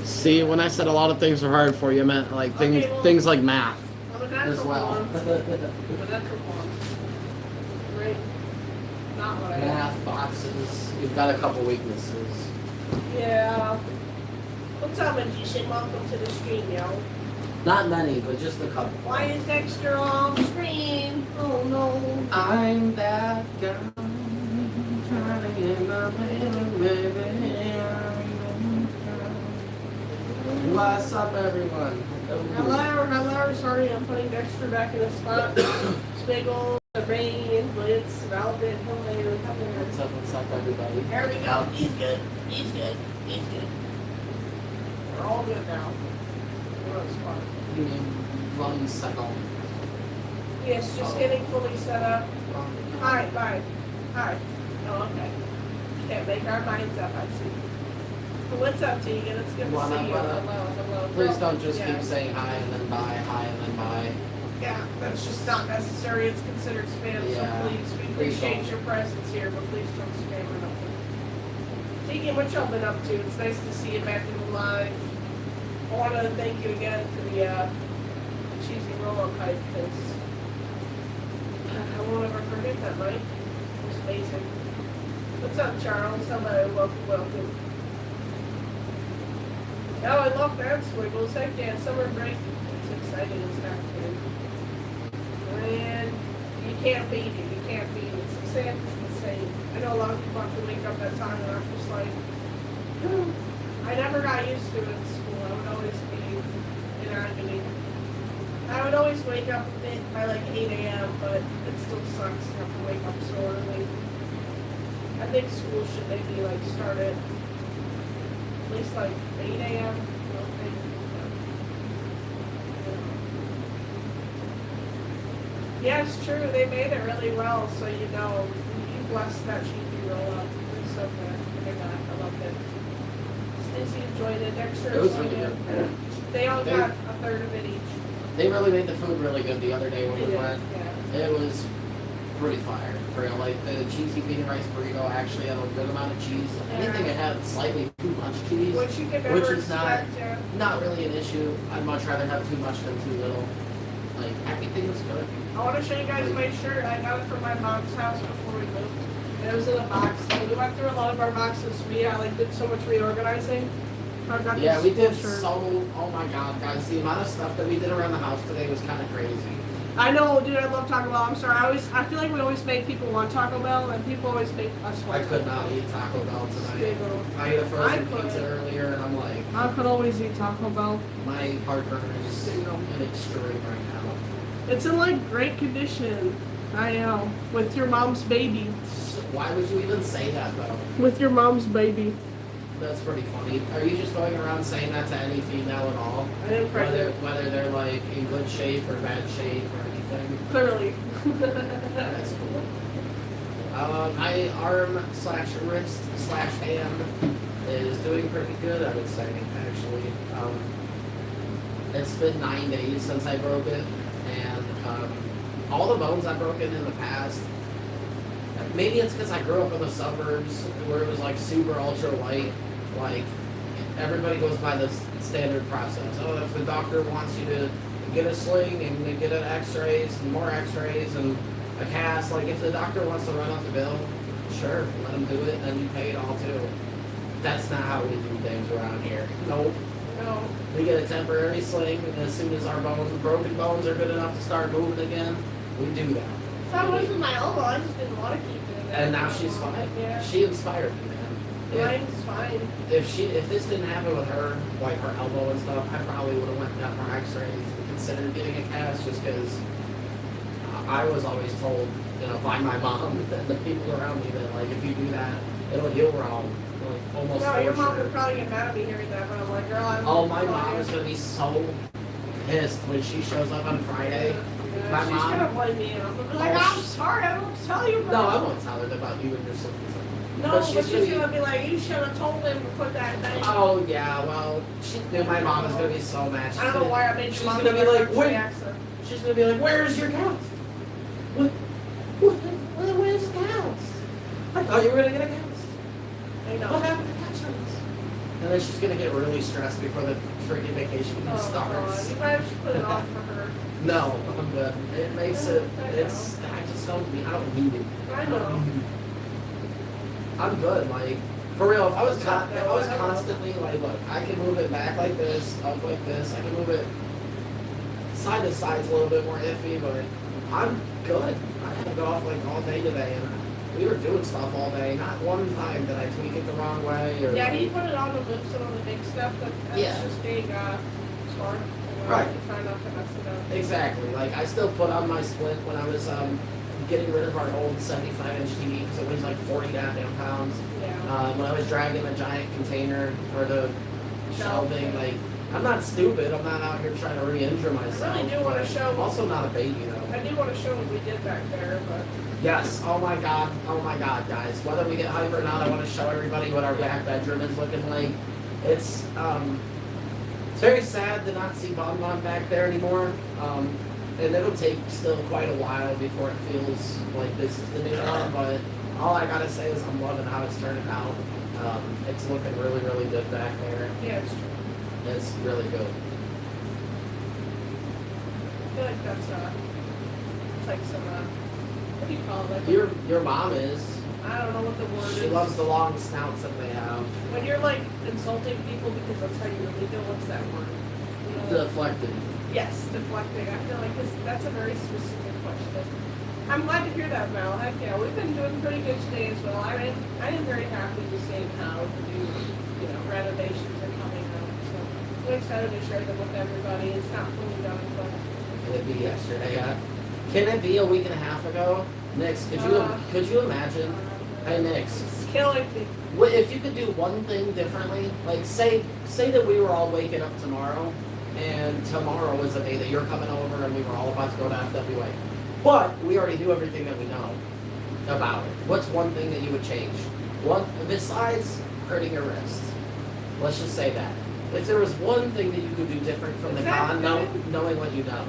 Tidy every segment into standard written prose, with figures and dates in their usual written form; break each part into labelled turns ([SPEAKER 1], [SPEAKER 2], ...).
[SPEAKER 1] See, when I said a lot of things are hard for you, I meant like things like math as well.
[SPEAKER 2] Right. Not what I
[SPEAKER 1] Math, boxes. You've got a couple weaknesses.
[SPEAKER 2] Yeah. What's up, magician? Welcome to the stream, yo.
[SPEAKER 1] Not many, but just a couple.
[SPEAKER 2] Why is Dexter off screen? Oh no.
[SPEAKER 1] I'm that girl trying to get my baby. What's up, everyone?
[SPEAKER 2] Hello. Sorry, I'm putting Dexter back in the spot. Spiggle, rain, blitz, velvet, hello.
[SPEAKER 1] What's up, everybody?
[SPEAKER 2] There we go. He's good. We're all good now. We're on the spot.
[SPEAKER 1] You mean 1 second?
[SPEAKER 2] Yes, just getting fully set up. Hi. Oh, okay. Can't make our minds up, I see. What's up, Tegan? It's good to see you. Hello.
[SPEAKER 1] Please don't just keep saying hi and then bye, hi and then bye.
[SPEAKER 2] Yeah, that's just not necessary. It's considered spam,
[SPEAKER 1] Yeah.
[SPEAKER 2] so please, we appreciate your presence here, but please don't spam or nothing. Tegan, what y'all been up to? It's nice to see you back in the live. I want to thank you again for the cheesy roll-up hype, because I won't ever forget that night. It was amazing. What's up, Charles? Hello, welcome. Oh, I love that squiggles. Heck yeah, summer break. It's exciting as heck, man. And you can't beat it. It's sad, it's insane. I know a lot of people have to wake up that time, and I'm just like, I never got used to it in school. I would always be in agony. I would always wake up by like 8 a.m., but it still sucks to have to wake up so early. I think school should maybe like start at least like 8 a.m. Yeah, it's true. They made it really well, so you know, you blessed that cheesy roll up. It's so good. I loved it. Stacey enjoyed it. Dexter
[SPEAKER 1] It was
[SPEAKER 2] enjoyed
[SPEAKER 1] really
[SPEAKER 2] it.
[SPEAKER 1] good.
[SPEAKER 2] They all got a third of it each.
[SPEAKER 1] They really made the food really good the other day when we went.
[SPEAKER 2] Yeah.
[SPEAKER 1] It was pretty fire. For real. Like the cheesy bean and rice burrito actually had a good amount of cheese. If anything, it had slightly too much cheese,
[SPEAKER 2] Which you can never
[SPEAKER 1] which is
[SPEAKER 2] expect,
[SPEAKER 1] not really an issue. I'd much rather have too much than too little. Like everything was good.
[SPEAKER 2] I want to show you guys my shirt. I got it from my mom's house before we moved. And it was in a box. And we went through a lot of our boxes. We did so much reorganizing.
[SPEAKER 1] Yeah, we did so. Oh my god, guys, the amount of stuff that we did around the house today was kind of crazy.
[SPEAKER 2] I know, dude. I love Taco Bell. I'm sorry. I feel like we always make people want Taco Bell, and people always make us want.
[SPEAKER 1] I could not eat Taco Bell tonight. I ate a frozen pizza earlier, and I'm like,
[SPEAKER 2] I could always eat Taco Bell.
[SPEAKER 1] My heartburn is in extreme right now.
[SPEAKER 2] It's in like great condition. I know. With your mom's baby.
[SPEAKER 1] Why would you even say that though?
[SPEAKER 2] With your mom's baby.
[SPEAKER 1] That's pretty funny. Are you just going around saying that to any female at all?
[SPEAKER 2] I am pregnant.
[SPEAKER 1] Whether they're like in good shape or bad shape or anything?
[SPEAKER 2] Clearly.
[SPEAKER 1] That's cool. My arm/wrist/hand is doing pretty good, I would say, actually. It's been 9 days since I broke it, and all the bones I've broken in the past, maybe it's because I grew up in the suburbs where it was like super ultra light. Like everybody goes by the standard process. Oh, if the doctor wants you to get a sling and get an X-rays and more X-rays and a cast, like if the doctor wants to run up the bill, sure, let him do it, and you pay it all too. That's not how we do things around here. Nope.
[SPEAKER 2] No.
[SPEAKER 1] We get a temporary sling, and as soon as our broken bones are good enough to start moving again, we do that.
[SPEAKER 2] That wasn't my elbow. I just didn't want to keep doing that.
[SPEAKER 1] And now she's fine.
[SPEAKER 2] Yeah.
[SPEAKER 1] She inspired me, man.
[SPEAKER 2] Mine's fine.
[SPEAKER 1] If this didn't happen with her, like her elbow and stuff, I probably would have went and got more X-rays and considered getting a cast, just because I was always told, by my mom and the people around me that like if you do that, it'll heal wrong. Like almost.
[SPEAKER 2] No, your mom
[SPEAKER 1] sure.
[SPEAKER 2] would probably get mad at me hearing that, but I'm like, girl, I'm.
[SPEAKER 1] Oh, my mom is gonna be so pissed when she shows up on Friday. My
[SPEAKER 2] she's
[SPEAKER 1] mom,
[SPEAKER 2] gonna blame me, and I'm gonna be like, I'm sorry, I won't tell you, bro.
[SPEAKER 1] No, I won't tell her about you and your siblings.
[SPEAKER 2] No, but she's gonna be like, you should have told him to put that thing.
[SPEAKER 1] Oh yeah, well, my mom is gonna be so mad.
[SPEAKER 2] I don't know why I made your mom
[SPEAKER 1] gonna be like,
[SPEAKER 2] She's gonna be like,
[SPEAKER 1] where's your cast? Where's the cast? I thought you were gonna get a cast.
[SPEAKER 2] I know.
[SPEAKER 1] What happened to the cast? and then she's gonna get really stressed before the freaking vacation even
[SPEAKER 2] Oh,
[SPEAKER 1] starts.
[SPEAKER 2] God. You might just put it off for her.
[SPEAKER 1] No, I'm good. It makes it. It's. I just don't. I don't need it.
[SPEAKER 2] I know.
[SPEAKER 1] I'm good. Like for real. If I was
[SPEAKER 2] Stop that.
[SPEAKER 1] if I was constantly like, look, I can move it back like this, up like this. I can move it side to side's a little bit more iffy, but I'm good. I had to go off like all day today, and we were doing stuff all day. Not one time did I tweak it the wrong way. Or
[SPEAKER 2] Yeah, he put it on the lifts and on the big stuff, but that's
[SPEAKER 1] Yeah.
[SPEAKER 2] just being smart.
[SPEAKER 1] Right.
[SPEAKER 2] Try not to mess it up.
[SPEAKER 1] Exactly. Like I still put on my split when I was getting rid of our old 75-inch TV because it weighs like 40 goddamn pounds.
[SPEAKER 2] Yeah.
[SPEAKER 1] When I was dragging the giant container or the shelving, like I'm not stupid. I'm not out here trying to re-injure myself.
[SPEAKER 2] I really do want to show.
[SPEAKER 1] I'm also not a baby,
[SPEAKER 2] I do want to show what we did back there, but.
[SPEAKER 1] Yes. Oh my god, guys. Whether we get hyper or not, I want to show everybody what our back bedroom is looking like. It's very sad to not see Bon Bon back there anymore. And it'll take still quite a while before it feels like this is the new one, but all I gotta say is I'm loving how it's turning out. It's looking really, really good back there.
[SPEAKER 2] Yeah, it's true.
[SPEAKER 1] It's really good.
[SPEAKER 2] I feel like that's it's like some what do you call it? Like
[SPEAKER 1] Your mom is.
[SPEAKER 2] I don't know what the word is.
[SPEAKER 1] She loves the long snouts that they have.
[SPEAKER 2] When you're like insulting people because that's how you really feel. What's that word? You know,
[SPEAKER 1] Deflected.
[SPEAKER 2] yes, deflecting. I feel like that's a very specific question. I'm glad to hear that, Mel. Heck yeah, we've been doing pretty good today as well. I am very happy to see how the new, renovations are coming out. So I'm excited to share them with everybody. It's not fully done, but
[SPEAKER 1] Can it be yesterday yet? Can it be a week and a half ago? Nix, could you imagine? Hey Nix,
[SPEAKER 2] it's killing me.
[SPEAKER 1] if you could do one thing differently, like say that we were all waking up tomorrow, and tomorrow was the day that you're coming over, and we were all about to go to FWA, but we already knew everything that we know about it. What's one thing that you would change? One besides hurting your wrist. Let's just say that. If there was one thing that you could do different from the con, knowing what you know.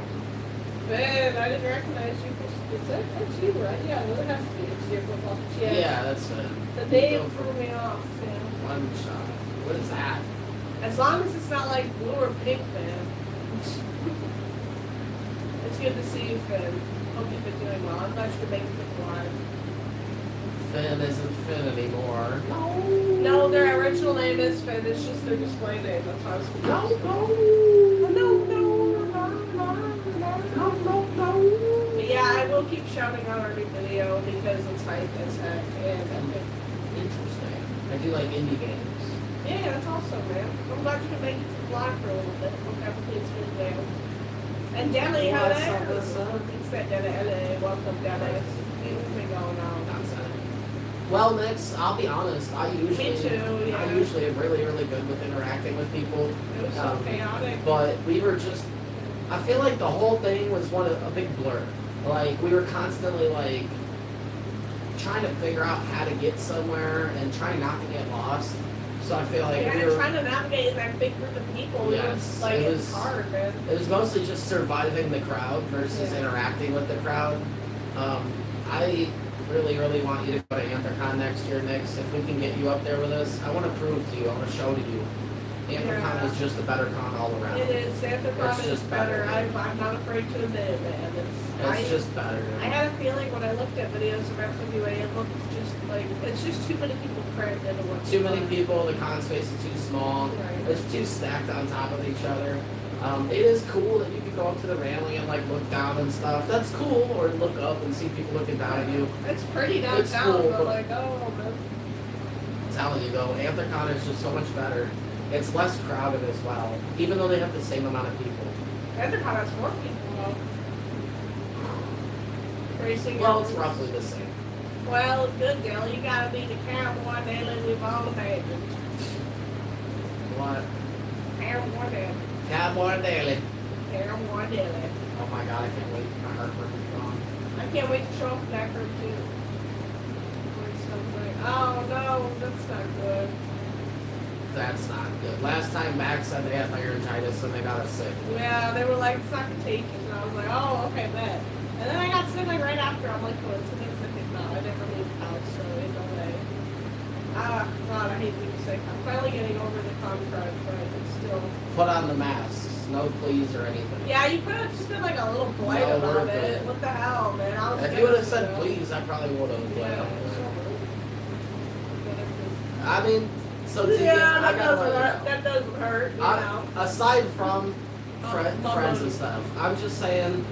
[SPEAKER 2] Man, I didn't recognize you. That's you, right? Yeah, well, it has to be. It's your football.
[SPEAKER 1] Yeah, that's it.
[SPEAKER 2] The name threw me off, man.
[SPEAKER 1] One shot. What is that?
[SPEAKER 2] As long as it's not like blue or pink, man. It's good to see you, Finn. Hope you've been doing well. I'm glad you could make it live.
[SPEAKER 1] Finn isn't Finn anymore.
[SPEAKER 2] No, their original name is Finn. It's just their display name. That's why I was confused. No. But yeah, I will keep shouting out our new video because it's hype as heck. And
[SPEAKER 1] Interesting. I do like indie games.
[SPEAKER 2] yeah, that's awesome, man. I'm glad you could make it to the vlog for a little bit. Hope everything's been well. And Denny, how
[SPEAKER 1] What's
[SPEAKER 2] there?
[SPEAKER 1] up, what's up?
[SPEAKER 2] It's that Denny. Welcome, Denny. What's been going on?
[SPEAKER 1] Well, Nix, I'll be honest. I usually am really, really good with interacting with people.
[SPEAKER 2] It was so chaotic.
[SPEAKER 1] But we were just. I feel like the whole thing was a big blur. Like we were constantly like trying to figure out how to get somewhere and trying not to get lost. So I feel like we were
[SPEAKER 2] trying to navigate that big group of people.
[SPEAKER 1] Yes,
[SPEAKER 2] It's hard, man.
[SPEAKER 1] It was mostly just surviving the crowd versus interacting with the crowd. I really, really want you to go to AntherCon next year, Nix. If we can get you up there with us, I want to prove to you, I want to show to you. AntherCon is just a better con all around.
[SPEAKER 2] It is. AntherCon is
[SPEAKER 1] just
[SPEAKER 2] better.
[SPEAKER 1] better.
[SPEAKER 2] I'm not afraid to admit it, man.
[SPEAKER 1] It's just better.
[SPEAKER 2] I had a feeling when I looked at videos of FWA, it looked just like it's just too many people crammed into one.
[SPEAKER 1] Too many people, the con space is too small.
[SPEAKER 2] Right.
[SPEAKER 1] It's too stacked on top of each other. It is cool that you can go up to the railing and like look down and stuff. That's cool, or look up and see people looking down at you.
[SPEAKER 2] It's pretty downtown,
[SPEAKER 1] It's cool,
[SPEAKER 2] but like, oh man.
[SPEAKER 1] I'm telling you though, AntherCon is just so much better. It's less crowded as well, even though they have the same amount of people.
[SPEAKER 2] AntherCon has more people though. Racing.
[SPEAKER 1] Well, it's roughly the same.
[SPEAKER 2] Well, good deal. You gotta be the cowboy daily we've all had.
[SPEAKER 1] What?
[SPEAKER 2] Cowboy daily.
[SPEAKER 1] Cowboy Daily.
[SPEAKER 2] Cowboy daily.
[SPEAKER 1] Oh my god, I can't wait for my heartburn to be gone.
[SPEAKER 2] I can't wait to show up in that group too. Or something. Oh no, that's not good.
[SPEAKER 1] That's not good. Last time Max said they had laryngitis and they got us sick.
[SPEAKER 2] Yeah, they were like, it's not contagious. And I was like, oh, okay, bet. And then I got sick like right after. I'm like, coincidence? I think no, I never leave the house, so ain't no way. Ah, God, I I hate being sick. I'm finally getting over the contract, but it's still.
[SPEAKER 1] Put on the masks. No please or anything.
[SPEAKER 2] Yeah, you could have just been like a little blight
[SPEAKER 1] No,
[SPEAKER 2] about
[SPEAKER 1] we're
[SPEAKER 2] it.
[SPEAKER 1] good.
[SPEAKER 2] What the hell, man? I was
[SPEAKER 1] If
[SPEAKER 2] gonna
[SPEAKER 1] you would have
[SPEAKER 2] say
[SPEAKER 1] said
[SPEAKER 2] that.
[SPEAKER 1] please, I probably would have.
[SPEAKER 2] Yeah,
[SPEAKER 1] I mean, so to
[SPEAKER 2] yeah,
[SPEAKER 1] I
[SPEAKER 2] that
[SPEAKER 1] gotta
[SPEAKER 2] doesn't
[SPEAKER 1] let you
[SPEAKER 2] hurt.
[SPEAKER 1] know.
[SPEAKER 2] That doesn't hurt, you know.
[SPEAKER 1] Aside from
[SPEAKER 2] Oh,
[SPEAKER 1] friends and stuff, I'm just saying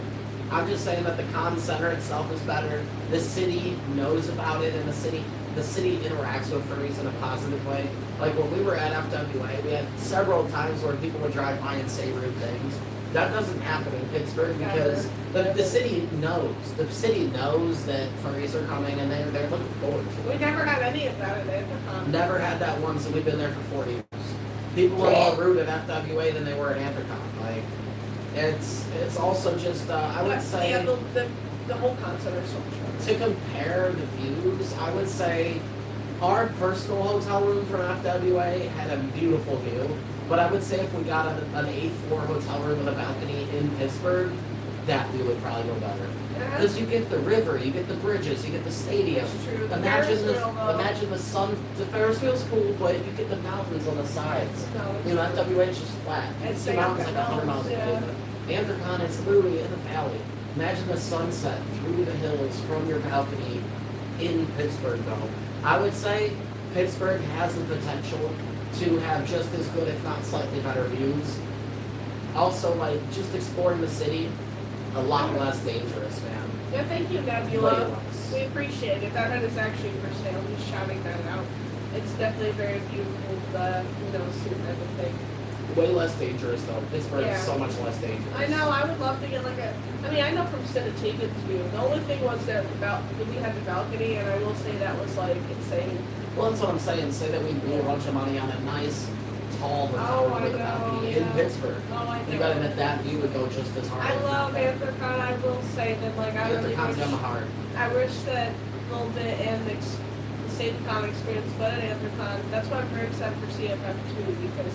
[SPEAKER 1] that the con center itself is better. The city knows about it, and the city interacts with furries in a positive way. Like when we were at FWA, we had several times where people would drive by and say rude things. That doesn't happen in Pittsburgh because the city knows. The city knows that furries are coming, and they're looking forward to it.
[SPEAKER 2] We never had any of that at Anthrocon.
[SPEAKER 1] Never had that once, and we've been there for 4 years. People were more rude at FWA than they were at Anthrocon. Like, it's also just I would say
[SPEAKER 2] Yeah, the whole concept is so much better.
[SPEAKER 1] to compare the views, I would say our personal hotel room from FWA had a beautiful view. But I would say if we got an 8th floor hotel room with a balcony in Pittsburgh, that view would probably go better. Because you get the river, you get the bridges, you get the stadium.
[SPEAKER 2] That's true. The
[SPEAKER 1] Imagine
[SPEAKER 2] Ferris wheel, though.
[SPEAKER 1] imagine the sun. The Ferris wheel's cool, but you get the mountains on the sides.
[SPEAKER 2] No,
[SPEAKER 1] You know, FWA is just flat. You
[SPEAKER 2] It's
[SPEAKER 1] see mountains like 100 miles
[SPEAKER 2] yeah.
[SPEAKER 1] away. Anthrocon is literally in the valley. Imagine the sunset through the hills from your balcony in Pittsburgh, though. I would say Pittsburgh has the potential to have just as good, if not slightly better views. Also, like, just exploring the city, a lot less dangerous, man.
[SPEAKER 2] Yeah, thank you,
[SPEAKER 1] Way
[SPEAKER 2] Nebula.
[SPEAKER 1] less.
[SPEAKER 2] We appreciate it. That is actually for sale. Just shouting that out. It's definitely very beautiful, suit and everything.
[SPEAKER 1] Way less dangerous, though. Pittsburgh
[SPEAKER 2] Yeah.
[SPEAKER 1] is so much less dangerous.
[SPEAKER 2] I know. I would love to get I know from Sinatiga's view. The only thing was that we had the balcony, and I will say that was like insane.
[SPEAKER 1] Well, that's what I'm saying. Say that we blew a bunch of money on a nice, tall hotel room with a balcony in Pittsburgh.
[SPEAKER 2] Oh, I know.
[SPEAKER 1] You gotta admit that view would go just as hard.
[SPEAKER 2] I love Anthrocon. I will say that, I really
[SPEAKER 1] Anthrocon's
[SPEAKER 2] wish.
[SPEAKER 1] got my heart.
[SPEAKER 2] I wish that a little bit and the same con experience, but at Anthrocon. That's why I'm very excited for CFF too, because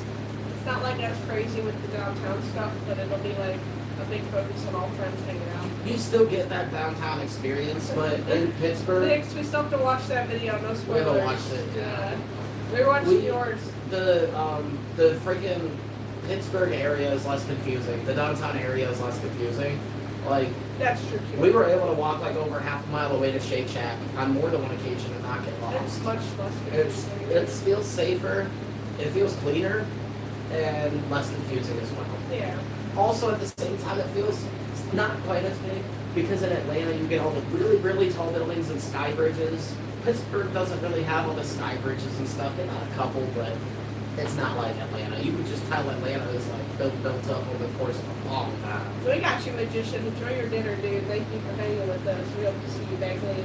[SPEAKER 2] it's not like as crazy with the downtown stuff, but it'll be like a big focus on all friends hanging out.
[SPEAKER 1] You still get that downtown experience, but in Pittsburgh,
[SPEAKER 2] Thanks, we still have to watch that video, no
[SPEAKER 1] we
[SPEAKER 2] spoilers.
[SPEAKER 1] haven't watched it. Yeah.
[SPEAKER 2] We're watching
[SPEAKER 1] We-
[SPEAKER 2] yours.
[SPEAKER 1] The freaking Pittsburgh area is less confusing. The downtown area is less confusing. Like,
[SPEAKER 2] That's true too.
[SPEAKER 1] we were able to walk like over half a mile away to Shake Shack on more than one occasion and not get
[SPEAKER 2] It's
[SPEAKER 1] lost.
[SPEAKER 2] much less
[SPEAKER 1] It's
[SPEAKER 2] confusing.
[SPEAKER 1] it feels safer, it feels cleaner, and less confusing as well.
[SPEAKER 2] Yeah.
[SPEAKER 1] Also, at the same time, it feels not quite as big because in Atlanta you get all the really, really tall buildings and sky bridges. Pittsburgh doesn't really have all the sky bridges and stuff. They got a couple, but it's not like Atlanta. You could just tell Atlanta is like built up over the course of a long time.
[SPEAKER 2] We got you, magician. Enjoy your dinner, dude. Thank you for hanging with us. We hope to see you back later,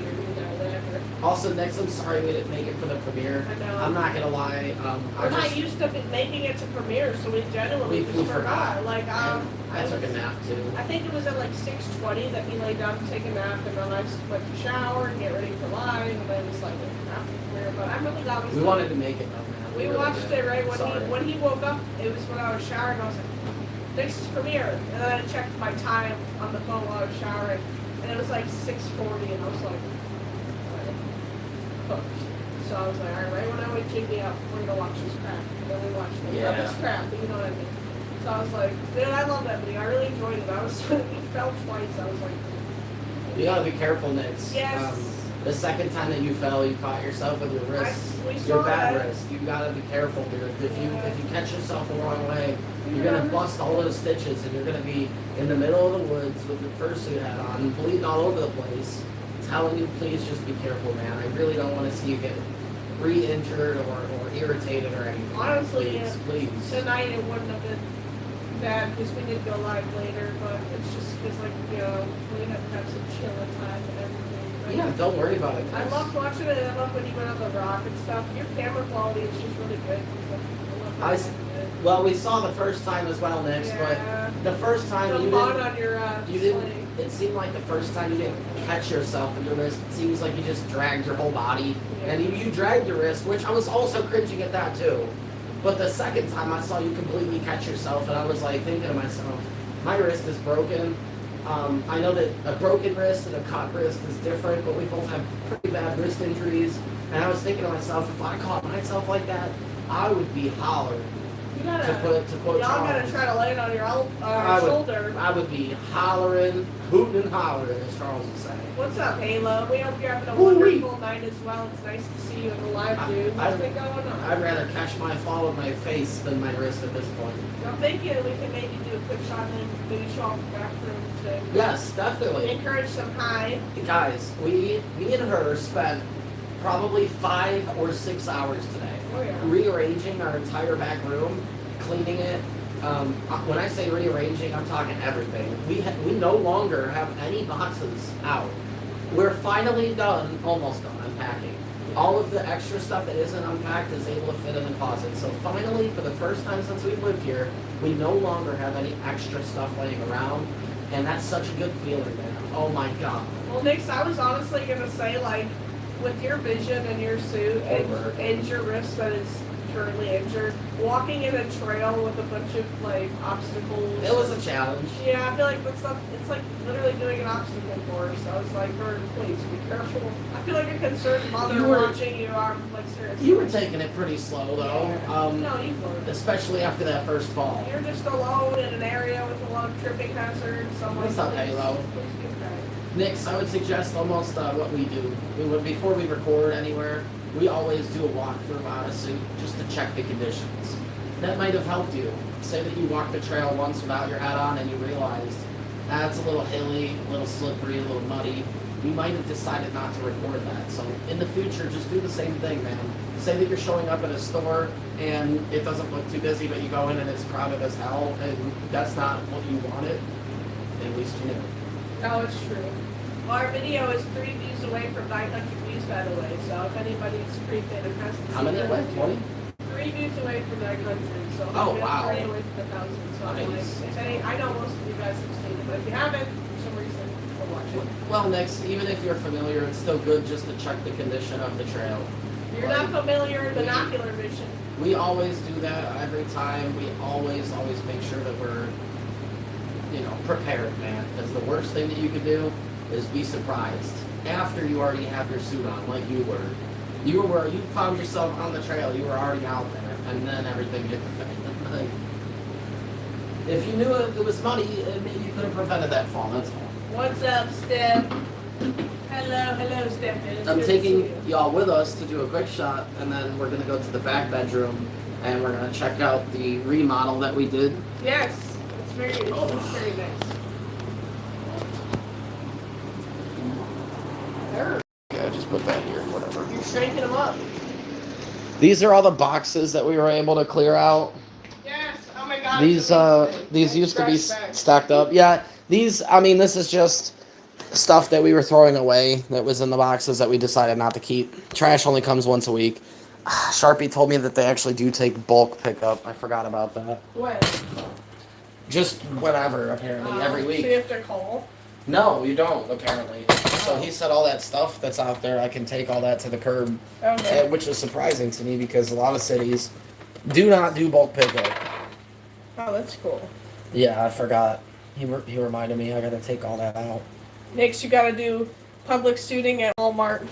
[SPEAKER 2] whatever.
[SPEAKER 1] Also, next, I'm sorry we didn't make it for the premiere.
[SPEAKER 2] I know.
[SPEAKER 1] I'm not gonna lie.
[SPEAKER 2] We're not used to making it to premiere, so we genuinely
[SPEAKER 1] We
[SPEAKER 2] just forgot.
[SPEAKER 1] I took a nap too.
[SPEAKER 2] I think it was at 6:20 that he laid down to take a nap, and then I went to shower and get ready for live, and then it's like after premiere. But I'm really glad
[SPEAKER 1] We wanted to make it though, man.
[SPEAKER 2] We
[SPEAKER 1] really
[SPEAKER 2] watched
[SPEAKER 1] did.
[SPEAKER 2] it right
[SPEAKER 1] Sorry.
[SPEAKER 2] when he woke up. It was when I was showering. I was like, "Next is premiere," and then I checked my time on the phone while I was showering, and it was 6:40, and I was like, "Alright, cooked." So I was like, "All right, right when I wake Jiggy up, we're gonna watch this crap." And then we watched it.
[SPEAKER 1] Yeah.
[SPEAKER 2] Not this crap, but you know what I mean. So I was like, "Dude, I love that video. I really enjoyed it." I was he fell twice. I was like,
[SPEAKER 1] You gotta be careful, Nix.
[SPEAKER 2] "Yes."
[SPEAKER 1] The second time that you fell, you caught yourself with your wrist.
[SPEAKER 2] we
[SPEAKER 1] Your
[SPEAKER 2] saw
[SPEAKER 1] bad
[SPEAKER 2] that.
[SPEAKER 1] wrist. You gotta be careful, dude. If you catch yourself the wrong way, you're
[SPEAKER 2] Yeah.
[SPEAKER 1] gonna bust all those stitches, and you're gonna be in the middle of the woods with your fursuit hat on, bleeding all over the place. Telling you, please just be careful, man. I really don't want to see you get re-injured or irritated or anything.
[SPEAKER 2] Honestly,
[SPEAKER 1] please, please.
[SPEAKER 2] Tonight it wouldn't have been bad because we did go live later, but it's just because we have to have some chill time and everything. But
[SPEAKER 1] Yeah, don't worry about it.
[SPEAKER 2] I
[SPEAKER 1] guys.
[SPEAKER 2] loved watching it. I love when you went on the rock and stuff. Your camera quality is just really good.
[SPEAKER 1] I s- Well, we saw the first time as well, Nix,
[SPEAKER 2] Yeah.
[SPEAKER 1] but the first time
[SPEAKER 2] The
[SPEAKER 1] you
[SPEAKER 2] mod
[SPEAKER 1] didn't.
[SPEAKER 2] on your
[SPEAKER 1] You didn't.
[SPEAKER 2] sling.
[SPEAKER 1] It seemed like the first time you didn't catch yourself with your wrist. It seems like you just dragged your whole body,
[SPEAKER 2] Yeah.
[SPEAKER 1] and you dragged your wrist, which I was also cringing at that too. But the second time I saw you completely catch yourself, and I was like thinking to myself, my wrist is broken. I know that a broken wrist and a cut wrist is different, but we both have pretty bad wrist injuries. And I was thinking to myself, if I caught myself like that, I would be hollering.
[SPEAKER 2] You gotta,
[SPEAKER 1] To quote
[SPEAKER 2] y'all gotta
[SPEAKER 1] Charles.
[SPEAKER 2] try to land on your shoulder.
[SPEAKER 1] I would be hollering, hooting and hollering, as Charles would say.
[SPEAKER 2] What's up, Halo? We hope you're having a
[SPEAKER 1] Woo-wee.
[SPEAKER 2] wonderful night as well. It's nice to see you in the live, dude. What's been going on?
[SPEAKER 1] I'd rather catch my fall with my face than my wrist at this point.
[SPEAKER 2] I'm thinking we can maybe do a quick shot and then maybe show off the bathroom to
[SPEAKER 1] Yes, definitely.
[SPEAKER 2] encourage some high.
[SPEAKER 1] Guys, me and her spent probably 5 or 6 hours today
[SPEAKER 2] Oh, yeah.
[SPEAKER 1] rearranging our entire back room, cleaning it. When I say rearranging, I'm talking everything. We no longer have any boxes out. We're finally done, almost done unpacking. All of the extra stuff that isn't unpacked is able to fit in the closet. So finally, for the first time since we've lived here, we no longer have any extra stuff laying around. And that's such a good feeling, man. Oh my God.
[SPEAKER 2] Well, Nix, I was honestly gonna say, like, with your vision and your suit and your wrist that is currently injured, walking in a trail with a bunch of like obstacles.
[SPEAKER 1] It was a challenge.
[SPEAKER 2] Yeah, I feel like that's not. It's like literally doing an obstacle course. I was like, Bird, please be careful. I feel like a concerned mother watching you. I'm like, seriously.
[SPEAKER 1] You were taking it pretty slow though.
[SPEAKER 2] Yeah. No, you weren't.
[SPEAKER 1] Especially after that first fall.
[SPEAKER 2] You're just alone in an area with a lot of tripping hazards. So I'm
[SPEAKER 1] What's
[SPEAKER 2] like,
[SPEAKER 1] up, Halo?
[SPEAKER 2] Please be okay.
[SPEAKER 1] Nix, I would suggest almost what we do. Before we record anywhere, we always do a walkthrough out of suit just to check the conditions. That might have helped you. Say that you walked the trail once without your hat on and you realized that's a little hilly, a little slippery, a little muddy. We might have decided not to record that. So in the future, just do the same thing, man. Say that you're showing up at a store and it doesn't look too busy, but you go in and it's crowded as hell, and that's not what you wanted. At least you knew.
[SPEAKER 2] Oh, it's true. Well, our video is 3 views away from 900 views, by the way. So if anybody's creeping and has to
[SPEAKER 1] How many away? 20?
[SPEAKER 2] 3 views away from 900. So
[SPEAKER 1] Oh,
[SPEAKER 2] we're
[SPEAKER 1] wow.
[SPEAKER 2] 3 away from 1,000. So I'm like,
[SPEAKER 1] Nice.
[SPEAKER 2] I know most of you guys have seen it, but if you haven't, for some reason, go watch it.
[SPEAKER 1] Well, next, even if you're familiar, it's still good just to check the condition of the trail.
[SPEAKER 2] If you're not familiar, binocular vision.
[SPEAKER 1] We always do that every time. We always make sure that we're, prepared, man. Because the worst thing that you could do is be surprised after you already have your suit on, like you were. You found yourself on the trail. You were already out there, and then everything hit the fan. If you knew it was muddy, maybe you could have prevented that fall. That's all.
[SPEAKER 2] What's up, Steph? Hello, Steph. It's
[SPEAKER 1] I'm
[SPEAKER 2] good to
[SPEAKER 1] taking
[SPEAKER 2] see you.
[SPEAKER 1] y'all with us to do a quick shot, and then we're gonna go to the back bedroom, and we're gonna check out the remodel that we did.
[SPEAKER 2] Yes, it's very nice. There.
[SPEAKER 1] Okay, I just put that here, whatever.
[SPEAKER 2] You're shrinking them up.
[SPEAKER 1] These are all the boxes that we were able to clear out.
[SPEAKER 2] Yes. Oh my God.
[SPEAKER 1] These used to be stacked up. Yeah, this is just stuff that we were throwing away that was in the boxes that we decided not to keep. Trash only comes once a week. Sharpie told me that they actually do take bulk pickup. I forgot about that.
[SPEAKER 2] When?
[SPEAKER 1] Just whatever, apparently, every week.
[SPEAKER 2] So you have to call?
[SPEAKER 1] No, you don't, apparently. So he said all that stuff that's out there, I can take all that to the curb.
[SPEAKER 2] Okay.
[SPEAKER 1] Which is surprising to me because a lot of cities do not do bulk pickup.
[SPEAKER 2] Oh, that's cool.
[SPEAKER 1] Yeah, I forgot. He reminded me I gotta take all that out.
[SPEAKER 2] Next, you gotta do public suiting at Walmart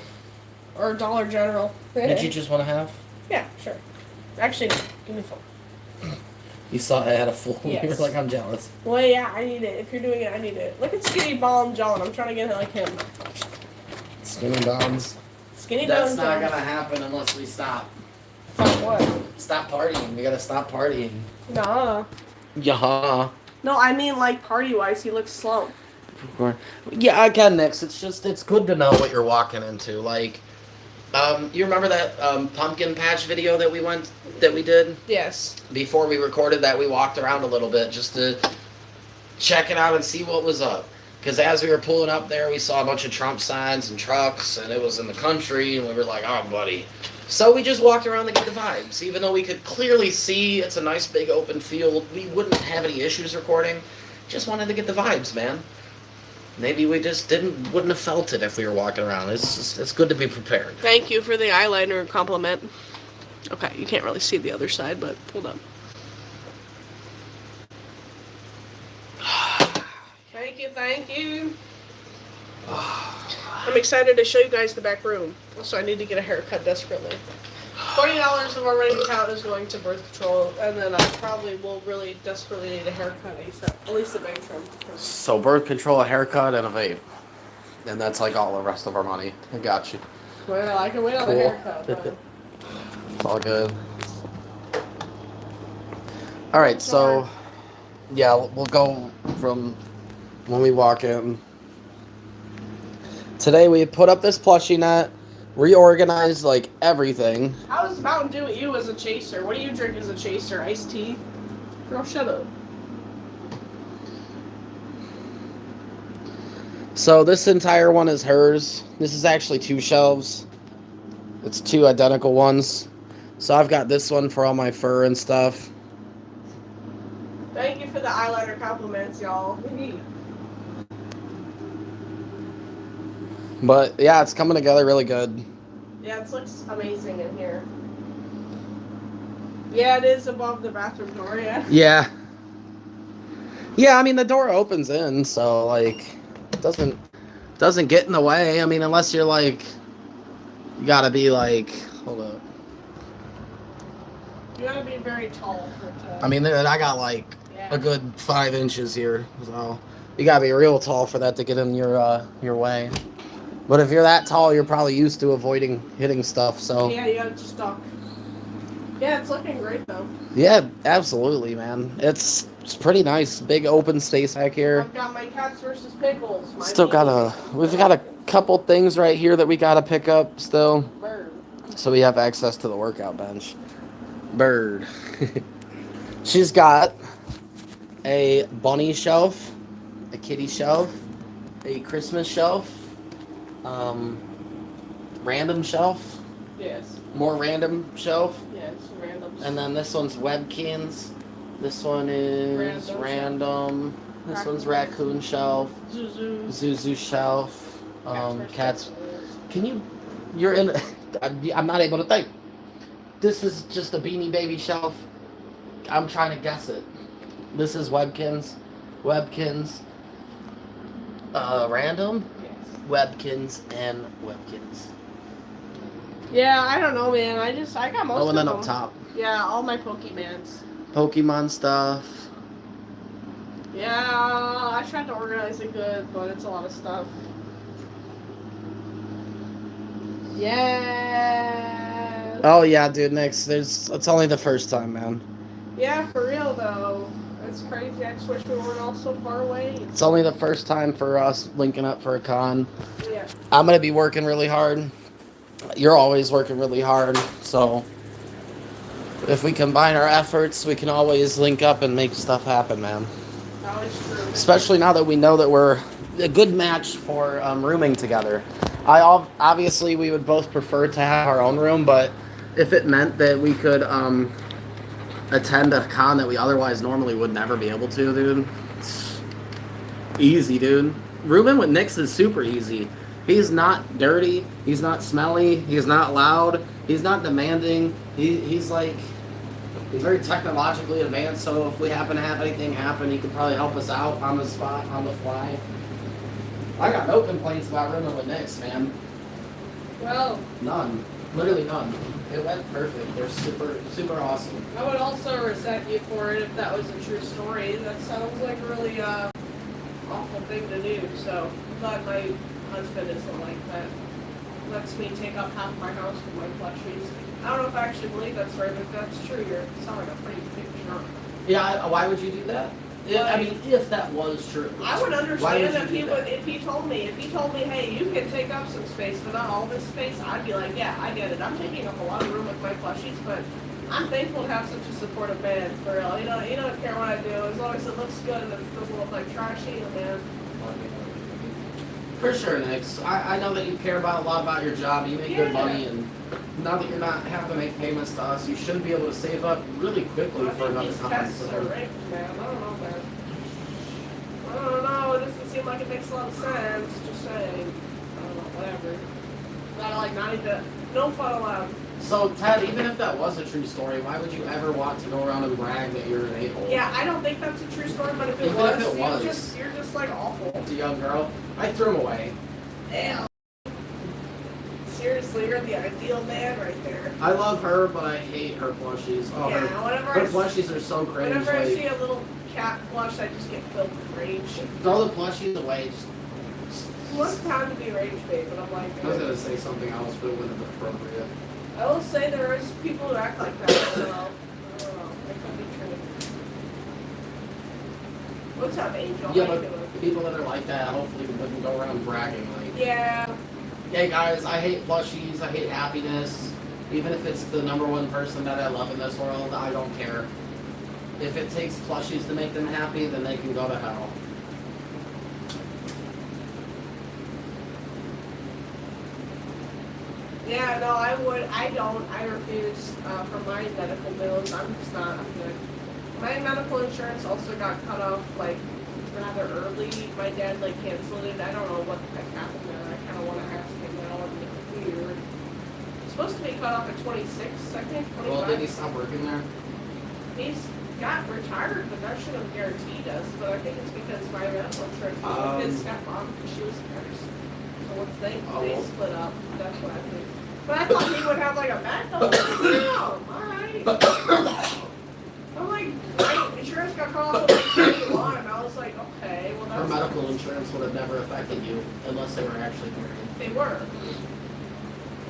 [SPEAKER 2] or Dollar General.
[SPEAKER 1] Did you just want to have?
[SPEAKER 2] Yeah, sure. Actually, no. Give me a phone.
[SPEAKER 1] You saw I had a full.
[SPEAKER 2] Yes.
[SPEAKER 1] You were like, I'm jealous.
[SPEAKER 2] Well, yeah, I need it. If you're doing it, I need it. Look at Skinny Ball John. I'm trying to get it like him.
[SPEAKER 1] Skinny Bombs.
[SPEAKER 2] Skinny
[SPEAKER 1] That's
[SPEAKER 2] Bones.
[SPEAKER 1] not gonna happen unless we stop.
[SPEAKER 2] What?
[SPEAKER 1] Stop partying. We gotta stop partying.
[SPEAKER 2] Nah.
[SPEAKER 1] Yeah.
[SPEAKER 2] No, I mean like party-wise, he looks slumped.
[SPEAKER 1] Yeah, again, Nix, it's good to know what you're walking into. Like, you remember that pumpkin patch video that we did?
[SPEAKER 2] Yes.
[SPEAKER 1] Before we recorded that, we walked around a little bit just to check it out and see what was up. Because as we were pulling up there, we saw a bunch of Trump signs and trucks, and it was in the country, and we were like, oh, buddy. So we just walked around to get the vibes. Even though we could clearly see it's a nice big open field, we wouldn't have any issues recording. Just wanted to get the vibes, man. Maybe we just wouldn't have felt it if we were walking around. It's good to be prepared.
[SPEAKER 2] Thank you for the eyeliner compliment. Okay, you can't really see the other side, but hold up. Thank you, thank you. I'm excited to show you guys the back room. Also, I need to get a haircut desperately. $20 of our running account is going to birth control, and then I probably will really desperately need a haircut ASAP. At least a bang trim.
[SPEAKER 1] So birth control, a haircut, and a vape. And that's like all the rest of our money. I got you.
[SPEAKER 2] Well, I can wait on the haircut, but...
[SPEAKER 1] It's all good. Alright, so... Yeah, we'll go from when we walk in. Today we put up this plushie net, reorganized like everything.
[SPEAKER 2] How does Mountain Dew at you as a chaser? What do you drink as a chaser? Iced tea? Girl, shut up.
[SPEAKER 1] So this entire one is hers. This is actually 2 shelves. It's 2 identical ones. So I've got this one for all my fur and stuff.
[SPEAKER 2] Thank you for the eyeliner compliments, y'all.
[SPEAKER 1] But yeah, it's coming together really good.
[SPEAKER 2] Yeah, it looks amazing in here. Yeah, it is above the bathroom door, yeah.
[SPEAKER 1] Yeah. Yeah, I mean the door opens in, so like it doesn't get in the way. I mean, unless you're like you gotta be like hold up.
[SPEAKER 2] You gotta be very tall for it to...
[SPEAKER 1] I mean, I got like a good 5 inches here, so you gotta be real tall for that to get in your way. But if you're that tall, you're probably used to avoiding hitting stuff, so...
[SPEAKER 2] Yeah, you gotta just duck. Yeah, it's looking great, though.
[SPEAKER 1] Yeah, absolutely, man. It's pretty nice. Big open space back here.
[SPEAKER 2] I've got my cats versus pickles.
[SPEAKER 1] We've got a couple things right here that we gotta pick up still.
[SPEAKER 2] Bird.
[SPEAKER 1] So we have access to the workout bench. Bird. She's got a bunny shelf, a kitty shelf, a Christmas shelf, random shelf,
[SPEAKER 2] yes,
[SPEAKER 1] more random shelf,
[SPEAKER 2] yes, random.
[SPEAKER 1] and then this one's Webkins. This one is random. This one's raccoon shelf, Zuzu shelf, cats. Can you? You're in. I'm not able to think. This is just a Beanie Baby shelf. I'm trying to guess it. This is Webkins. Random?
[SPEAKER 2] Yes.
[SPEAKER 1] Webkins and Webkins.
[SPEAKER 2] Yeah, I don't know, man. I got most of them.
[SPEAKER 1] Oh, and then up top.
[SPEAKER 2] Yeah, all my Pokemans.
[SPEAKER 1] Pokemon stuff.
[SPEAKER 2] Yeah, I tried to organize it good, but it's a lot of stuff. Yes.
[SPEAKER 1] Oh yeah, dude, Nix, it's only the first time, man.
[SPEAKER 2] Yeah, for real though. It's crazy. I just wish we weren't all so far away.
[SPEAKER 1] It's only the first time for us linking up for a con.
[SPEAKER 2] Yeah.
[SPEAKER 1] I'm gonna be working really hard. You're always working really hard, so if we combine our efforts, we can always link up and make stuff happen, man.
[SPEAKER 2] Always true.
[SPEAKER 1] Especially now that we know that we're a good match for rooming together. Obviously we would both prefer to have our own room, but if it meant that we could attend a con that we otherwise normally would never be able to, dude, it's easy, dude. Rooming with Nix is super easy. He's not dirty. He's not smelly. He's not loud. He's not demanding. He's very technologically advanced, so if we happen to have anything happen, he could probably help us out on the spot, on the fly. I got no complaints about rooming with Nix, man.
[SPEAKER 2] Well,
[SPEAKER 1] None. Literally none. It went perfect. They're super, super awesome.
[SPEAKER 2] I would also resent you for it if that was a true story. That sounds like a really awful thing to do. So I'm glad my husband isn't like that. Lets me take up half my house with my plushies. I don't know if I actually believe that story, but if that's true, you sound like a pretty big drunk.
[SPEAKER 1] Yeah, why would you do that? I mean, if that was true.
[SPEAKER 2] I would understand if he told me, hey, you can take up some space, but not all this space. I'd be like, yeah, I get it. I'm taking up a lot of room with my plushies, but I'm thankful to have such a supportive band, for real. You don't care what I do, as long as it looks good and it doesn't look like trashy, man.
[SPEAKER 1] For sure, Nix. I know that you care about a lot about your job. You make good money, and now that you're not having to make payments to us, you should be able to save up really quickly for another
[SPEAKER 2] these
[SPEAKER 1] time.
[SPEAKER 2] tests are rigged, man. I don't know, man. I don't know. It doesn't seem like it makes a lot of sense. Just saying. I don't know. Whatever. Not No fun allowed.
[SPEAKER 1] So, Ted, even if that was a true story, why would you ever want to go around and brag that you're an a-hole?
[SPEAKER 2] Yeah, I don't think that's a true story, but if it
[SPEAKER 1] Even
[SPEAKER 2] was,
[SPEAKER 1] if it was.
[SPEAKER 2] you're just like awful.
[SPEAKER 1] It's a young girl. I threw him away.
[SPEAKER 2] Damn. Seriously, you're the ideal man right there.
[SPEAKER 1] I love her, but I hate her plushies. Oh,
[SPEAKER 2] Yeah,
[SPEAKER 1] her plushies are so cringe.
[SPEAKER 2] Whenever I
[SPEAKER 1] like,
[SPEAKER 2] see a little cat plush, I just get filled with rage.
[SPEAKER 1] throw the plushies away.
[SPEAKER 2] What's time to be rage bait? But I'm like,
[SPEAKER 1] I was gonna say something else, but it wouldn't have been appropriate.
[SPEAKER 2] I will say there is people who act like that. So I don't know. That could be true. What's up, Angel?
[SPEAKER 1] Yeah,
[SPEAKER 2] How you
[SPEAKER 1] but
[SPEAKER 2] doing?
[SPEAKER 1] people that are like that, hopefully, wouldn't go around bragging like,
[SPEAKER 2] Yeah.
[SPEAKER 1] "Hey guys, I hate plushies. I hate happiness. Even if it's the #1 person that I love in this world, I don't care. If it takes plushies to make them happy, then they can go to hell."
[SPEAKER 2] Yeah, no, I would. I don't. I refuse for my medical bills. I'm just not. I'm good. My medical insurance also got cut off like rather early. My dad like canceled it. I don't know what the heck happened there. I kind of want to ask him now. It's weird. It's supposed to be cut off at 26, I think. 25.
[SPEAKER 1] Well, did he stop working there?
[SPEAKER 2] He's got retired, but that should have guaranteed us. But I think it's because my medical insurance was with his stepmom because she was a nurse. So once they split up, that's what I think. But I thought he would have like a backup. No, alright. I'm like, my insurance got cut off with like 21, and I was like, okay, well that's...
[SPEAKER 1] Her medical insurance would have never affected you unless they were actually married.
[SPEAKER 2] They were.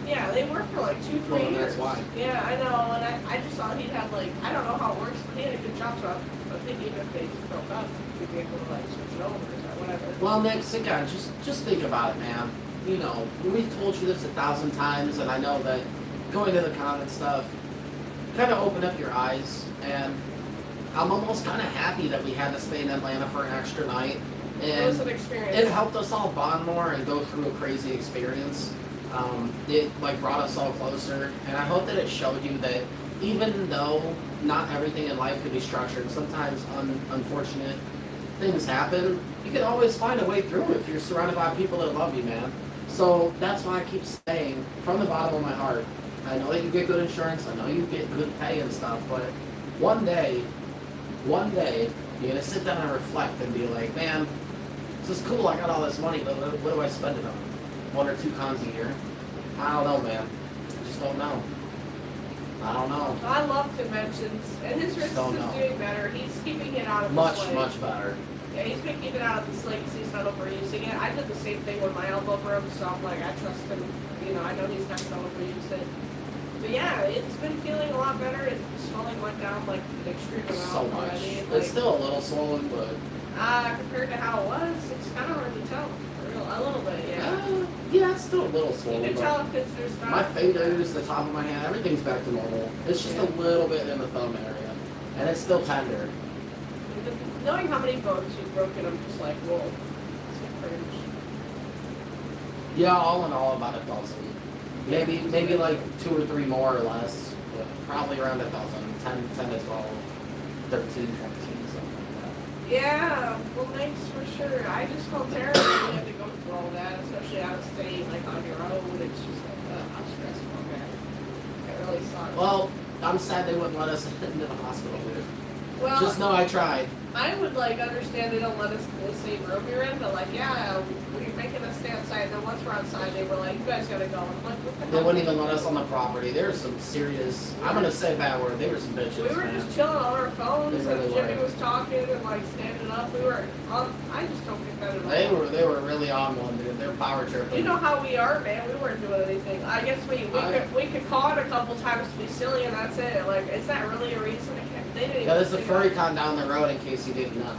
[SPEAKER 2] Yeah, they were for like 2-3
[SPEAKER 1] Well,
[SPEAKER 2] years.
[SPEAKER 1] that's why.
[SPEAKER 2] Yeah, I know, and I just thought he'd have like, I don't know how it works, but he had a good job, so I think even if they broke up, he'd be able to like switch it over or whatever.
[SPEAKER 1] Well, Nick, sit down. Just think about it, man. You know, we've told you this 1,000 times, and I know that going to the con and stuff kind of opened up your eyes, and I'm almost kind of happy that we had to stay in Atlanta for an extra night. And
[SPEAKER 2] it was an experience.
[SPEAKER 1] It helped us all bond more and go through a crazy experience. It like brought us all closer, and I hope that it showed you that even though not everything in life could be structured, sometimes unfortunate things happen, you can always find a way through it if you're surrounded by people that love you, man. So that's why I keep saying, from the bottom of my heart, I know that you get good insurance, I know you get good pay and stuff, but one day, you're gonna sit down and reflect and be like, man, this is cool, I got all this money, but what do I spend it on? 1 or 2 cons a year? I don't know, man. I just don't know. I don't know.
[SPEAKER 2] I love conventions, and his wrist is doing better. He's keeping it out of the slate.
[SPEAKER 1] Much better.
[SPEAKER 2] Yeah, he's been keeping it out of the slate because he's not overusing it. I did the same thing when my elbow broke, so I'm like, I trust him. You know, I know he's not going to overuse it. But yeah, it's been feeling a lot better. The swelling went down like an extreme amount
[SPEAKER 1] So much.
[SPEAKER 2] already. Like,
[SPEAKER 1] It's still a little swollen, but...
[SPEAKER 2] compared to how it was, it's kind of hard to tell. A little bit, yeah.
[SPEAKER 1] Yeah, it's still a little swollen.
[SPEAKER 2] You can tell because there's not...
[SPEAKER 1] My fingers, the top of my hand, everything's back to normal. It's just a little bit in the thumb area. And it's still tender.
[SPEAKER 2] Knowing how many bones you've broken, I'm just like, whoa. So cringe.
[SPEAKER 1] Yeah, all in all, about 1,000. Maybe like 2 or 3 more or less. But probably around 1,000. 10 to 12, 13, 14, something like that.
[SPEAKER 2] Yeah, well, thanks for sure. I just felt terrible when you had to go through all that, especially out of state, like on your own. It's just like, how stressful, man. It really sucks.
[SPEAKER 1] Well, I'm sad they wouldn't let us into the hospital, dude.
[SPEAKER 2] Well,
[SPEAKER 1] Just know I tried.
[SPEAKER 2] I would like understand they don't let us in the same room you're in, but like, yeah, we're making us stay outside. And then once we're outside, they were like, you guys gotta go. I'm like, what the
[SPEAKER 1] They
[SPEAKER 2] hell?
[SPEAKER 1] wouldn't even let us on the property. There was some serious, I'm gonna say a bad word, they were some bitches,
[SPEAKER 2] We were
[SPEAKER 1] man.
[SPEAKER 2] just chilling on our phones,
[SPEAKER 1] They really
[SPEAKER 2] and Jimmy
[SPEAKER 1] were.
[SPEAKER 2] was talking and like standing up. We were on. I just don't get that at all.
[SPEAKER 1] They were really on one, dude. They were power tripping.
[SPEAKER 2] You know how we are, man. We weren't doing anything. I guess we could call it a couple times to be silly, and that's it. Like, is that really a reason? They didn't even
[SPEAKER 1] Yeah, there's a
[SPEAKER 2] think
[SPEAKER 1] furry
[SPEAKER 2] about it.
[SPEAKER 1] con down the road in case you didn't know.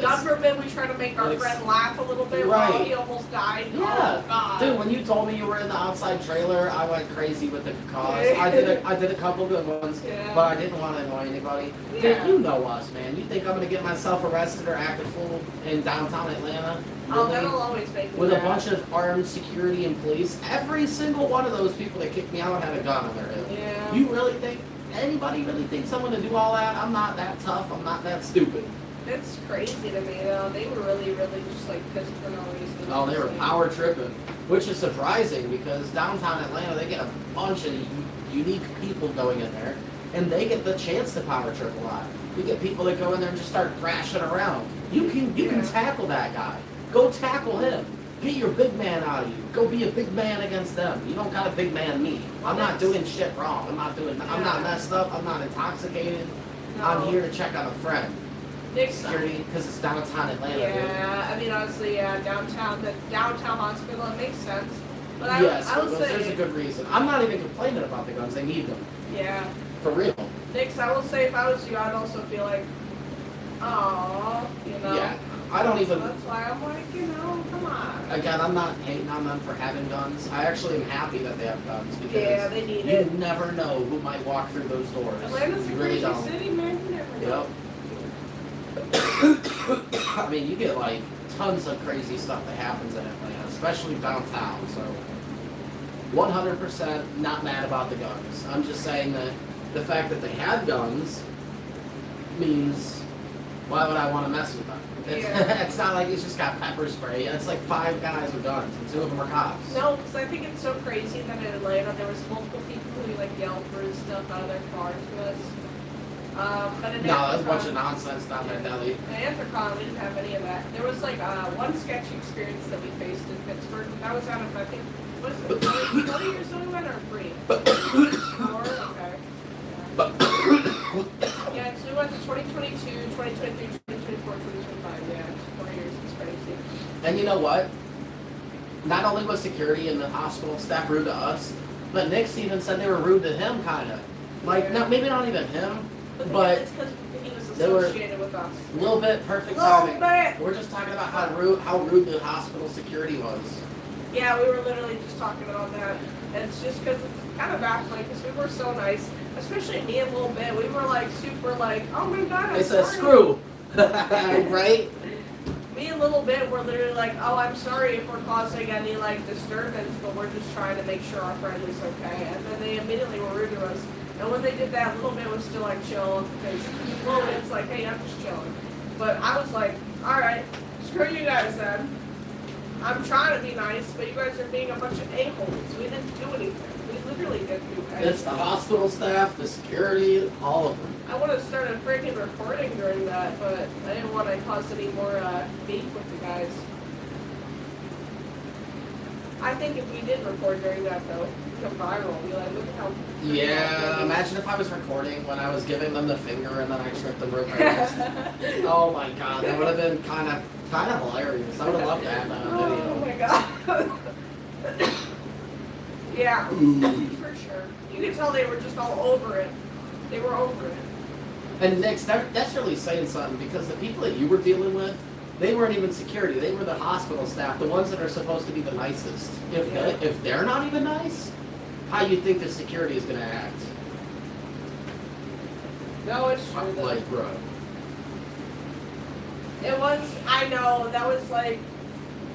[SPEAKER 2] God forbid we try to make our
[SPEAKER 1] Like,
[SPEAKER 2] friend laugh a little bit
[SPEAKER 1] right.
[SPEAKER 2] while he almost died.
[SPEAKER 1] Yeah.
[SPEAKER 2] Oh, God.
[SPEAKER 1] Dude, when you told me you were in the outside trailer, I went crazy with the cause.
[SPEAKER 2] Yeah.
[SPEAKER 1] I did a couple good ones,
[SPEAKER 2] Yeah.
[SPEAKER 1] but I didn't want to annoy anybody.
[SPEAKER 2] Yeah.
[SPEAKER 1] Dude, you know us, man. You think I'm gonna get myself arrested or act a fool in downtown Atlanta?
[SPEAKER 2] Oh,
[SPEAKER 1] Really?
[SPEAKER 2] that'll always make me
[SPEAKER 1] With a
[SPEAKER 2] mad.
[SPEAKER 1] bunch of armed security and police. Every single one of those people that kicked me out had a gun on their hip.
[SPEAKER 2] Yeah.
[SPEAKER 1] You really think, anybody really thinks I'm gonna do all that? I'm not that tough, I'm not that stupid.
[SPEAKER 2] It's crazy to me though. They were really, really just like pissed for no reason.
[SPEAKER 1] Oh, they were power tripping, which is surprising because downtown Atlanta, they get a bunch of unique people going in there, and they get the chance to power trip a lot. You get people that go in there and just start thrashing around. You can tackle that guy. Go tackle him. Get your big man out of you. Go be a big man against them. You don't got a big man me. I'm not doing shit wrong. I'm not messed up. I'm not intoxicated.
[SPEAKER 2] No.
[SPEAKER 1] I'm here to check on a friend. Security, because it's downtown Atlanta.
[SPEAKER 2] Yeah, I mean honestly, downtown, the downtown hospital, it makes sense. But I would say
[SPEAKER 1] there's a good reason. I'm not even complaining about the guns. They need them.
[SPEAKER 2] Yeah.
[SPEAKER 1] For real.
[SPEAKER 2] Nick, I will say if I was you, I'd also feel like, oh, you know.
[SPEAKER 1] Yeah. I don't even.
[SPEAKER 2] That's why I'm like, come on.
[SPEAKER 1] Again, I'm not hating on them for having guns. I actually am happy that they have guns because
[SPEAKER 2] they need
[SPEAKER 1] you
[SPEAKER 2] it.
[SPEAKER 1] never know who might walk through those doors.
[SPEAKER 2] Atlanta's
[SPEAKER 1] you
[SPEAKER 2] a
[SPEAKER 1] really
[SPEAKER 2] crazy
[SPEAKER 1] don't.
[SPEAKER 2] city, man. You never know.
[SPEAKER 1] I mean, you get like tons of crazy stuff that happens in Atlanta, especially downtown. So, 100% not mad about the guns. I'm just saying that the fact that they had guns means why would I want to mess with them? It's not like it's just got pepper spray. It's like 5 guys with guns, and 2 of them are cops.
[SPEAKER 2] No, because I think it's so crazy that in Atlanta there was multiple people who like yelled threw stuff out of their cars to us. But in
[SPEAKER 1] That's a bunch of nonsense down there, Delhi.
[SPEAKER 2] In Anthrocon, we didn't have any of that. There was like one sketchy experience that we faced in Pittsburgh. That was out of, I think, what is it, 20 years ago or 3? 4? Okay. Yeah, so we went to 2022, 2023, 2024, 2025. Yeah, 4 years. It's crazy.
[SPEAKER 1] And you know what? Not only was security and the hospital staff rude to us, but Nick's even said they were rude to him, kind of. Like, no, maybe not even him, but
[SPEAKER 2] it's because he was
[SPEAKER 1] they were
[SPEAKER 2] associated with us.
[SPEAKER 1] a little bit perfect timing. We're just talking about how rude the hospital security was.
[SPEAKER 2] Yeah, we were literally just talking about that. And it's just because it's kind of baffling because we were so nice, especially me a little bit. We were like super like, oh my god,
[SPEAKER 1] It's a screw, right?
[SPEAKER 2] Me a little bit. We're literally like, oh, I'm sorry if we're causing any like disturbance, but we're just trying to make sure our friend is okay. And then they immediately were rude to us. And when they did that, a little bit was still like chill because it's like, hey, I'm just chilling. But I was like, all right, screw you guys then. I'm trying to be nice, but you guys are being a bunch of a-holes. We didn't do anything. We literally didn't do anything.
[SPEAKER 1] It's the hospital staff, the security, all of them.
[SPEAKER 2] I would have started freaking recording during that, but I didn't want to cause any more beef with the guys. I think if we did record during that, though, it'd become viral. Be like, look at how...
[SPEAKER 1] Yeah, imagine if I was recording when I was giving them the finger and then I tripped them real fast. Oh my god, that would have been kind of hilarious. I would have loved that video.
[SPEAKER 2] Oh my god. Yeah, for sure. You could tell they were just all over it. They were over it.
[SPEAKER 1] And Nick, that's really saying something because the people that you were dealing with, they weren't even security. They were the hospital staff, the ones that are supposed to be the nicest. If they're not even nice, how you think the security is going to act?
[SPEAKER 2] No, it's true. Though.
[SPEAKER 1] Like, bro.
[SPEAKER 2] It was, I know, that was like,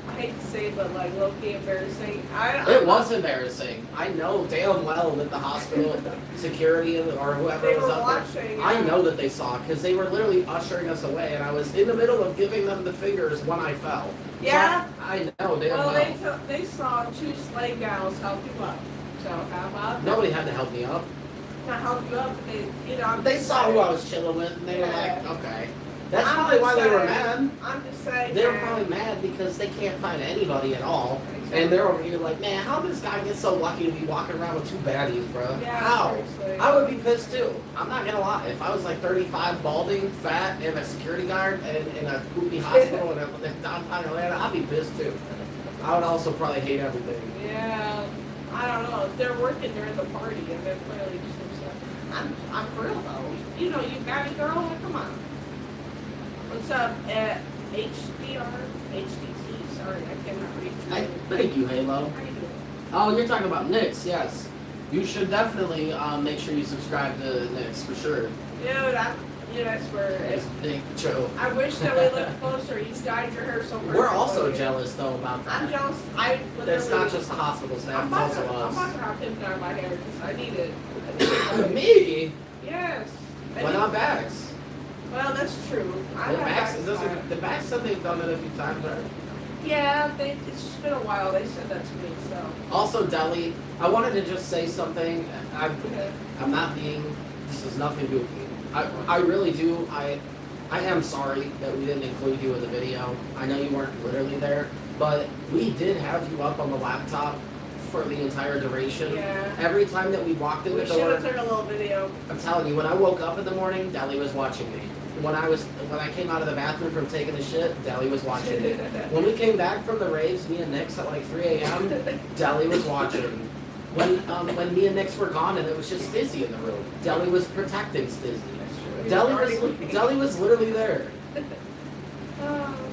[SPEAKER 2] I hate to say it, but like low-key embarrassing.
[SPEAKER 1] It was embarrassing. I know damn well that the hospital security or whoever was up there, I know that they saw because they were literally ushering us away, and I was in the middle of giving them the fingers when I fell.
[SPEAKER 2] Yeah?
[SPEAKER 1] So I know damn well.
[SPEAKER 2] Well, they saw 2 slave gals help you up. So how about that?
[SPEAKER 1] Nobody had to help me up.
[SPEAKER 2] Not help you up, but
[SPEAKER 1] they saw who I was chilling with, and they were like, okay. That's probably why they were mad.
[SPEAKER 2] I'm just saying.
[SPEAKER 1] They were probably mad because they can't find anybody at all. Exactly. And they're over here like, man, how did this guy get so lucky to be walking around with 2 baddies, bro?
[SPEAKER 2] Yeah,
[SPEAKER 1] how?
[SPEAKER 2] Seriously.
[SPEAKER 1] I would be pissed too. I'm not gonna lie. If I was like 35, balding, fat, and a security guard in a poopy hospital in downtown Atlanta, I'd be pissed too. I would also probably hate everything.
[SPEAKER 2] Yeah. I don't know. They're working during the party and they're clearly just upset. I'm for real though. You know, you got it, girl. Come on. What's up at HDT? Sorry, I cannot read.
[SPEAKER 1] Thank you, Halo.
[SPEAKER 2] How you doing?
[SPEAKER 1] Oh, you're talking about Nyx, yes. You should definitely make sure you subscribe to Nyx for sure.
[SPEAKER 2] Dude, I swear.
[SPEAKER 1] Big Joe.
[SPEAKER 2] I wish that we looked closer. You dyed your hair so perfect.
[SPEAKER 1] We're also jealous though about that.
[SPEAKER 2] I'm jealous.
[SPEAKER 1] That's not just the hospital staff, it's also
[SPEAKER 2] I'm
[SPEAKER 1] us.
[SPEAKER 2] about to have him dye my hair because I need it.
[SPEAKER 1] Me?
[SPEAKER 2] Yes.
[SPEAKER 1] Why not bags?
[SPEAKER 2] Well, that's true. I
[SPEAKER 1] The
[SPEAKER 2] have
[SPEAKER 1] Max said they've done it a few times already.
[SPEAKER 2] Yeah, it's just been a while. They said that to me, so.
[SPEAKER 1] Also, Deli, I wanted to just say something.
[SPEAKER 2] Okay.
[SPEAKER 1] I'm not being. This is nothing goofy. I really do. I am sorry that we didn't include you in the video. I know you weren't literally there, but we did have you up on the laptop for the entire duration.
[SPEAKER 2] Yeah.
[SPEAKER 1] Every time that we walked in
[SPEAKER 2] We
[SPEAKER 1] the
[SPEAKER 2] should
[SPEAKER 1] door,
[SPEAKER 2] have took a little video.
[SPEAKER 1] I'm telling you, when I woke up in the morning, Deli was watching me. When I came out of the bathroom from taking a shit, Deli was watching me. When we came back from the raves, me and Nix at like 3 a.m., Deli was watching. When me and Nix were gone and it was just Stizzy in the room, Deli was protecting Stizzy. Deli was literally there.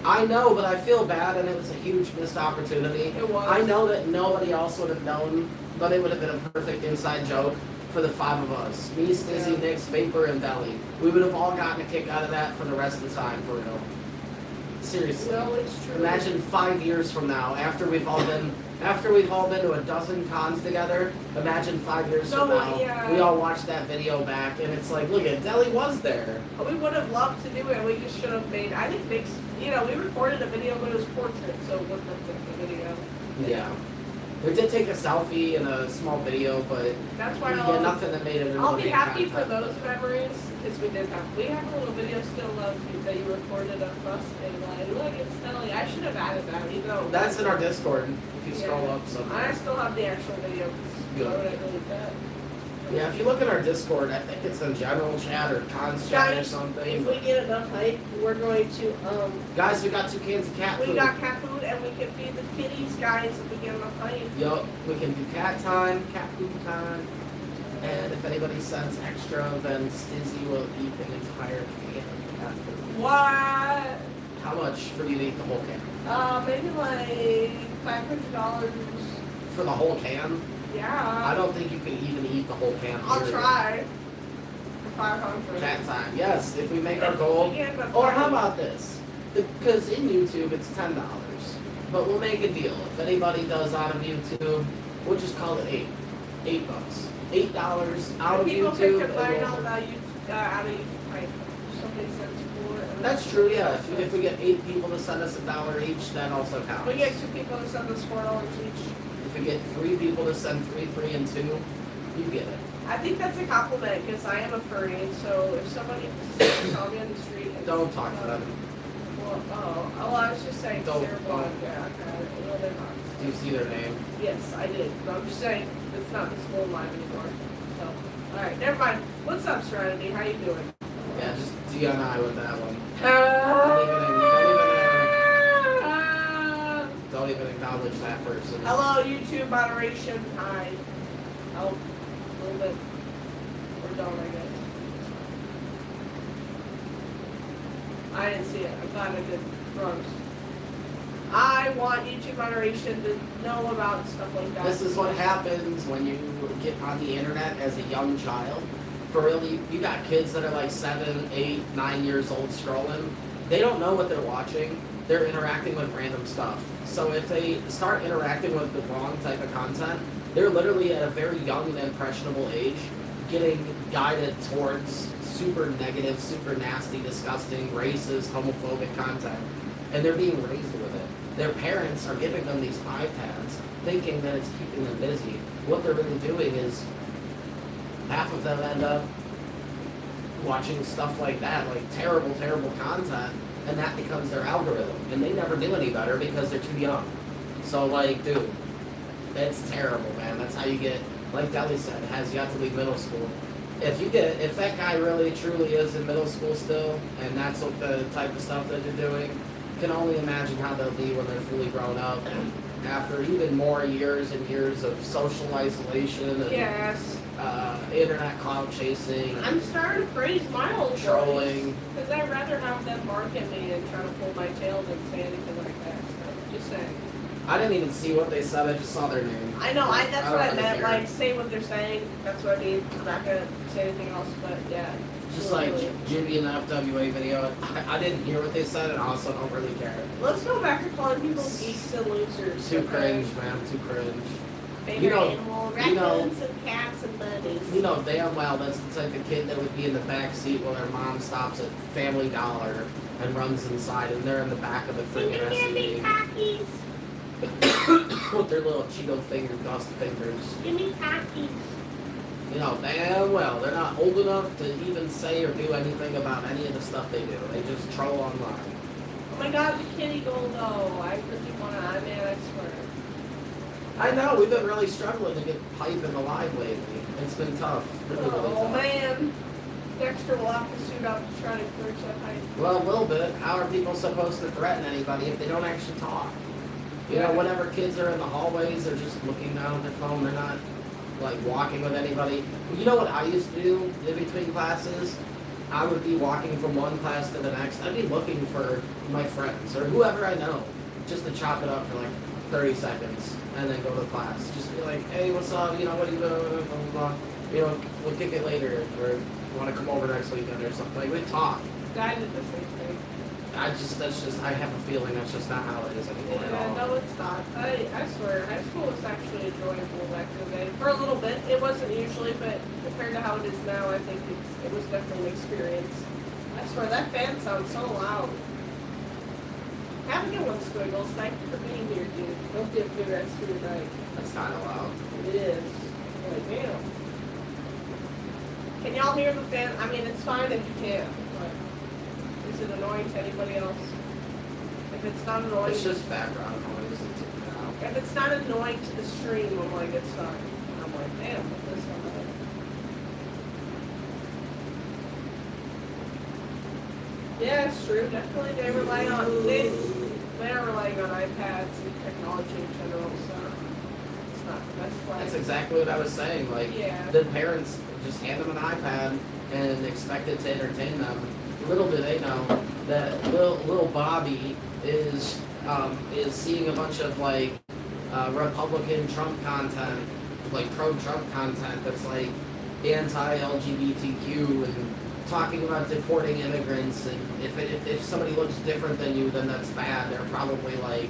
[SPEAKER 1] I know, but I feel bad, and it was a huge missed opportunity.
[SPEAKER 2] It was.
[SPEAKER 1] I know that nobody else would have known, but it would have been a perfect inside joke for the 5 of us. Me, Stizzy, Nix, Vapor, and Deli. We would have all gotten a kick out of that for the rest of the time, for real. Seriously.
[SPEAKER 2] Well, it's true.
[SPEAKER 1] Imagine 5 years from now, after we've all been to a dozen cons together. Imagine 5 years from now,
[SPEAKER 2] yeah.
[SPEAKER 1] we all watch that video back, and it's like, look at Deli was there.
[SPEAKER 2] We would have loved to do it. We just should have made. I think Nick's. We recorded a video, but it was portrait, so it wouldn't have took the video.
[SPEAKER 1] Yeah. We did take a selfie and a small video, but
[SPEAKER 2] That's why
[SPEAKER 1] nothing that made it.
[SPEAKER 2] I'll be
[SPEAKER 1] really
[SPEAKER 2] happy for
[SPEAKER 1] content.
[SPEAKER 2] those memories because we have a little video still of you that you recorded of us and like, look, it's Nelly. I should have added that, even though
[SPEAKER 1] That's in our Discord. If you scroll up somewhere.
[SPEAKER 2] I still have the actual video.
[SPEAKER 1] Good.
[SPEAKER 2] Why would I delete that?
[SPEAKER 1] Yeah, if you look at our Discord, I think it's in general chat or cons chat or
[SPEAKER 2] Guys,
[SPEAKER 1] something.
[SPEAKER 2] if we get enough hype, we're going to
[SPEAKER 1] Guys, we got 2 cans of cat food.
[SPEAKER 2] we got cat food and we can feed the kitties, guys, if we get enough hype.
[SPEAKER 1] Yup, we can do cat time, cat food time. And if anybody sends extra, then Stizzy will eat an entire can of cat food.
[SPEAKER 2] What?
[SPEAKER 1] How much for you to eat the whole can?
[SPEAKER 2] Maybe like $500.
[SPEAKER 1] For the whole can?
[SPEAKER 2] Yeah.
[SPEAKER 1] I don't think you can even eat the whole can.
[SPEAKER 2] I'll
[SPEAKER 1] period.
[SPEAKER 2] try. For 500.
[SPEAKER 1] Cat time. Yes, if we make our goal.
[SPEAKER 2] But
[SPEAKER 1] Or how about this? Because in YouTube it's $10, but we'll make a deal. If anybody does out of YouTube, we'll just call it $8. $8 out of
[SPEAKER 2] people
[SPEAKER 1] YouTube.
[SPEAKER 2] pick up
[SPEAKER 1] and
[SPEAKER 2] out
[SPEAKER 1] we'll-
[SPEAKER 2] of YouTube, like somebody sends $4.
[SPEAKER 1] That's true. Yeah. If we get 8 people to send us $1 each, that also counts.
[SPEAKER 2] We get 2 people to send us $4 each.
[SPEAKER 1] If we get 3 people to send 3, 3, and 2, you get it.
[SPEAKER 2] I think that's a compliment because I am a furry. So if somebody saw me on the street, and,
[SPEAKER 1] Don't talk to them.
[SPEAKER 2] Well, I was just saying.
[SPEAKER 1] Don't-
[SPEAKER 2] They're blonde. Yeah, okay. Well, they're not.
[SPEAKER 1] Do you see their name?
[SPEAKER 2] Yes, I did. But I'm just saying it's not visible live anymore. So, all right, never mind. What's up, Serenity? How you doing?
[SPEAKER 1] Yeah, just DNI with that one. Don't even acknowledge that person.
[SPEAKER 2] Hello, YouTube moderation. Hi. Help. A little bit. We're done, I guess. I didn't see it. I'm glad I did. Gross. I want YouTube moderation to know about stuff like that.
[SPEAKER 1] This is what happens when you get on the internet as a young child. For real, you got kids that are like 7, 8, 9 years old scrolling. They don't know what they're watching. They're interacting with random stuff. So if they start interacting with the wrong type of content, they're literally at a very young and impressionable age getting guided towards super negative, super nasty, disgusting, racist, homophobic content. And they're being raised with it. Their parents are giving them these iPads thinking that it's keeping them busy. What they're really doing is half of them end up watching stuff like that, like terrible, terrible content, and that becomes their algorithm. And they never do any better because they're too young. So, like, dude, it's terrible, man. That's how you get, like Deli said, has yet to leave middle school. If that guy really truly is in middle school still, and that's what the type of stuff that they're doing, can only imagine how they'll be when they're fully grown up. After even more years and years of social isolation and
[SPEAKER 2] Yes.
[SPEAKER 1] internet cloud chasing,
[SPEAKER 2] I'm starting to praise my old
[SPEAKER 1] trolling.
[SPEAKER 2] because I'd rather have them bark at me and try to pull my tail than say anything like that. So, just saying.
[SPEAKER 1] I didn't even see what they said. I just saw their name.
[SPEAKER 2] I know. That's
[SPEAKER 1] I
[SPEAKER 2] what
[SPEAKER 1] don't
[SPEAKER 2] I
[SPEAKER 1] really
[SPEAKER 2] meant.
[SPEAKER 1] care.
[SPEAKER 2] Like, say what they're saying. That's what I mean. I'm not gonna say anything else. But yeah.
[SPEAKER 1] Just like
[SPEAKER 2] totally.
[SPEAKER 1] Jimmy in the FWA video. I didn't hear what they said, and also don't really care.
[SPEAKER 2] Let's go back to calling people geeks and losers.
[SPEAKER 1] Too
[SPEAKER 2] okay?
[SPEAKER 1] cringe, man. Too cringe.
[SPEAKER 2] Favorite
[SPEAKER 1] You know-
[SPEAKER 2] animal,
[SPEAKER 1] you know-
[SPEAKER 2] raccoons and cats and bunnies.
[SPEAKER 1] You you know damn well that's the type of kid that would be in the back seat while their mom stops at Family Dollar and runs inside, and they're in the back of the freaking SUV with their little Cheeto finger dust fingers.
[SPEAKER 2] Give me Takis.
[SPEAKER 1] You know damn well they're not old enough to even say or do anything about any of the stuff they do. They just troll online.
[SPEAKER 2] Oh my God, the kitty gold though. I really want to. I swear.
[SPEAKER 1] I know, we've been really struggling to get pipe in the live lately. It's been tough. Really
[SPEAKER 2] Oh
[SPEAKER 1] tough.
[SPEAKER 2] man. Dexter will have to suit up to try to encourage that height.
[SPEAKER 1] Well, a little bit. How are people supposed to threaten anybody if they don't actually talk? You know, whenever kids are in the hallways, they're just looking down at their phone. They're not, like, walking with anybody. You know what I used to do in between classes? I would be walking from one class to the next. I'd be looking for my friends or whoever I know just to chop it up for, like, 30 seconds and then go to class. Just be like, hey, what's up? You know, what are you doing? Blah, blah, blah. You know, we'll kick it later. Or you want to come over next weekend or something. Like, we talk.
[SPEAKER 2] I did the same thing.
[SPEAKER 1] I have a feeling that's just not how it is anymore at all.
[SPEAKER 2] No, it's not. I swear, high school was actually enjoyable back in the day. For a little bit, it wasn't usually, but compared to how it is now, I think it was definitely an experience. I swear, that fan sounds so loud. Have a good one, Squiggles. Thank you for being here, dude. Hope you have a good rest of your night.
[SPEAKER 1] That's kind of loud.
[SPEAKER 2] It is. Like, damn. Can y'all hear the fan? I mean, it's fine if you can, but is it annoying to anybody else? If it's not annoying,
[SPEAKER 1] It's just background noise.
[SPEAKER 2] if it's not annoying to the stream, I'm like, it's fine. I'm like, damn, but this one. Yeah, it's true. Definitely, they are relying on iPads and technology in general, so it's not the best way.
[SPEAKER 1] That's exactly what I was saying. Like,
[SPEAKER 2] Yeah.
[SPEAKER 1] the parents just hand them an iPad and expect it to entertain them. Little do they know that little Bobby is seeing a bunch of like Republican Trump content, like pro-Trump content that's like anti-LGBTQ and talking about deporting immigrants, and if somebody looks different than you, then that's bad. They're probably like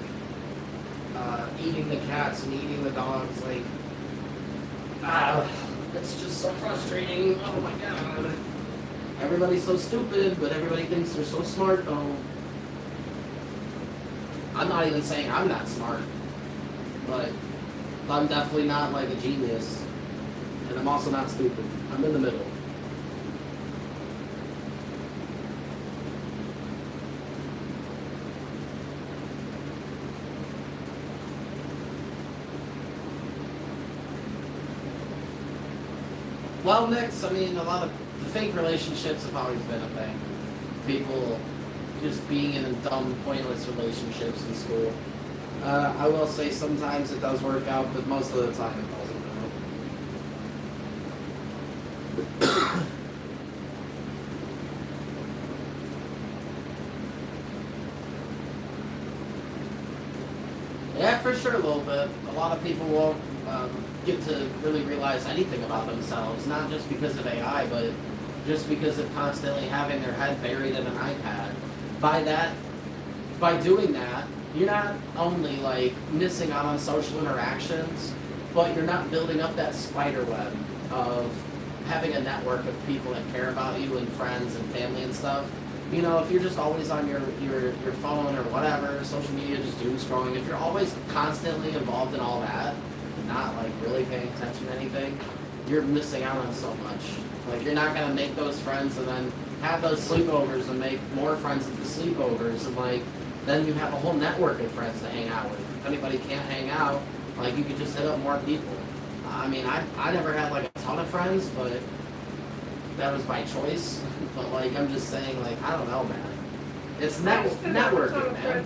[SPEAKER 1] eating the cats and eating the dogs. Like, it's just so frustrating. Oh my god. Everybody's so stupid, but everybody thinks they're so smart. Oh, I'm not even saying I'm not smart, but I'm definitely not like a genius, and I'm also not stupid. I'm in the middle. Well, next, I mean, a lot of the fake relationships have always been a thing. People just being in dumb, pointless relationships in school. I will say sometimes it does work out, but most of the time it doesn't. Yeah, for sure, a little bit. A lot of people won't get to really realize anything about themselves, not just because of AI, but just because of constantly having their head buried in an iPad. By doing that, you're not only like missing out on social interactions, but you're not building up that spider web of having a network of people that care about you and friends and family and stuff. You know, if you're just always on your phone or whatever, social media, just doom scrolling, if you're always constantly involved in all that, not like really paying attention to anything, you're missing out on so much. Like, you're not gonna make those friends and then have those sleepovers and make more friends at the sleepovers, and like then you have a whole network of friends to hang out with. If anybody can't hang out, like, you could just hit up more people. I mean, I never had like a ton of friends, but that was by choice. But like, I'm just saying, like, I don't know, man. It's networking, man.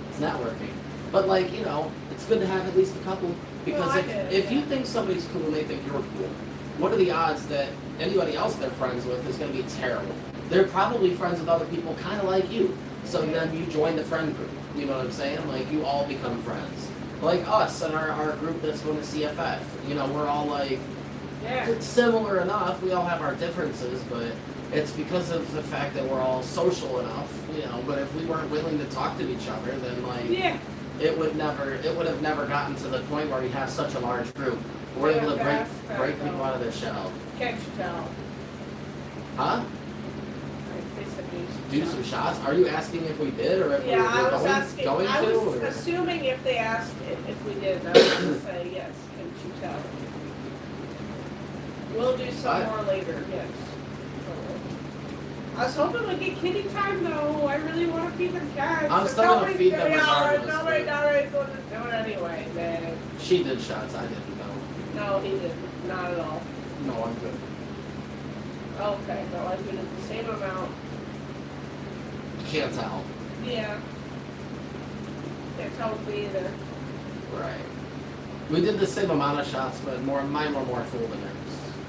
[SPEAKER 1] It's networking. But like, you know, it's good to have at least a couple, because if you think somebody's cool and they think you're cool, what are the odds that anybody else they're friends with is going to be terrible? They're probably friends with other people kind of like you. So then you join the friend group. You know what I'm saying? Like, you all become friends. Like us and our group that's going to CFF. You know, we're all like similar enough. We all have our differences, but it's because of the fact that we're all social enough. You know, but if we weren't willing to talk to each other, then like it would have never gotten to the point where we have such a large group. We're able to break people out of their shell.
[SPEAKER 2] Can't you tell?
[SPEAKER 1] Huh?
[SPEAKER 2] They said
[SPEAKER 1] Do some shots? Are you asking if we did or if
[SPEAKER 2] Yeah,
[SPEAKER 1] we were
[SPEAKER 2] I was asking.
[SPEAKER 1] going
[SPEAKER 2] I
[SPEAKER 1] to?
[SPEAKER 2] was
[SPEAKER 1] Or?
[SPEAKER 2] assuming if they asked if we did, I was going to say yes. Can't you tell? We'll do some
[SPEAKER 1] What?
[SPEAKER 2] more later. Yes. I was hoping we'd get kitty time though. I really want to feed them cats.
[SPEAKER 1] I'm still gonna feed them regardless,
[SPEAKER 2] Nobody's
[SPEAKER 1] but-
[SPEAKER 2] going to do it anyway, man.
[SPEAKER 1] She did shots. I didn't though.
[SPEAKER 2] No, he didn't. Not at all.
[SPEAKER 1] No, I'm good.
[SPEAKER 2] Okay, well, I did the same amount.
[SPEAKER 1] Can't tell.
[SPEAKER 2] Yeah. Can't tell with me either.
[SPEAKER 1] Right. We did the same amount of shots, but mine were more full than hers.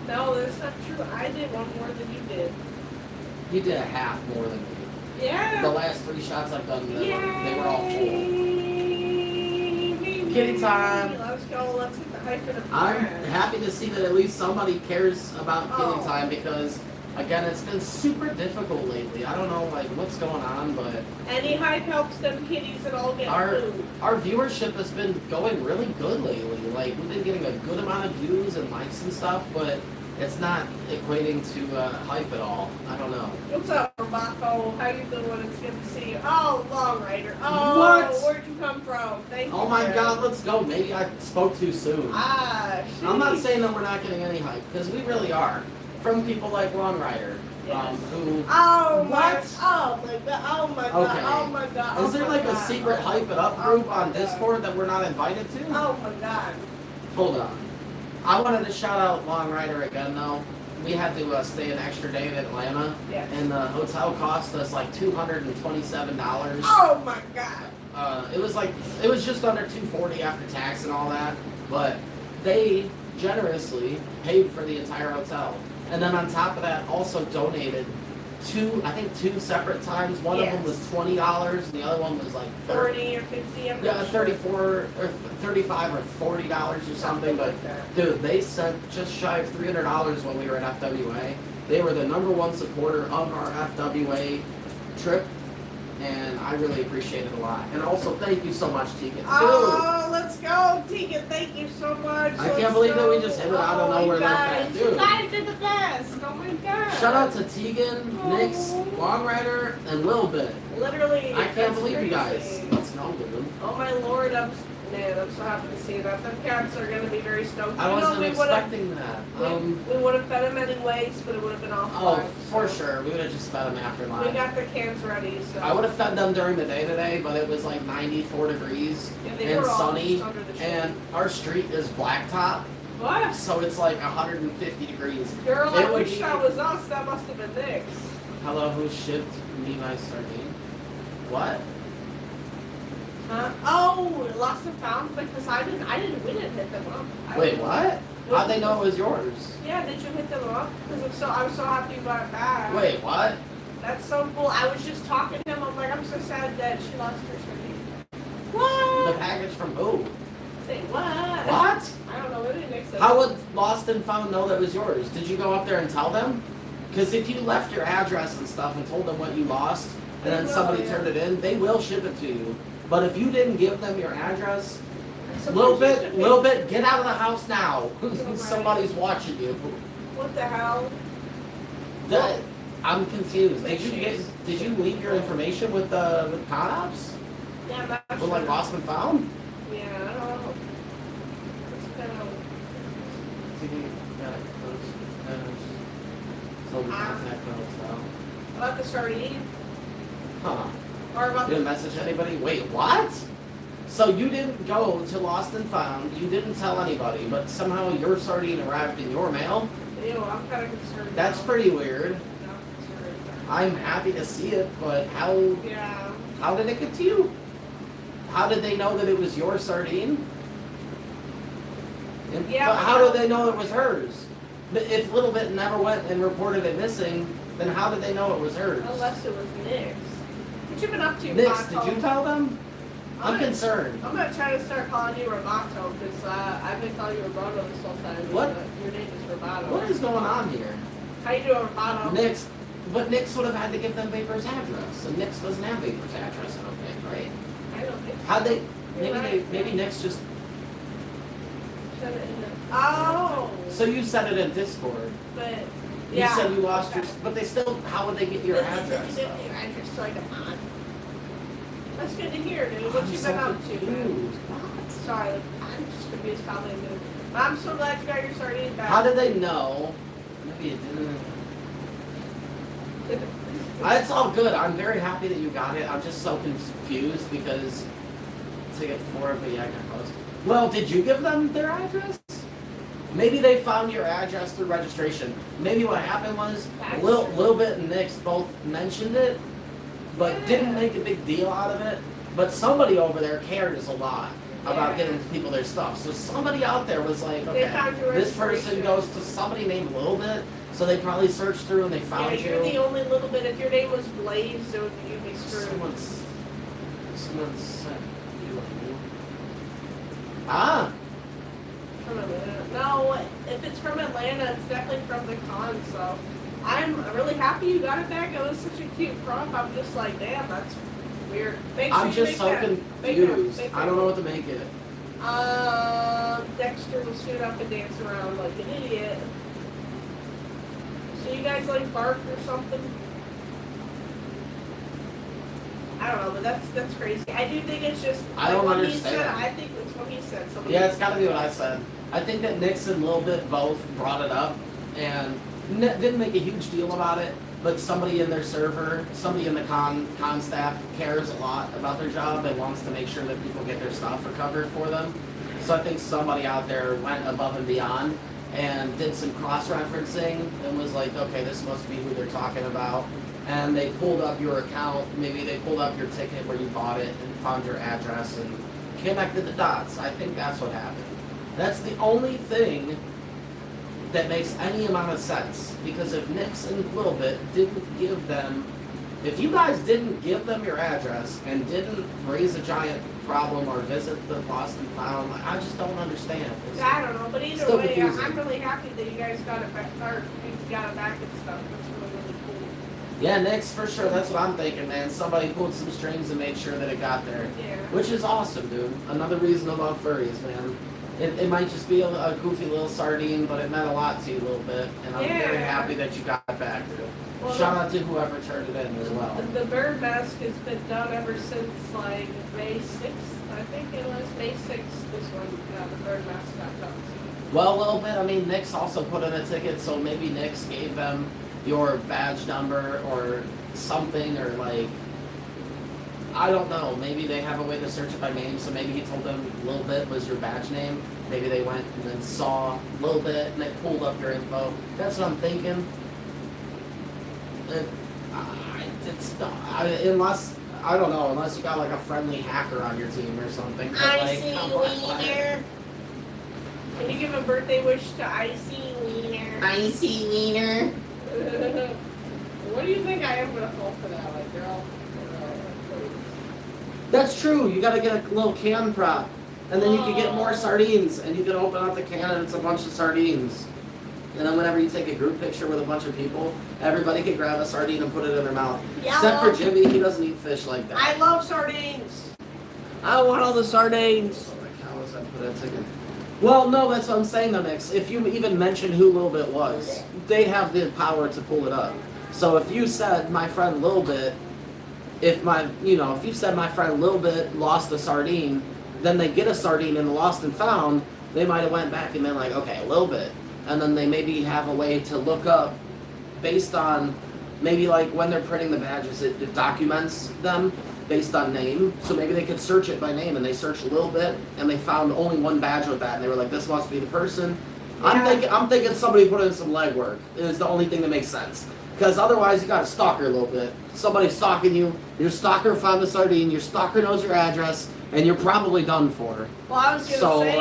[SPEAKER 2] No, that's not true. I did one more than you did.
[SPEAKER 1] You did a half more than me.
[SPEAKER 2] Yeah.
[SPEAKER 1] The last 3 shots I've done, they were all full.
[SPEAKER 2] Yay!
[SPEAKER 1] Kitty time.
[SPEAKER 2] Let's go. Let's get the hyphen of
[SPEAKER 1] I'm
[SPEAKER 2] that.
[SPEAKER 1] happy to see that at least somebody cares about kitty
[SPEAKER 2] Oh.
[SPEAKER 1] time because, again, it's been super difficult lately. I don't know like what's going on, but
[SPEAKER 2] Any hype helps them kitties and all get food.
[SPEAKER 1] our viewership has been going really good lately. Like we've been getting a good amount of views and likes and stuff, but it's not equating to hype at all. I don't know.
[SPEAKER 2] What's up, Robaco? How you doing? It's good to see you. Oh, Long Rider. Oh,
[SPEAKER 1] What?
[SPEAKER 2] Where'd you come from? Thank you.
[SPEAKER 1] Oh my
[SPEAKER 2] sir.
[SPEAKER 1] God, let's go. Maybe I spoke too soon.
[SPEAKER 2] Ah,
[SPEAKER 1] I'm not
[SPEAKER 2] sheesh.
[SPEAKER 1] saying that we're not getting any hype because we really are from people like Long Rider,
[SPEAKER 2] Yes.
[SPEAKER 1] who.
[SPEAKER 2] Oh my!
[SPEAKER 1] What?
[SPEAKER 2] Oh my god! Oh my god!
[SPEAKER 1] Okay.
[SPEAKER 2] Oh my god!
[SPEAKER 1] Is there
[SPEAKER 2] oh
[SPEAKER 1] like
[SPEAKER 2] my
[SPEAKER 1] a
[SPEAKER 2] god.
[SPEAKER 1] secret hype it up
[SPEAKER 2] Oh
[SPEAKER 1] group
[SPEAKER 2] my
[SPEAKER 1] on
[SPEAKER 2] God.
[SPEAKER 1] Discord that we're not invited to?
[SPEAKER 2] Oh my god!
[SPEAKER 1] Hold on. I wanted to shout out Long Rider again though. We had to stay an extra day in Atlanta,
[SPEAKER 2] Yes.
[SPEAKER 1] and the hotel cost us like $227.
[SPEAKER 2] Oh my god!
[SPEAKER 1] It was just under $240 after tax and all that, but they generously paid for the entire hotel, and then on top of that, also donated two separate times. One of them was $20, and the other one was like
[SPEAKER 2] 40 or 50. I'm
[SPEAKER 1] yeah,
[SPEAKER 2] not
[SPEAKER 1] 34 or 35 or $40 or something. But
[SPEAKER 2] like that.
[SPEAKER 1] dude, they sent just shy of $300 when we were at FWA. They were the #1 supporter of our FWA trip, and I really appreciate it a lot. And also, thank you so much, Tegan. Dude,
[SPEAKER 2] Oh, let's go, Tegan! Thank you so much.
[SPEAKER 1] I
[SPEAKER 2] Let's
[SPEAKER 1] can't believe that
[SPEAKER 2] go.
[SPEAKER 1] we just hit it out of
[SPEAKER 2] Oh,
[SPEAKER 1] nowhere
[SPEAKER 2] you
[SPEAKER 1] like
[SPEAKER 2] guys,
[SPEAKER 1] that, dude.
[SPEAKER 2] You guys are the best. Oh my god!
[SPEAKER 1] shout out to Tegan, Nix, Long Rider, and Lil Bit.
[SPEAKER 2] Literally,
[SPEAKER 1] I can't
[SPEAKER 2] that's
[SPEAKER 1] believe you guys.
[SPEAKER 2] crazy.
[SPEAKER 1] Let's go, dude.
[SPEAKER 2] Oh my lord, I'm so happy to see that. Them cats are gonna be very stoked.
[SPEAKER 1] I
[SPEAKER 2] You know,
[SPEAKER 1] wasn't
[SPEAKER 2] we would've-
[SPEAKER 1] expecting that.
[SPEAKER 2] We would have fed them anyways, but it would have been off.
[SPEAKER 1] Oh, for sure. We would have just fed them after
[SPEAKER 2] We
[SPEAKER 1] lunch.
[SPEAKER 2] got the cans ready, so.
[SPEAKER 1] I would have fed them during the day today, but it was like 94 degrees
[SPEAKER 2] Yeah, they
[SPEAKER 1] and
[SPEAKER 2] were all
[SPEAKER 1] sunny,
[SPEAKER 2] just under the shade.
[SPEAKER 1] and our street is blacktop,
[SPEAKER 2] What?
[SPEAKER 1] so it's like 150 degrees.
[SPEAKER 2] Girl,
[SPEAKER 1] It
[SPEAKER 2] I
[SPEAKER 1] would
[SPEAKER 2] wish
[SPEAKER 1] be-
[SPEAKER 2] that was us. That must have been Nick's.
[SPEAKER 1] Hello, who shipped me my sardine? What?
[SPEAKER 2] Huh? Oh, lost and found because we didn't hit them up.
[SPEAKER 1] Wait, what? How'd they know it was yours?
[SPEAKER 2] Yeah, did you hit them up? Because I'm so happy you got it back.
[SPEAKER 1] Wait, what?
[SPEAKER 2] That's so cool. I was just talking to him. I'm like, I'm so sad that she lost her sardine.
[SPEAKER 1] The
[SPEAKER 2] What?
[SPEAKER 1] package from who?
[SPEAKER 2] Say what?
[SPEAKER 1] What?
[SPEAKER 2] I don't know. Maybe Nick said.
[SPEAKER 1] How would Lost and Found know that was yours? Did you go up there and tell them? Because if you left your address and stuff and told them what you lost, and then
[SPEAKER 2] They will,
[SPEAKER 1] somebody
[SPEAKER 2] yeah.
[SPEAKER 1] turned it in, they will ship it to you. But if you didn't give them your address,
[SPEAKER 2] Sometimes you have to
[SPEAKER 1] little
[SPEAKER 2] pay-
[SPEAKER 1] bit, get out of the house now.
[SPEAKER 2] Right.
[SPEAKER 1] Somebody's watching you.
[SPEAKER 2] What the hell?
[SPEAKER 1] That- I'm confused.
[SPEAKER 2] Make
[SPEAKER 1] Did you leave your information with ConOps?
[SPEAKER 2] Yeah, I'm not
[SPEAKER 1] With
[SPEAKER 2] sure.
[SPEAKER 1] like Lost and Found?
[SPEAKER 2] Yeah, I don't know. It's kind of.
[SPEAKER 1] Told me contact the hotel.
[SPEAKER 2] About the sardine?
[SPEAKER 1] Huh.
[SPEAKER 2] Or about
[SPEAKER 1] You didn't
[SPEAKER 2] the.
[SPEAKER 1] message anybody? Wait, what? So you didn't go to Lost and Found, you didn't tell anybody, but somehow your sardine arrived in your mail?
[SPEAKER 2] Ew, I'm kind of concerned.
[SPEAKER 1] That's
[SPEAKER 2] now.
[SPEAKER 1] pretty weird.
[SPEAKER 2] Yeah, I'm concerned.
[SPEAKER 1] I'm happy to see it, but how
[SPEAKER 2] Yeah.
[SPEAKER 1] did it get to you? How did they know that it was your sardine? And,
[SPEAKER 2] Yeah,
[SPEAKER 1] but
[SPEAKER 2] but
[SPEAKER 1] how
[SPEAKER 2] how-
[SPEAKER 1] did they know it was hers? But if Little Bit never went and reported it missing, then how did they know it was hers?
[SPEAKER 2] Unless it was Nick's. What you been up to,
[SPEAKER 1] Nix,
[SPEAKER 2] Roboto?
[SPEAKER 1] did you tell them? I'm
[SPEAKER 2] gonna-
[SPEAKER 1] concerned.
[SPEAKER 2] I'm gonna try to start calling you Roboto because I've been calling you Roboto this whole time.
[SPEAKER 1] What?
[SPEAKER 2] Your name is Roboto.
[SPEAKER 1] What is going on here?
[SPEAKER 2] How you doing, Roboto?
[SPEAKER 1] Nix, but Nix would have had to give them Vapor's address, and Nix doesn't have Vapor's address, I don't think, right?
[SPEAKER 2] I don't think so.
[SPEAKER 1] How'd they?
[SPEAKER 2] You're right.
[SPEAKER 1] Maybe Nix just.
[SPEAKER 2] Shut it in the. Oh.
[SPEAKER 1] So you said it in Discord.
[SPEAKER 2] But
[SPEAKER 1] You
[SPEAKER 2] yeah.
[SPEAKER 1] said you lost your, but they still, how would they get your address?
[SPEAKER 2] They give me your address so I can on. That's good to hear, dude. What
[SPEAKER 1] I'm
[SPEAKER 2] you
[SPEAKER 1] so
[SPEAKER 2] been up to, man?
[SPEAKER 1] confused.
[SPEAKER 2] Sorry, I'm just confused how they do. I'm so glad you got your sardine back.
[SPEAKER 1] How did they know? Maybe it didn't. It's all good. I'm very happy that you got it. I'm just so confused because ticket 4, but yeah, I got close. Well, did you give them their address? Maybe they found your address through registration. Maybe what happened was Lil Bit and Nick's both mentioned it, but didn't make a big deal out of it. But somebody over there cares a lot about getting people their stuff. So somebody out there was like, okay, this person goes to somebody named Lil Bit, so they probably searched through and they found you.
[SPEAKER 2] You're the only little bit. If your name was Blaze, it would you'd be screwed.
[SPEAKER 1] Someone said you. Ah.
[SPEAKER 2] From Atlanta. No, if it's from Atlanta, it's definitely from the con. So I'm really happy you got it back. It was such a cute prop. I'm just like, damn, that's weird.
[SPEAKER 1] I'm just so confused. I don't know what to make it.
[SPEAKER 2] Dexter will suit up and dance around like an idiot. So you guys like bark or something? I don't know, but that's crazy. I do think it's just
[SPEAKER 1] I don't
[SPEAKER 2] what
[SPEAKER 1] understand.
[SPEAKER 2] He said. I think it's what he said. Somebody
[SPEAKER 1] Yeah, it's got to be what I said. I think that Nix and Lil Bit both brought it up and didn't make a huge deal about it. But somebody in their server, somebody in the con staff cares a lot about their job and wants to make sure that people get their stuff recovered for them. So I think somebody out there went above and beyond and did some cross-referencing and was like, okay, this must be who they're talking about. And they pulled up your account, maybe they pulled up your ticket where you bought it and found your address and connected the dots. I think that's what happened. That's the only thing that makes any amount of sense. Because if Nix and Little Bit didn't give them, if you guys didn't give them your address and didn't raise a giant problem or visit the lost and found, I just don't understand.
[SPEAKER 2] I don't know, but either
[SPEAKER 1] still
[SPEAKER 2] way,
[SPEAKER 1] confusing.
[SPEAKER 2] I'm really happy that you guys got it back, or you got it back and stuff. That's really, really cool.
[SPEAKER 1] Yeah, Nix, for sure. That's what I'm thinking, man. Somebody pulled some strings and made sure that it got there.
[SPEAKER 2] Yeah.
[SPEAKER 1] Which is awesome, dude. Another reason to love furries, man. It might just be a goofy little sardine, but it meant a lot to you a little bit. And I'm very happy that you got it back, dude.
[SPEAKER 2] Well,
[SPEAKER 1] shout out to whoever turned it in as well.
[SPEAKER 2] The bird mask has been done ever since like May 6th. I think it was May 6th. This one, the bird mask got done.
[SPEAKER 1] Well, a little bit. I mean, Nix also put in a ticket, so maybe Nix gave them your badge number or something, or like, I don't know. Maybe they have a way to search it by name, so maybe he told them Lil Bit was your badge name. Maybe they went and then saw Lil Bit and they pulled up your info. That's what I'm thinking. Unless, I don't know, unless you got like a friendly hacker on your team or something. But
[SPEAKER 2] Icy Wiener. Can you give a birthday wish to Icy Wiener?
[SPEAKER 1] Icy Wiener.
[SPEAKER 2] What do you think I am gonna fall for that, like girl?
[SPEAKER 1] That's true. You gotta get a little can prop. And then you can get more sardines. And you can open up the can and it's a bunch of sardines. And then whenever you take a group picture with a bunch of people, everybody can grab a sardine and put it in their mouth. Except for Jimmy, he doesn't eat fish like that.
[SPEAKER 2] I love sardines. I want all the sardines.
[SPEAKER 1] How was that put that ticket? Well, no, that's what I'm saying though, Nix. If you even mention who Lil Bit was, they have the power to pull it up. So if you said my friend Lil Bit, if you said my friend Lil Bit lost a sardine, then they get a sardine in the lost and found, they might have went back and been like, okay, Lil Bit. And then they maybe have a way to look up based on, maybe like when they're printing the badges, it documents them based on name. So maybe they could search it by name, and they searched a little bit and they found only one badge with that, and they were like, this must be the person. Yeah. I'm thinking somebody put in some legwork is the only thing that makes sense. Because otherwise you got to stalk her a little bit. Somebody's stalking you, your stalker found the sardine, your stalker knows your address, and you're probably done for.
[SPEAKER 2] Well, I was gonna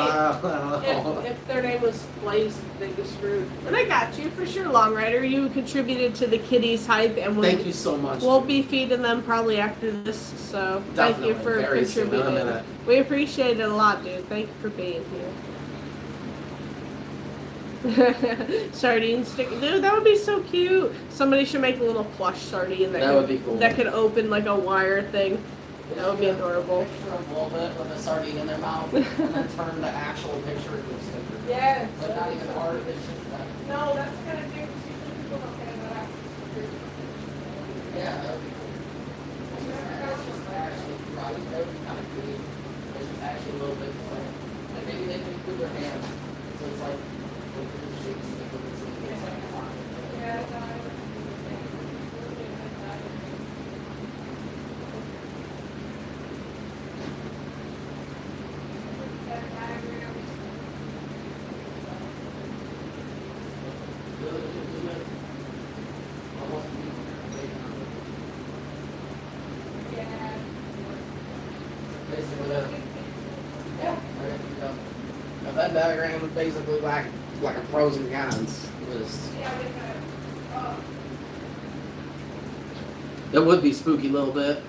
[SPEAKER 2] say, if their name was Blaze, they get screwed. And I got you for sure, Long Rider. You contributed to the kitties hype, and
[SPEAKER 1] thank you so much.
[SPEAKER 2] We'll be feeding them probably after this. So thank you for contributing. We appreciate it a lot, dude. Thank you for being here. Sardine stick, dude, that would be so cute. Somebody should make a little plush sardine
[SPEAKER 1] that would be cool.
[SPEAKER 2] That could open like a wire thing. That would be adorable.
[SPEAKER 1] Picture of a little bit with a sardine in their mouth, and then turn the actual picture into a sticker.
[SPEAKER 2] Yes.
[SPEAKER 1] But not even art, it's just that.
[SPEAKER 2] No, that's kind of cute. People don't care about that.
[SPEAKER 1] Yeah, that would be cool. It's just actually, right, that would be kind of cool. It's just actually a little bit, like maybe they can include their hands. So it's like, with the shapes, like, with the it's like a line.
[SPEAKER 2] Yeah, no,
[SPEAKER 1] Basically, yeah, there you go. Now that diagram is basically like a pros and cons list. It would be spooky a little bit.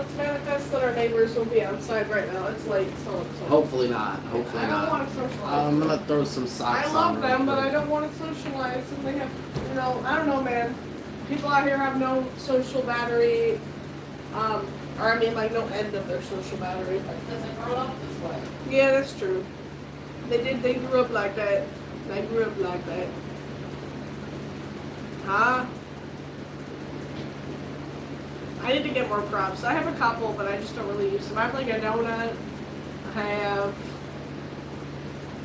[SPEAKER 2] let's manifest that our neighbors will be outside right now. It's late, so.
[SPEAKER 1] Hopefully not. Hopefully
[SPEAKER 2] I don't
[SPEAKER 1] not.
[SPEAKER 2] want to socialize.
[SPEAKER 1] I'm gonna throw some socks
[SPEAKER 2] I
[SPEAKER 1] on
[SPEAKER 2] love
[SPEAKER 1] real
[SPEAKER 2] them, but
[SPEAKER 1] quick.
[SPEAKER 2] I don't want to socialize. And they have, I don't know, man. People out here have no social battery, or I mean, like no end of their social battery.
[SPEAKER 1] Because they grow up this way.
[SPEAKER 2] Yeah, that's true. They grew up like that. They grew up like that. Huh? I need to get more props. I have a couple, but I just don't really use them. I have like a donut. I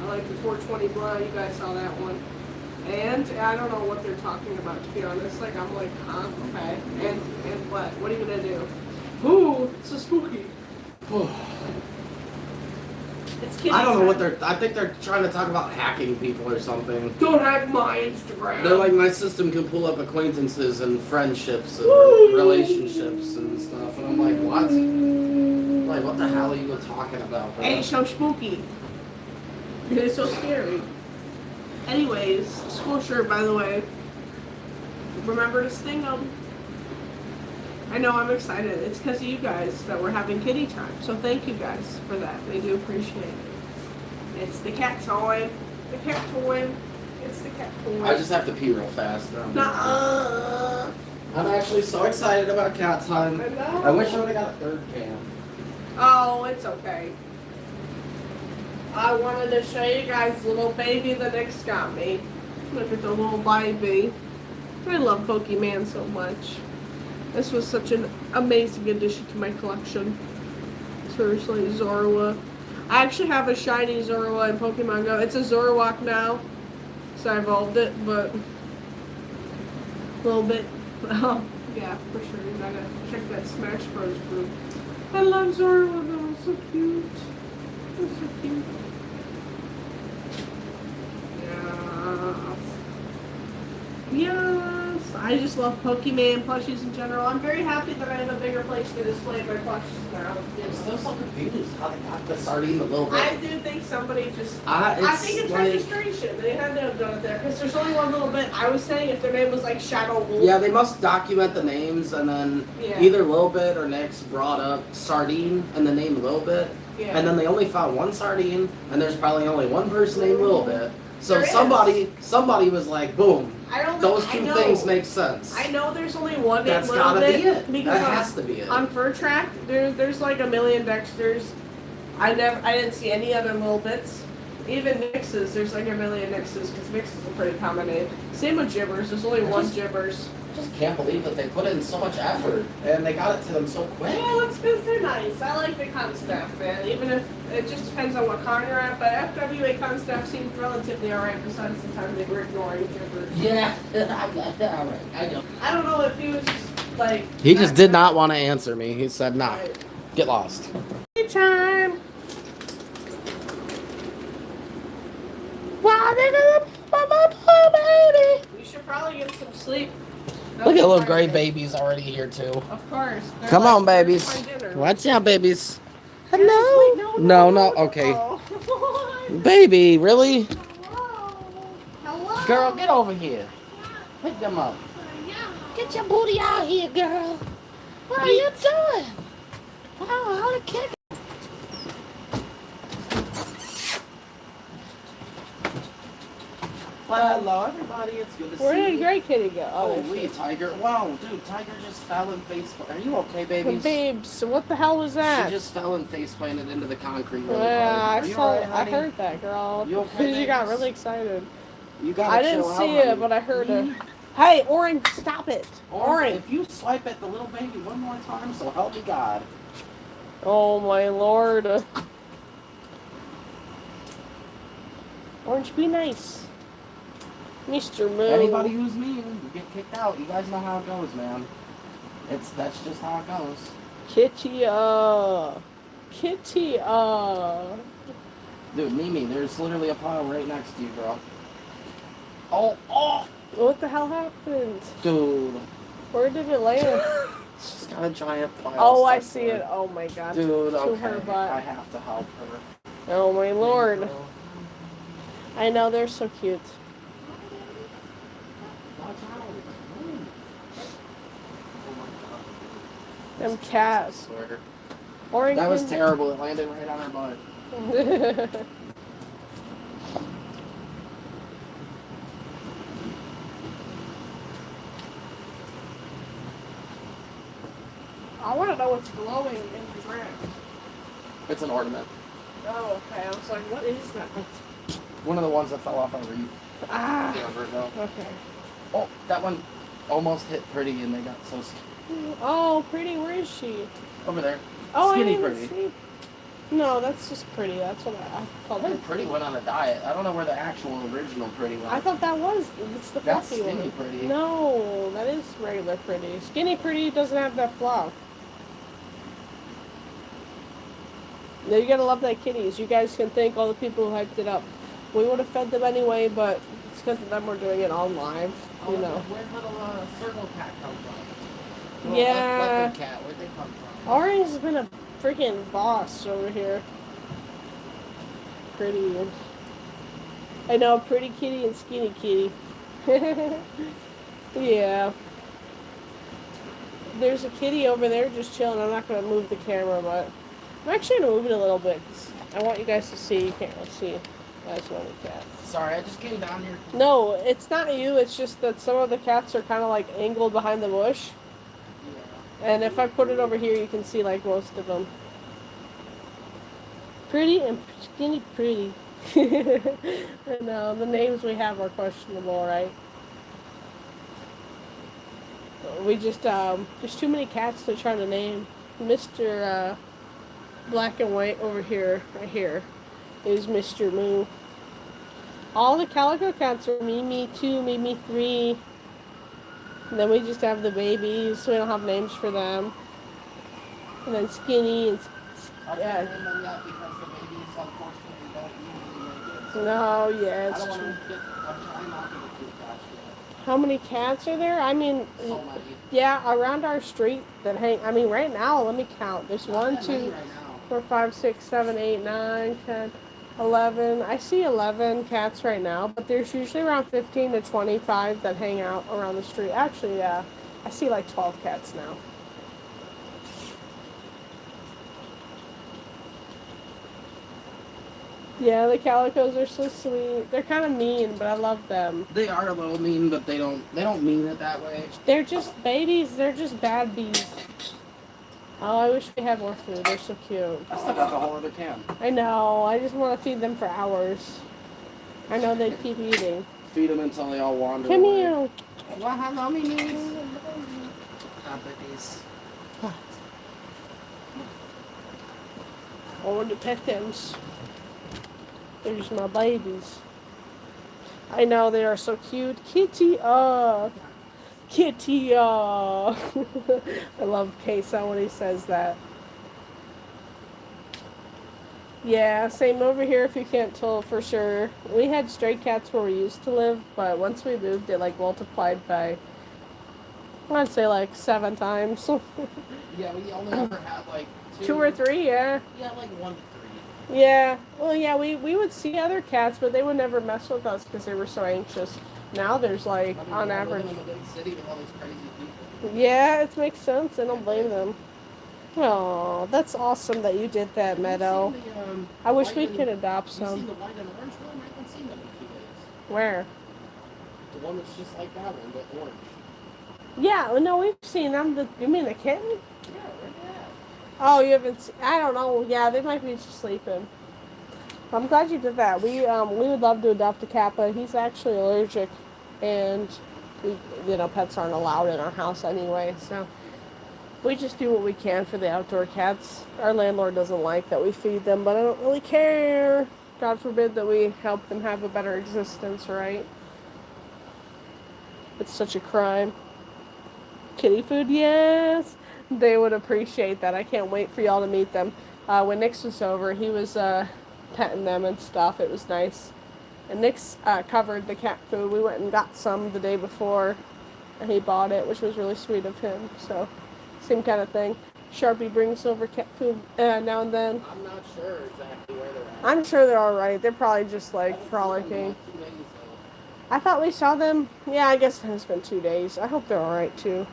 [SPEAKER 2] like the 420 blow. You guys saw that one. And I don't know what they're talking about, to be honest. Like, I'm like, huh? Okay. And what? What are you gonna do? Ooh, it's so spooky. It's kiddie
[SPEAKER 1] I don't know what
[SPEAKER 2] time.
[SPEAKER 1] I think they're trying to talk about hacking people or something.
[SPEAKER 2] Don't hack my Instagram.
[SPEAKER 1] They're like, my system can pull up acquaintances and friendships and relationships and stuff. And I'm like, what? Like, what the hell are you talking about, bro?
[SPEAKER 2] Ain't so spooky. It's so scary. Anyways, school shirt, by the way. Remember to sting them. I know, I'm excited. It's because of you guys that we're having kitty time. So thank you guys for that. They do appreciate it. It's the cat toy. The cat toy. It's the cat toy.
[SPEAKER 1] I just have to pee real fast.
[SPEAKER 2] Nuh-uh.
[SPEAKER 1] I'm actually so excited about cat time.
[SPEAKER 2] I know.
[SPEAKER 1] I wish I would have got a third can.
[SPEAKER 2] Oh, it's okay. I wanted to show you guys the little baby that Nick's got me. Look at the little baby. I love Pokemon so much. This was such an amazing addition to my collection. Seriously, Zorua. I actually have a shiny Zorua in Pokemon Go. It's a Zoroark now. So I evolved it, but a little bit. Yeah, for sure. You gotta check that Smash Bros group. I love Zorua though. It's so cute. It's so cute. Yes. I just love Pokemon plushies in general. I'm very happy that I have a bigger place to display my plushies now.
[SPEAKER 1] I'm still so confused how they got the Sardine a little bit.
[SPEAKER 2] I do think somebody just. I think it's
[SPEAKER 1] like,
[SPEAKER 2] registration. They had to have done it there because there's only one little bit. I was saying if their name was like Shadow Wolf.
[SPEAKER 1] Yeah, they must document the names and then either Lil Bit or Nick's brought up Sardine and the name Lil Bit.
[SPEAKER 2] Yeah.
[SPEAKER 1] And then they only found one Sardine and there's probably only one person named Lil Bit. So
[SPEAKER 2] There
[SPEAKER 1] somebody was like, boom, those two things make sense.
[SPEAKER 2] I know there's only one named
[SPEAKER 1] That's
[SPEAKER 2] Little
[SPEAKER 1] gotta
[SPEAKER 2] Bit
[SPEAKER 1] be it.
[SPEAKER 2] because
[SPEAKER 1] That has to be it.
[SPEAKER 2] on Fur Track there's like a million Dexters. I didn't see any other Little Bits. Even Nixes, there's like a million Nixes because Nix is a pretty common name. Same with Gibbers, there's only one Gibbers.
[SPEAKER 1] I just can't believe that they put in so much effort and they got it to them so quick.
[SPEAKER 2] Well, it's because they're nice. I like the con staff, man. Even if it just depends on what con you're at, but FWA con staff seems relatively alright besides the time they were ignoring Gibbers.
[SPEAKER 1] Yeah, alright, I know.
[SPEAKER 2] I don't know if he was just like.
[SPEAKER 1] He just did not want to answer me. He said, nah, get lost.
[SPEAKER 2] Hey, time.
[SPEAKER 1] Wow, they're gonna my baby.
[SPEAKER 2] You should probably get some sleep.
[SPEAKER 1] Look at little gray babies already here too.
[SPEAKER 2] Of course. They're
[SPEAKER 1] Come
[SPEAKER 2] like,
[SPEAKER 1] on, babies.
[SPEAKER 2] "Where's my dinner?"
[SPEAKER 1] Watch out, babies.
[SPEAKER 2] Wait,
[SPEAKER 1] Hello? No, okay.
[SPEAKER 2] Oh.
[SPEAKER 1] Baby, really?
[SPEAKER 2] Hello. Hello.
[SPEAKER 1] Girl, get over here. Pick them up. Get your booty out here, girl. What are you doing? Oh, how to kick. Well, hello everybody, it's good to see you.
[SPEAKER 2] Where did Gray Kitty go? Oh,
[SPEAKER 1] Holy Tiger. Wow, dude, Tiger just fell and face. Are you okay, babies?
[SPEAKER 2] Babes, what the hell was that?
[SPEAKER 1] She just fell and face planted into the concrete really
[SPEAKER 2] Yeah,
[SPEAKER 1] hard. Are you alright,
[SPEAKER 2] I
[SPEAKER 1] honey?
[SPEAKER 2] heard that, girl.
[SPEAKER 1] You okay,
[SPEAKER 2] You got
[SPEAKER 1] babies?
[SPEAKER 2] really excited.
[SPEAKER 1] You gotta
[SPEAKER 2] I didn't
[SPEAKER 1] chill out,
[SPEAKER 2] see
[SPEAKER 1] honey.
[SPEAKER 2] it, but I heard it. Hey, Orange, stop it. Orange.
[SPEAKER 1] If you swipe at the little baby one more time, so help me God.
[SPEAKER 2] Oh, my Lord. Orange, be nice. Mr. Moo.
[SPEAKER 1] Anybody who's mean, you get kicked out. You guys know how it goes, man. That's just how it goes.
[SPEAKER 2] Kitty, Kitty,
[SPEAKER 1] Dude, Mimi, there's literally a pile right next to you, girl. Oh!
[SPEAKER 2] What the hell happened?
[SPEAKER 1] Dude.
[SPEAKER 2] Where did it land?
[SPEAKER 1] She's got a giant pile.
[SPEAKER 2] Oh, I see it. Oh my God.
[SPEAKER 1] Dude,
[SPEAKER 2] To
[SPEAKER 1] okay.
[SPEAKER 2] her butt.
[SPEAKER 1] I have to help her.
[SPEAKER 2] Oh my Lord. I know, they're so cute.
[SPEAKER 1] Watch out.
[SPEAKER 2] Them cats. Orange.
[SPEAKER 1] That was terrible. It landed right on her butt.
[SPEAKER 2] I want to know what's glowing in the ground.
[SPEAKER 1] It's an ornament.
[SPEAKER 2] Oh, okay. I was like, what is that?
[SPEAKER 1] One of the ones that fell off our reef.
[SPEAKER 2] Ah.
[SPEAKER 1] Okay. Oh, that one almost hit Pretty and they got so scared.
[SPEAKER 2] Oh, Pretty, where is she?
[SPEAKER 1] Over there.
[SPEAKER 2] Oh,
[SPEAKER 1] Skinny
[SPEAKER 2] I didn't
[SPEAKER 1] Pretty.
[SPEAKER 2] see. No, that's just Pretty. That's what I called
[SPEAKER 1] I
[SPEAKER 2] her.
[SPEAKER 1] think Pretty went on a diet. I don't know where the actual original Pretty went.
[SPEAKER 2] I thought that was. It's the
[SPEAKER 1] That's
[SPEAKER 2] fluffy
[SPEAKER 1] Skinny
[SPEAKER 2] one.
[SPEAKER 1] Pretty.
[SPEAKER 2] No, that is regular Pretty. Skinny Pretty doesn't have that fluff. Now you gotta love that kitties. You guys can thank all the people who hyped it up. We would have fed them anyway, but it's because of them we're doing it on live. You know.
[SPEAKER 1] Where'd little circle cat come from?
[SPEAKER 2] Yeah.
[SPEAKER 1] Leopard cat. Where'd they come from?
[SPEAKER 2] Orange has been a freaking boss over here. Pretty. I know, Pretty Kitty and Skinny Kitty. Yeah. There's a kitty over there just chilling. I'm not going to move the camera, but I'm actually going to move it a little bit because I want you guys to see. You can't really see. That's one of the cats.
[SPEAKER 1] Sorry, I just came down here.
[SPEAKER 2] No, it's not you. It's just that some of the cats are kind of like angled behind the bush.
[SPEAKER 1] Yeah.
[SPEAKER 2] And if I put it over here, you can see like most of them. Pretty and Skinny Pretty. I know, the names we have are questionable, right? We just, there's too many cats to try to name. Mr. Black and White over here, right here, is Mr. Moo. All the calico cats are Mimi 2, Mimi 3. And then we just have the babies, so we don't have names for them. And then Skinny and yeah.
[SPEAKER 1] Name them yet because the babies unfortunately don't usually make it.
[SPEAKER 2] No, yeah, it's
[SPEAKER 1] I don't
[SPEAKER 2] true.
[SPEAKER 1] want to get. I'm trying not to get too attached
[SPEAKER 2] How many cats are there? I mean,
[SPEAKER 1] to it. So many.
[SPEAKER 2] yeah, around our street that hang. I mean, right now, let me count. There's
[SPEAKER 1] Not
[SPEAKER 2] 1,
[SPEAKER 1] that
[SPEAKER 2] 2,
[SPEAKER 1] many right now.
[SPEAKER 2] 4, 5, 6, 7, 8, 9, 10, 11. I see 11 cats right now, but there's usually around 15 to 25 that hang out around the street. Actually, yeah, I see like 12 cats now. Yeah, the calicos are so sweet. They're kind of mean, but I love them.
[SPEAKER 1] They are a little mean, but they don't mean it that way.
[SPEAKER 2] They're just babies. They're just bad bees. Oh, I wish we had more food. They're so cute.
[SPEAKER 1] I still got the whole other can.
[SPEAKER 2] I know. I just want to feed them for hours. I know they'd keep eating.
[SPEAKER 1] Feed them until they all wander
[SPEAKER 2] Come
[SPEAKER 1] away.
[SPEAKER 2] here.
[SPEAKER 1] Well, hello, minis. Ah, babies.
[SPEAKER 2] Oh, the pet thems. There's my babies. I know they are so cute. Kitty, Kitty, I love Queso when he says that. Yeah, same over here if you can't tell for sure. We had stray cats where we used to live, but once we moved, it like multiplied by, I'd say like 7 times.
[SPEAKER 1] Yeah, we only ever had like
[SPEAKER 2] 2 or 3, yeah.
[SPEAKER 1] Yeah, like 1 to 3.
[SPEAKER 2] Yeah, well, yeah, we would see other cats, but they would never mess with us because they were so anxious. Now there's like, on average.
[SPEAKER 1] In a big city with all these crazy people.
[SPEAKER 2] Yeah, it makes sense. I don't blame them. Oh, that's awesome that you did that, Meadow. I wish we could adopt
[SPEAKER 1] You
[SPEAKER 2] some.
[SPEAKER 1] seen the white and orange one? I haven't seen them in 2 days.
[SPEAKER 2] Where?
[SPEAKER 1] The one that's just like that one, the orange.
[SPEAKER 3] Yeah, well, no, we've seen them. You mean the kitten?
[SPEAKER 1] Yeah, where they at?
[SPEAKER 3] Oh, you haven't. I don't know. Yeah, they might be just sleeping. I'm glad you did that. We would love to adopt a cat, but he's actually allergic, and pets aren't allowed in our house anyway. So we just do what we can for the outdoor cats. Our landlord doesn't like that we feed them, but I don't really care. God forbid that we help them have a better existence, right? It's such a crime. Kitty food, yes. They would appreciate that. I can't wait for y'all to meet them. When Nick's was over, he was petting them and stuff. It was nice. And Nick's covered the cat food. We went and got some the day before, and he bought it, which was really sweet of him. So, same kind of thing. Sharpie brings over cat food now and then.
[SPEAKER 1] I'm not sure exactly where they're at.
[SPEAKER 3] I'm sure they're alright. They're probably just like frolicking. I thought we saw them. Yeah, I guess it has been 2 days. I hope they're alright too.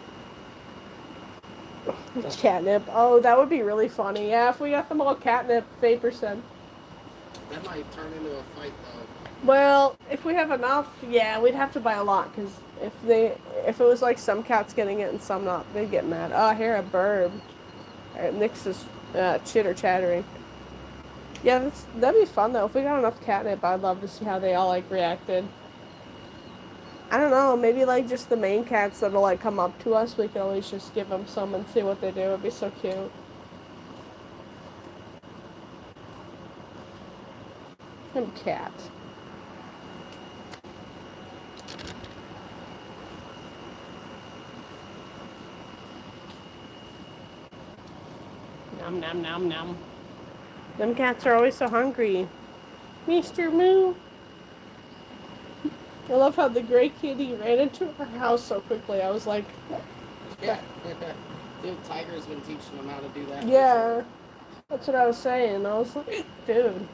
[SPEAKER 3] Catnip. Oh, that would be really funny. Yeah, if we got them all catnip, Vapor said.
[SPEAKER 1] That might turn into a fight though.
[SPEAKER 3] Well, if we have enough, yeah, we'd have to buy a lot because if it was like some cats getting it and some not, they'd get mad. Oh, I hear a bird. Nick's is chitter chattering. Yeah, that'd be fun though. If we got enough catnip, I'd love to see how they all like reacted. I don't know, maybe like just the main cats that'll like come up to us, we could always just give them some and see what they do. It'd be so cute. And cat. Nom nom nom nom. Them cats are always so hungry. Mr. Moo. I love how the gray kitty ran into our house so quickly. I was like,
[SPEAKER 1] Yeah. Dude, Tiger's been teaching them how to do that.
[SPEAKER 3] yeah, that's what I was saying. I was like, dude.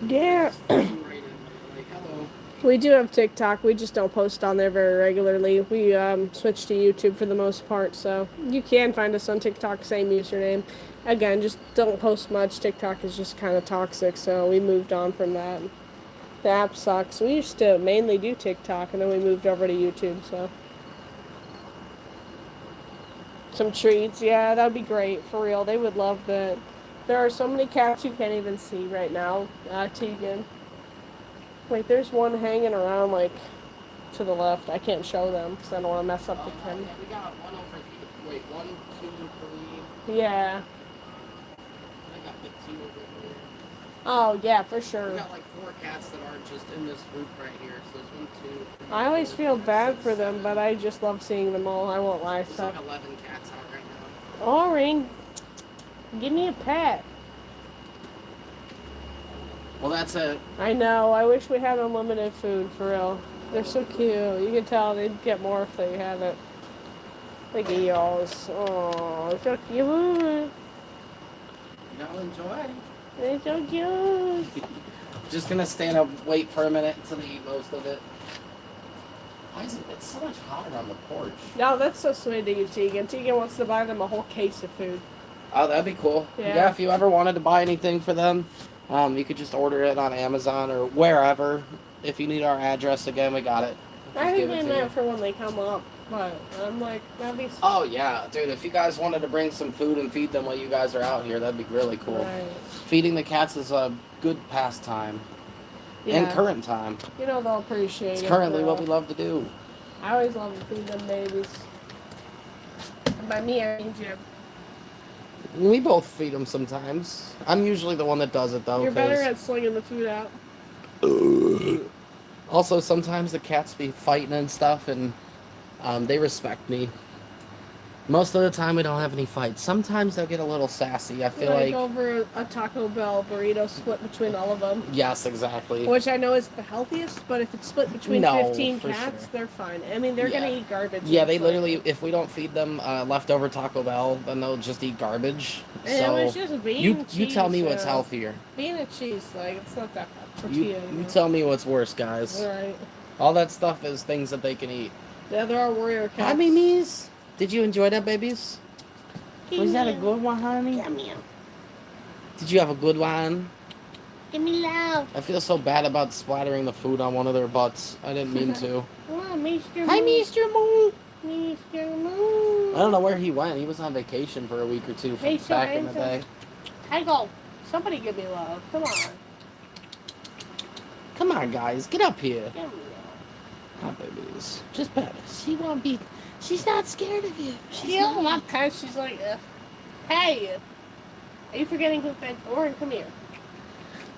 [SPEAKER 3] Yeah. We do have TikTok. We just don't post on there very regularly. We switched to YouTube for the most part, so you can find us on TikTok, same username. Again, just don't post much. TikTok is just kind of toxic, so we moved on from that. The app sucks. We used to mainly do TikTok, and then we moved over to YouTube, so. Some treats, yeah, that'd be great, for real. They would love that. There are so many cats you can't even see right now, Tegan. Wait, there's one hanging around, like, to the left. I can't show them because I don't want to mess up the camera.
[SPEAKER 1] Yeah, we got one over here. Wait, 1, 2, 3.
[SPEAKER 3] Yeah.
[SPEAKER 1] I got the 2 over here.
[SPEAKER 3] Oh, yeah, for sure.
[SPEAKER 1] We got like 4 cats that aren't just in this group right here. So there's 1, 2, 3.
[SPEAKER 3] I always feel bad for them, but I just love seeing them all. I won't lie.
[SPEAKER 1] There's like 11 cats out right now.
[SPEAKER 3] Oring, give me a pet.
[SPEAKER 1] Well, that's it.
[SPEAKER 3] I know. I wish we had unlimited food, for real. They're so cute. You can tell they'd get more if they had it. Look at yours. Oh, so cute.
[SPEAKER 1] Y'all enjoy.
[SPEAKER 3] They're so cute.
[SPEAKER 1] Just gonna stand up, wait for a minute until they eat most of it. Why is it so much hotter on the porch?
[SPEAKER 3] No, that's so sweet of you, Tegan. Tegan wants to buy them a whole case of food.
[SPEAKER 1] Oh, that'd be cool. Yeah, if you ever wanted to buy anything for them, you could just order it on Amazon or wherever. If you need our address again, we got it.
[SPEAKER 3] I think they meant for when they come up, but I'm like, that'd be.
[SPEAKER 1] Oh yeah, dude! If you guys wanted to bring some food and feed them while you guys are out here, that'd be really cool.
[SPEAKER 3] Right.
[SPEAKER 1] Feeding the cats is a good pastime.
[SPEAKER 3] Yeah.
[SPEAKER 1] In current time.
[SPEAKER 3] You know they'll appreciate it.
[SPEAKER 1] It's currently what we love to do.
[SPEAKER 3] I always love to feed them babies. And by me, I mean Jim.
[SPEAKER 1] We both feed them sometimes. I'm usually the one that does it though.
[SPEAKER 3] You're better at slinging the food out.
[SPEAKER 1] Also, sometimes the cats be fighting and stuff, and they respect me. Most of the time, we don't have any fights. Sometimes they'll get a little sassy. I feel like
[SPEAKER 3] over a Taco Bell burrito split between all of them.
[SPEAKER 1] Yes, exactly.
[SPEAKER 3] Which I know is the healthiest, but if it's split between 15 cats,
[SPEAKER 1] sure.
[SPEAKER 3] They're fine. I mean, they're gonna eat garbage.
[SPEAKER 1] Yeah, they literally, if we don't feed them leftover Taco Bell, then they'll just eat garbage.
[SPEAKER 3] And
[SPEAKER 1] so
[SPEAKER 3] it was just bean and cheese,
[SPEAKER 1] you tell me what's healthier.
[SPEAKER 3] Bean and cheese, like it's not that bad.
[SPEAKER 1] You tell me what's worse, guys.
[SPEAKER 3] All right.
[SPEAKER 1] All that stuff is things that they can eat.
[SPEAKER 3] Yeah, there are warrior cats.
[SPEAKER 1] Hi, Mimis. Did you enjoy that, babies? Was that a good one, honey?
[SPEAKER 3] Come here.
[SPEAKER 1] Did you have a good one?
[SPEAKER 3] Give me love.
[SPEAKER 1] I feel so bad about splattering the food on one of their butts. I didn't mean to.
[SPEAKER 3] Come on, Mr.
[SPEAKER 1] Hi,
[SPEAKER 3] Moon.
[SPEAKER 1] Mr. Moon.
[SPEAKER 3] Mr. Moon.
[SPEAKER 1] I don't know where he went. He was on vacation for a week or two
[SPEAKER 3] Hey, so
[SPEAKER 1] back in the day.
[SPEAKER 3] handsome. I go. Somebody give me love. Come on.
[SPEAKER 1] Come on, guys. Get up here.
[SPEAKER 3] Give me
[SPEAKER 1] Hi, babies. Just pet us. She won't be... She's not scared of you.
[SPEAKER 3] She's not my pet. She's like, hey, are you forgetting who fed Oren? Come here.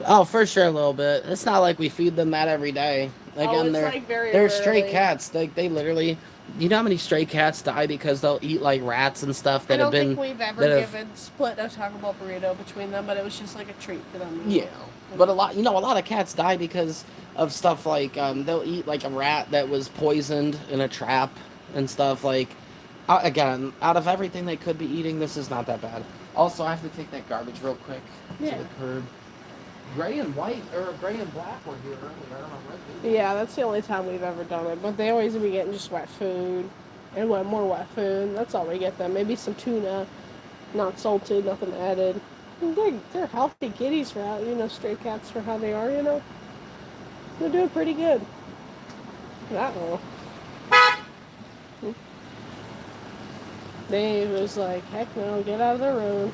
[SPEAKER 1] Oh, for sure, a little bit. It's not like we feed them that every day.
[SPEAKER 3] It's like very
[SPEAKER 1] they're stray
[SPEAKER 3] rarely.
[SPEAKER 1] cats. They literally... You know how many stray cats die because they'll eat, like, rats and stuff that
[SPEAKER 3] I
[SPEAKER 1] have
[SPEAKER 3] don't
[SPEAKER 1] been...
[SPEAKER 3] think we've ever split a Taco Bell burrito between them, but it was just like a treat for them.
[SPEAKER 1] Yeah. But a lot of cats die because of stuff like, they'll eat, like, a rat that was poisoned in a trap and stuff. Like, again, out of everything they could be eating, this is not that bad. Also, I have to take that garbage real quick to the curb. Gray and white, or gray and black were here earlier. I don't know what they did.
[SPEAKER 3] Yeah, that's the only time we've ever done it. But they always be getting just wet food and more wet food. That's all we get them. Maybe some tuna, not salted, nothing added. They're healthy kitties for how, stray cats for how they are. They're doing pretty good. Uh-oh. Dave was like, heck no, get out of the room.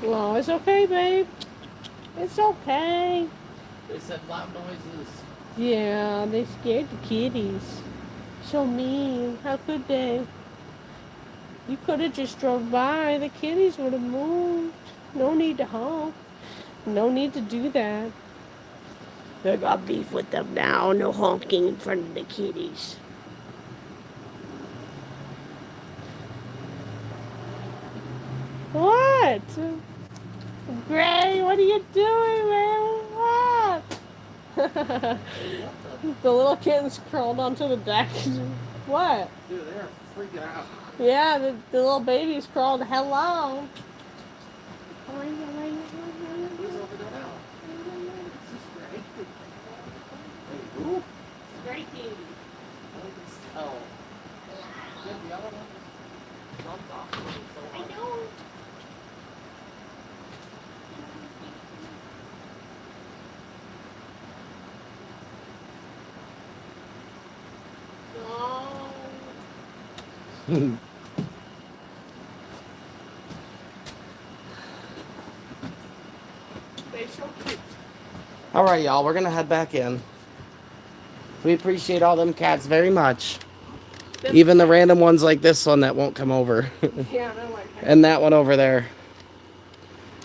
[SPEAKER 3] Oh, it's okay, babe. It's okay.
[SPEAKER 1] They said loud noises.
[SPEAKER 3] Yeah, they scared the kitties. So mean. How could they? You could have just drove by. The kitties would have moved. No need to honk. No need to do that. I got beef with them now. No honking in front of the kitties. What? Gray, what are you doing, man? What? The little kittens crawled onto the deck. What?
[SPEAKER 1] Dude, they're freaking out.
[SPEAKER 3] Yeah, the little babies crawled. Hello.
[SPEAKER 1] Who's over there now? Is this Gray? Wait, who?
[SPEAKER 3] Gray kitty.
[SPEAKER 1] Oh. Yeah, the other one just jumped off of me, so
[SPEAKER 3] I know. No. They so cute.
[SPEAKER 1] All right, y'all. We're gonna head back in. We appreciate all them cats very much. Even the random ones like this one that won't come over.
[SPEAKER 3] Yeah, they're like.
[SPEAKER 1] And that one over there.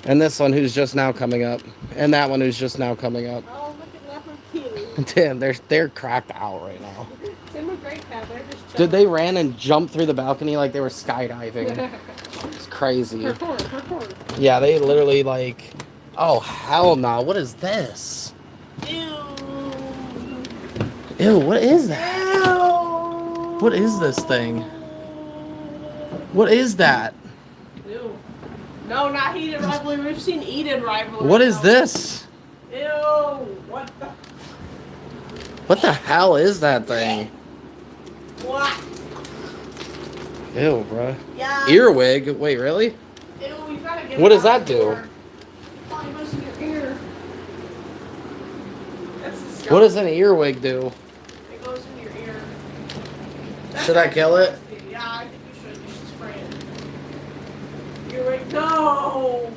[SPEAKER 1] And this one who's just now coming up. And that one who's just now coming up.
[SPEAKER 3] Oh, look at leopard kitty.
[SPEAKER 1] Damn, they're cracked out right now.
[SPEAKER 3] Same with gray cat. They're just.
[SPEAKER 1] Did they ran and jumped through the balcony like they were skydiving? It's crazy.
[SPEAKER 3] Parkour.
[SPEAKER 1] Yeah, they literally like... Oh, hell no. What is this?
[SPEAKER 3] Ew.
[SPEAKER 1] Ew, what is that?
[SPEAKER 3] Ew.
[SPEAKER 1] What is this thing? What is that?
[SPEAKER 3] Ew. No, not heated rivalry. We've seen Eden rivalry.
[SPEAKER 1] What is this?
[SPEAKER 3] Ew. What the?
[SPEAKER 1] What the hell is that thing?
[SPEAKER 3] What?
[SPEAKER 1] Ew, bruh.
[SPEAKER 3] Yeah.
[SPEAKER 1] Earwig? Wait, really?
[SPEAKER 3] Ew, you gotta get
[SPEAKER 1] What
[SPEAKER 3] it
[SPEAKER 1] does
[SPEAKER 3] out
[SPEAKER 1] that do?
[SPEAKER 3] before- Probably goes in your ear. That's disgusting.
[SPEAKER 1] What does an earwig do?
[SPEAKER 3] It goes in your ear.
[SPEAKER 1] Should I kill it?
[SPEAKER 3] Yeah, I think you should. You should spray it. Earwig. No.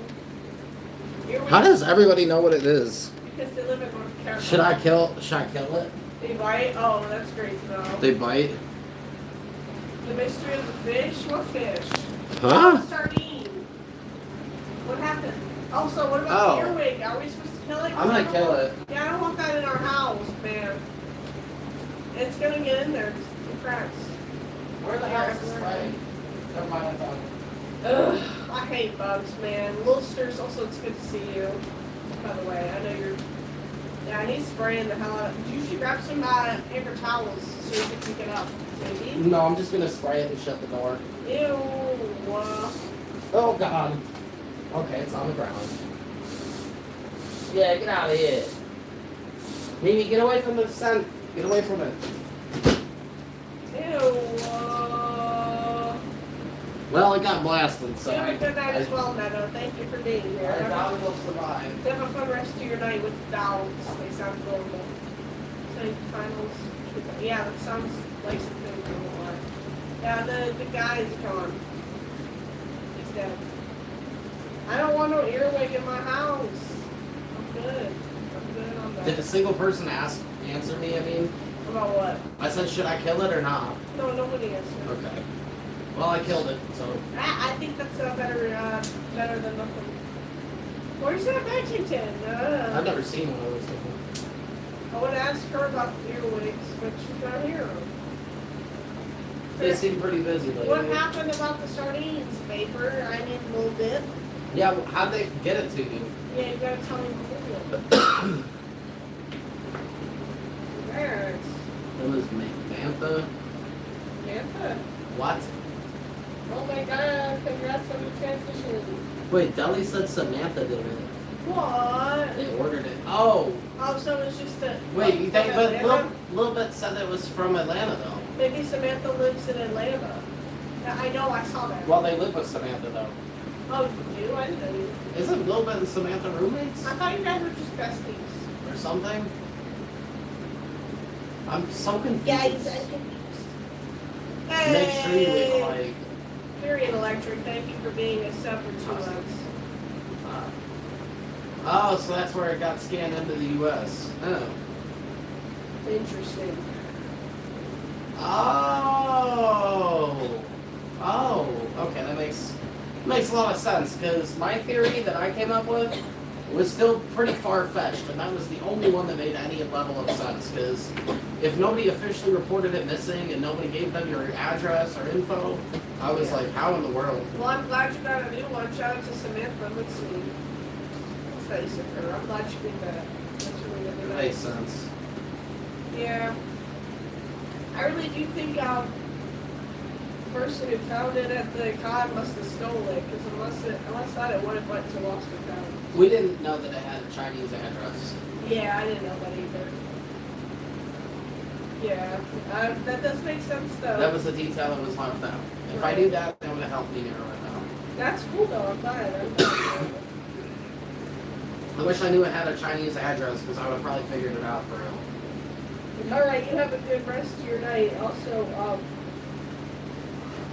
[SPEAKER 3] Earwig.
[SPEAKER 1] How does everybody know what it is?
[SPEAKER 3] Because they live in North Carolina.
[SPEAKER 1] Should I kill it?
[SPEAKER 3] They bite? Oh, that's great to know.
[SPEAKER 1] They bite?
[SPEAKER 3] The mystery of the fish? What fish?
[SPEAKER 1] Huh?
[SPEAKER 3] Oh, sardine. What happened? Also, what about the
[SPEAKER 1] Oh.
[SPEAKER 3] earwig? Are we supposed to kill it?
[SPEAKER 1] I'm gonna kill it.
[SPEAKER 3] Yeah, I don't want that in our house, man. It's gonna get in there. The cracks.
[SPEAKER 1] Where the hell is the spray? Never mind, I found it.
[SPEAKER 3] Ugh, I hate bugs, man. Lilsters, also, it's good to see you. By the way, I know you're... Yeah, I need spraying the hell out of... You should grab some paper towels so you can pick it up. Maybe?
[SPEAKER 1] No, I'm just gonna spray it and shut the door.
[SPEAKER 3] Ew.
[SPEAKER 1] Oh, God. Okay, it's on the ground. Yeah, get out of here. Mimi, get away from the scent. Get away from it.
[SPEAKER 3] Ew.
[SPEAKER 1] Well, it got blasted, so
[SPEAKER 2] You have a good night as well, Meadow. Thank you for being here.
[SPEAKER 1] I doubt it will survive.
[SPEAKER 2] Have a fun rest of your night with the dogs. They sound adorable. So finals. Yeah, that sounds like something I want. Yeah, the guy is gone. He's dead. I don't want no earwig in my house. I'm good. I'm good on that.
[SPEAKER 1] Did a single person answer me? I mean,
[SPEAKER 2] About what?
[SPEAKER 1] I said, should I kill it or not?
[SPEAKER 2] No, nobody answered.
[SPEAKER 1] Okay. Well, I killed it, so.
[SPEAKER 2] I think that's better than nothing. Where's that Lexington?
[SPEAKER 1] I've never seen one of those things.
[SPEAKER 2] I would ask her about the earwigs, but she's not here.
[SPEAKER 1] They seem pretty busy lately.
[SPEAKER 2] What happened about the sardines, Vapor? I need a little bit.
[SPEAKER 1] Yeah, how'd they get it to you?
[SPEAKER 2] Yeah, you gotta tell me the There,
[SPEAKER 1] It was Mantha.
[SPEAKER 2] Samantha.
[SPEAKER 1] What?
[SPEAKER 2] Oh my god, congrats on the transition.
[SPEAKER 1] Wait, Deli said Samantha did it.
[SPEAKER 2] What?
[SPEAKER 1] They ordered it. Oh!
[SPEAKER 2] Oh, so it's just a...
[SPEAKER 1] Wait, you think, but
[SPEAKER 2] Atlanta?
[SPEAKER 1] little bit said it was from Atlanta, though.
[SPEAKER 2] Maybe Samantha lives in Atlanta. Yeah, I know, I saw that.
[SPEAKER 1] Well, they live with Samantha, though.
[SPEAKER 2] Oh, you do? I didn't know you.
[SPEAKER 1] Isn't Lil Bit and Samantha roommates?
[SPEAKER 2] I thought you guys were just besties.
[SPEAKER 1] Or something? I'm so confused.
[SPEAKER 2] Guys, I'm confused.
[SPEAKER 1] Make sure you leave a like.
[SPEAKER 2] Period Electric, thank you for being a sub for 2 months.
[SPEAKER 1] Oh, so that's where it got scanned into the U.S. Oh.
[SPEAKER 2] Interesting.
[SPEAKER 1] Oh. Oh. Okay, that makes a lot of sense, because my theory that I came up with was still pretty far-fetched, and that was the only one that made any level of sense, because if nobody officially reported it missing and nobody gave them your address or info, I was like, how in the world?
[SPEAKER 2] Well, I'm glad you got a new one. Shout out to Samantha. Let's see. That's nice of her. I'm glad she did that. That's really, really
[SPEAKER 1] It
[SPEAKER 2] nice.
[SPEAKER 1] makes sense.
[SPEAKER 2] Yeah. I really do think the person who found it at the con must have stole it, because unless that, it would have went to Lost and Found.
[SPEAKER 1] We didn't know that it had a Chinese address.
[SPEAKER 2] Yeah, I didn't know that either. Yeah, that does make sense though.
[SPEAKER 1] That was the detail that was left out. If I knew that, that would have helped me narrow it down.
[SPEAKER 2] That's cool though, I'm glad.
[SPEAKER 1] I wish I knew it had a Chinese address, because I would have probably figured it out for real.
[SPEAKER 2] Alright, you have a good rest of your night. Also,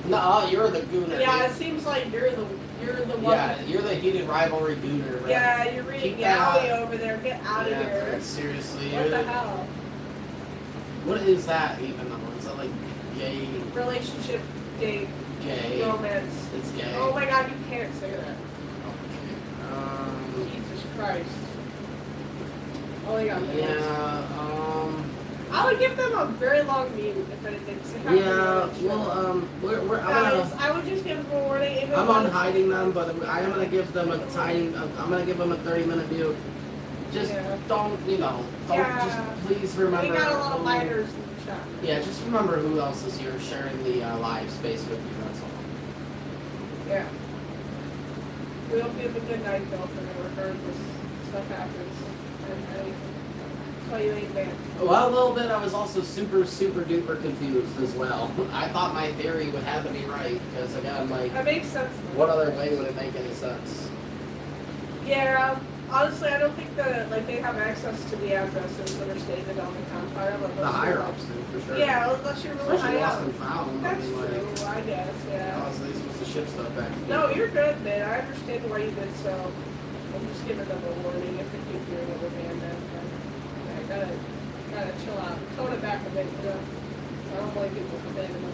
[SPEAKER 1] No, you're the gooner.
[SPEAKER 2] yeah, it
[SPEAKER 1] dude.
[SPEAKER 2] seems like you're the one.
[SPEAKER 1] Yeah, you're the heated rivalry gooner. Right?
[SPEAKER 2] Yeah, you're reading
[SPEAKER 1] Keep that
[SPEAKER 2] Galley
[SPEAKER 1] out.
[SPEAKER 2] over there. Get out of
[SPEAKER 1] Yeah,
[SPEAKER 2] here.
[SPEAKER 1] Fred, seriously.
[SPEAKER 2] What the hell?
[SPEAKER 1] What is that even though? Is that like gay?
[SPEAKER 2] Relationship, date,
[SPEAKER 1] Gay.
[SPEAKER 2] romance.
[SPEAKER 1] It's gay.
[SPEAKER 2] Oh my god, you can't say that.
[SPEAKER 1] Okay.
[SPEAKER 2] Jesus Christ. Oh my god.
[SPEAKER 1] Yeah.
[SPEAKER 2] I would give them a very long mute if anything. So how
[SPEAKER 1] Yeah.
[SPEAKER 2] can you
[SPEAKER 1] Well. We're.
[SPEAKER 2] Guys,
[SPEAKER 1] I'm
[SPEAKER 2] I would just give them a warning. Even
[SPEAKER 1] on
[SPEAKER 2] though-
[SPEAKER 1] hiding them, but I am gonna give them a tiny. I'm gonna give them a 30-minute mute. Just
[SPEAKER 2] Yeah.
[SPEAKER 1] don't. Don't.
[SPEAKER 2] Yeah.
[SPEAKER 1] Just please remember.
[SPEAKER 2] We got a lot of
[SPEAKER 1] who-
[SPEAKER 2] lighters in the shop.
[SPEAKER 1] Yeah, just remember who else is here sharing the live space with you. That's all.
[SPEAKER 2] Yeah. We hope you have a good night, though, for regardless. Stuff happens. And that's why you ain't bad.
[SPEAKER 1] Well, a little bit. I was also super duper confused as well. I thought my theory would have to be right because again, like,
[SPEAKER 2] That makes sense. though.
[SPEAKER 1] what other way would it make any sense?
[SPEAKER 2] Yeah. Honestly, I don't think that they have access to the addresses that are stated on the campfire.
[SPEAKER 1] The higher ups do for sure.
[SPEAKER 2] Yeah, unless you're really
[SPEAKER 1] Especially
[SPEAKER 2] high
[SPEAKER 1] lost
[SPEAKER 2] up.
[SPEAKER 1] and found.
[SPEAKER 2] That's
[SPEAKER 1] I mean,
[SPEAKER 2] true, I guess, yeah.
[SPEAKER 1] how else are they supposed to ship stuff back? to
[SPEAKER 2] No,
[SPEAKER 1] people?
[SPEAKER 2] you're good, man. I understand why you did so. I'm just giving them a warning if they keep hearing of a band. Yeah, gotta chill out. Tone it back a bit, you know. I don't like people abandoning them.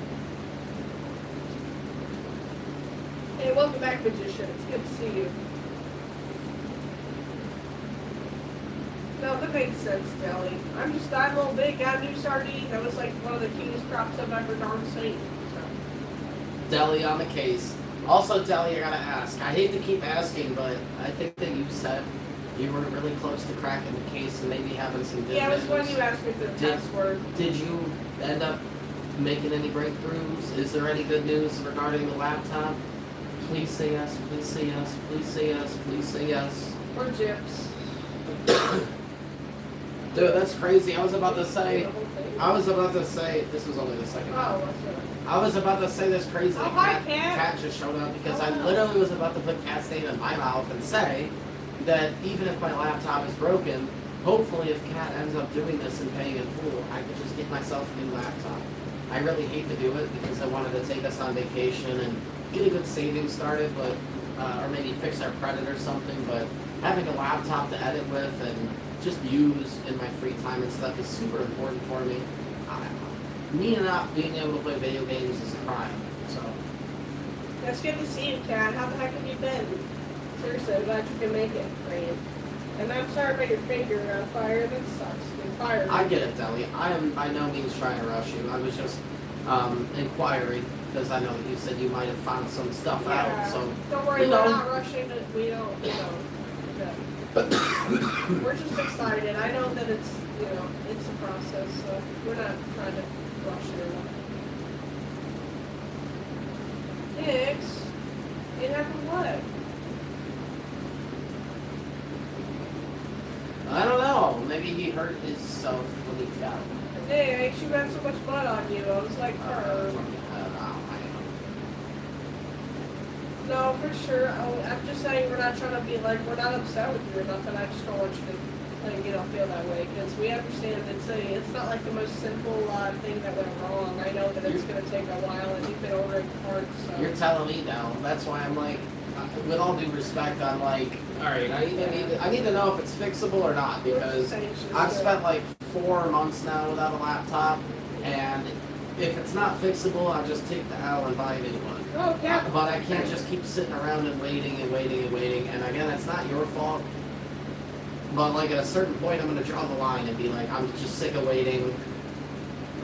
[SPEAKER 2] Hey, welcome back, Magician. It's good to see you. No, that makes sense, Deli. I'm a little bit, got a new sardine. That was like one of the cutest crops I've ever darn seen. So.
[SPEAKER 1] Deli on the case. Also, Deli, I gotta ask. I hate to keep asking, but I think that you said you were really close to cracking the case and maybe having some good
[SPEAKER 2] Yeah, it was when
[SPEAKER 1] news.
[SPEAKER 2] you asked me for the
[SPEAKER 1] Did-
[SPEAKER 2] password.
[SPEAKER 1] Did you end up making any breakthroughs? Is there any good news regarding the laptop? Please say yes, please say yes, please say yes, please say yes.
[SPEAKER 2] Or gyps.
[SPEAKER 1] Dude, that's crazy. I was about to say,
[SPEAKER 2] The whole thing.
[SPEAKER 1] this was only the second
[SPEAKER 2] Oh,
[SPEAKER 1] half.
[SPEAKER 2] what's that?
[SPEAKER 1] I was about to say this crazy
[SPEAKER 2] Oh,
[SPEAKER 1] that
[SPEAKER 2] hi, Cat.
[SPEAKER 1] cat just showed up because
[SPEAKER 2] Oh,
[SPEAKER 1] I
[SPEAKER 2] wow.
[SPEAKER 1] literally was about to put cat's name in my mouth and say that even if my laptop is broken, hopefully if Cat ends up doing this and paying in full, I could just get myself a new laptop. I really hate to do it because I wanted to take us on vacation and get a good savings started, but or maybe fix our credit or something. But having a laptop to edit with and just use in my free time and stuff is super important for me. Me not being able to play video games is a crime. So
[SPEAKER 2] That's good to see you, Kat. How the heck have you been? Seriously, I'm glad you can make it, Ryan. And I'm sorry about your finger on fire. That sucks. You're fired.
[SPEAKER 1] I get it, Deli. I am by no means trying to rush you. I was just inquiring because I know that you said you might have found some stuff out. So
[SPEAKER 2] don't worry,
[SPEAKER 1] you
[SPEAKER 2] we're
[SPEAKER 1] know.
[SPEAKER 2] not rushing it. We don't. We're just excited. I know that it's it's a process, so we're not trying to rush it enough. Nix, it happened what?
[SPEAKER 1] I don't know. Maybe he hurt himself when he fell.
[SPEAKER 2] Nix, you got so much blood on you. I was like, no, for sure. I'm just saying we're not trying to be like, we're not upset with you or nothing. I just don't want you to feel that way because we understand it's not like the most simple thing that went wrong. I know that it's going to take a while and you've been ordering parts. So.
[SPEAKER 1] You're telling me now. That's why I'm like, with all due respect, I'm like, all right, I need to know if it's fixable or not because I've spent like 4 months now without a laptop, and if it's not fixable, I'll just take the L and buy a new one.
[SPEAKER 2] Oh, yeah.
[SPEAKER 1] But I can't just keep sitting around and waiting and waiting and waiting. And again, it's not your fault. But like at a certain point, I'm gonna draw the line and be like, I'm just sick of waiting.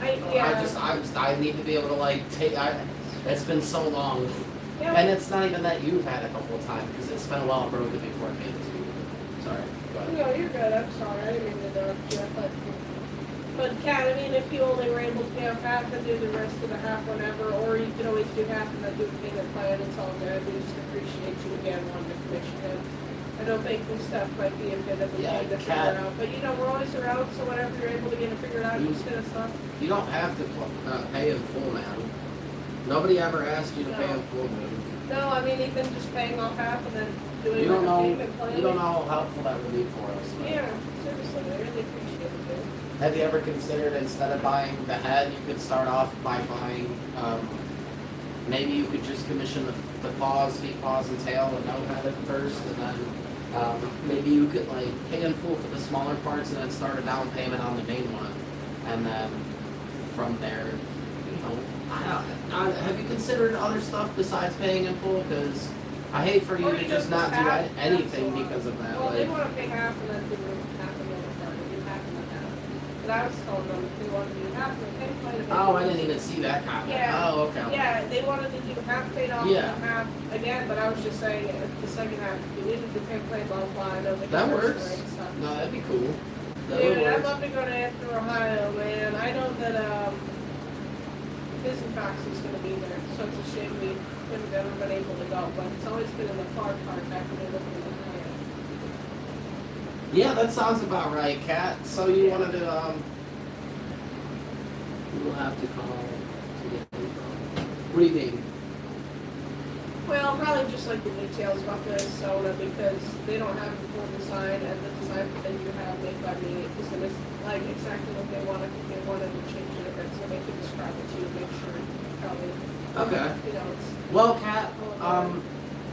[SPEAKER 1] I need to be able to like take. It's been so long, and it's not even that you've had it the whole time because it's been a while broken before it came to you. Sorry.
[SPEAKER 2] No, you're good. I'm sorry. I didn't mean to interrupt you. But Kat, I mean, if you only were able to pay off half and do the rest of the half whenever, or you could always do half and then do a payment plan, it's all good. We just appreciate you again wanting to commission him. I don't think this stuff might be a bit of a thing to figure out. But we're always around, so whenever you're able to get it figured out, just hit us up.
[SPEAKER 1] You don't have to pay in full, man. Nobody ever asked you to pay in full, man.
[SPEAKER 2] No, I mean, even just paying off half and then doing
[SPEAKER 1] a
[SPEAKER 2] payment plan.
[SPEAKER 1] You don't know how helpful that would be for us. But.
[SPEAKER 2] Yeah, seriously, I really appreciate it, dude.
[SPEAKER 1] Have you ever considered instead of buying the head, you could start off by buying, maybe you could just commission the paws, feet, paws, and tail and no head at first, and then maybe you could like pay in full for the smaller parts and then start a down payment on the main one, and then from there, have you considered other stuff besides paying in full? Because I hate for you
[SPEAKER 2] Or
[SPEAKER 1] to just not do anything because of that.
[SPEAKER 2] Well, they want to pay half and then do half of the other part, and do half and then half. But I was telling them if they wanted to do half, and they paid
[SPEAKER 1] Oh, I didn't even see that comment.
[SPEAKER 2] Yeah.
[SPEAKER 1] Oh, okay.
[SPEAKER 2] Yeah, they wanted to do half paid off and half again, but I was just saying if the second half, if you needed to pay blah blah, I know
[SPEAKER 1] that works. No, that'd be cool.
[SPEAKER 2] Dude, I'd love to go to Anthony, Ohio, man. I know that Disney Fox is going to be there, so it's a shame we couldn't have ever been able to go, but it's always been in the far part back when they lived in Ohio.
[SPEAKER 1] Yeah, that sounds about right, Kat. So you wanted to, we'll have to call to get info. What do you think?
[SPEAKER 2] Well, probably just like the details about the soda because they don't have the full design, and the design that you have made by me is going to like exactly what they wanted. They wanted to change it a bit so they could describe it to you, make sure probably.
[SPEAKER 1] Okay.
[SPEAKER 2] It's
[SPEAKER 1] Well, Kat,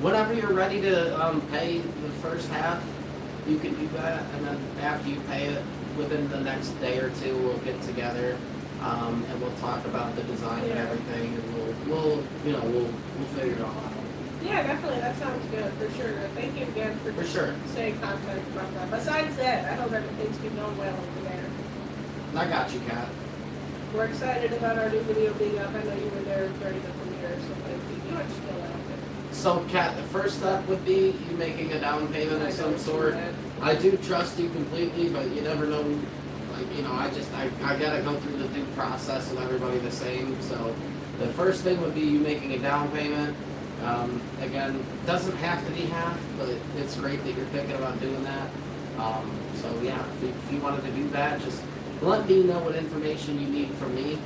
[SPEAKER 1] whenever you're ready to pay the first half, you can do that, and then after you pay it, within the next day or two, we'll get together, and we'll talk about the design and everything, and we'll figure it all out.
[SPEAKER 2] Yeah, definitely. That sounds good for sure. Thank you again for staying contact about that. Besides that, I hope everything's been going well over there.
[SPEAKER 1] I got you, Kat.
[SPEAKER 2] We're excited about our new video being up. I know you were there during the premiere, so thank you. You are still out there.
[SPEAKER 1] So, Kat, the first step would be you making a down payment of some sort. I do trust you completely, but you never know. Like, I gotta go through the due process with everybody the same. So, the first thing would be you making a down payment. Again, doesn't have to be half, but it's great that you're thinking about doing that. So yeah, if you wanted to do that, just let me know what information you need from me,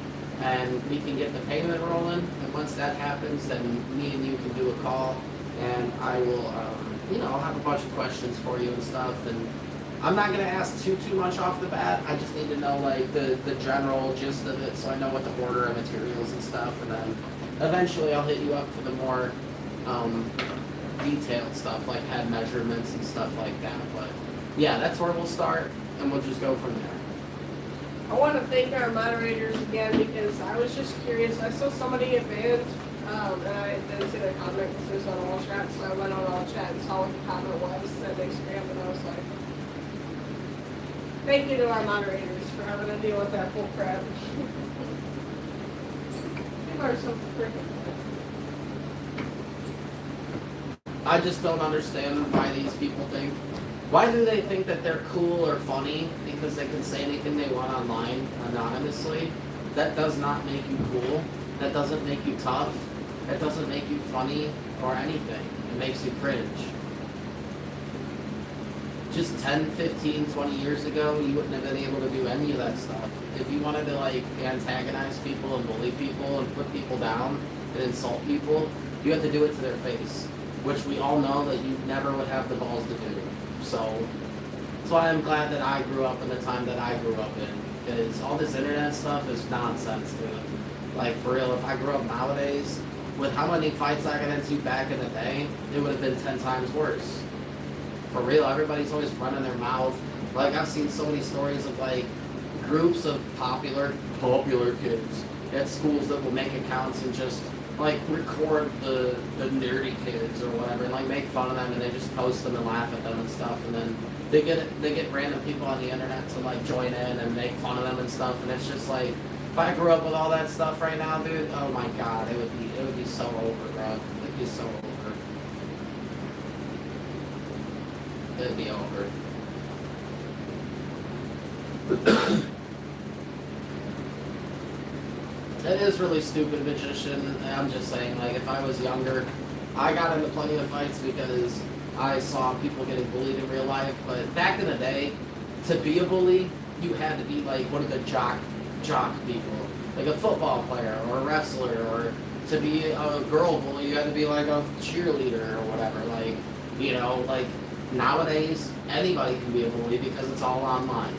[SPEAKER 1] and we can get the payment rolling. And once that happens, then me and you can do a call, and I will, I'll have a bunch of questions for you and stuff. And I'm not gonna ask too much off the bat. I just need to know like the general gist of it, so I know what to order of materials and stuff. And then eventually I'll hit you up for the more detailed stuff, like head measurements and stuff like that. But yeah, that's where we'll start, and we'll just go from there.
[SPEAKER 2] I want to thank our moderators again because I was just curious. I saw somebody at band, and I didn't see their comment because it was on all chat, so I went on all chat and saw what the comment was, and they scrammed, and I was like, thank you to our moderators for having to deal with that bull crap. People are so freaking
[SPEAKER 1] I just don't understand why these people think. Why do they think that they're cool or funny because they can say anything they want online anonymously? That does not make you cool. That doesn't make you tough. That doesn't make you funny or anything. It makes you cringe. Just 10, 15, 20 years ago, you wouldn't have been able to do any of that stuff. If you wanted to like antagonize people and bully people and put people down and insult people, you have to do it to their face, which we all know that you never would have the balls to do. So that's why I'm glad that I grew up in the time that I grew up in, because all this internet stuff is nonsense, dude. Like, for real, if I grew up nowadays, with how many fights I got into back in the day, it would have been 10 times worse. For real, everybody's always running their mouth. Like, I've seen so many stories of, like, groups of popular kids at schools that will make accounts and just, like, record the nerdy kids or whatever, and like make fun of them, and they just post them and laugh at them and stuff, and then they get random people on the internet to like join in and make fun of them and stuff, and it's just like, if I grew up with all that stuff right now, dude, oh my god, it would be so over, bro. It'd be so over. It'd be over. It is really stupid, Magician. I'm just saying, like, if I was younger, I got into plenty of fights because I saw people getting bullied in real life. But back in the day, to be a bully, you had to be like one of the jock people, like a football player or a wrestler, or to be a girl bully, you had to be like a cheerleader or whatever. Like, like nowadays, anybody can be a bully because it's all online.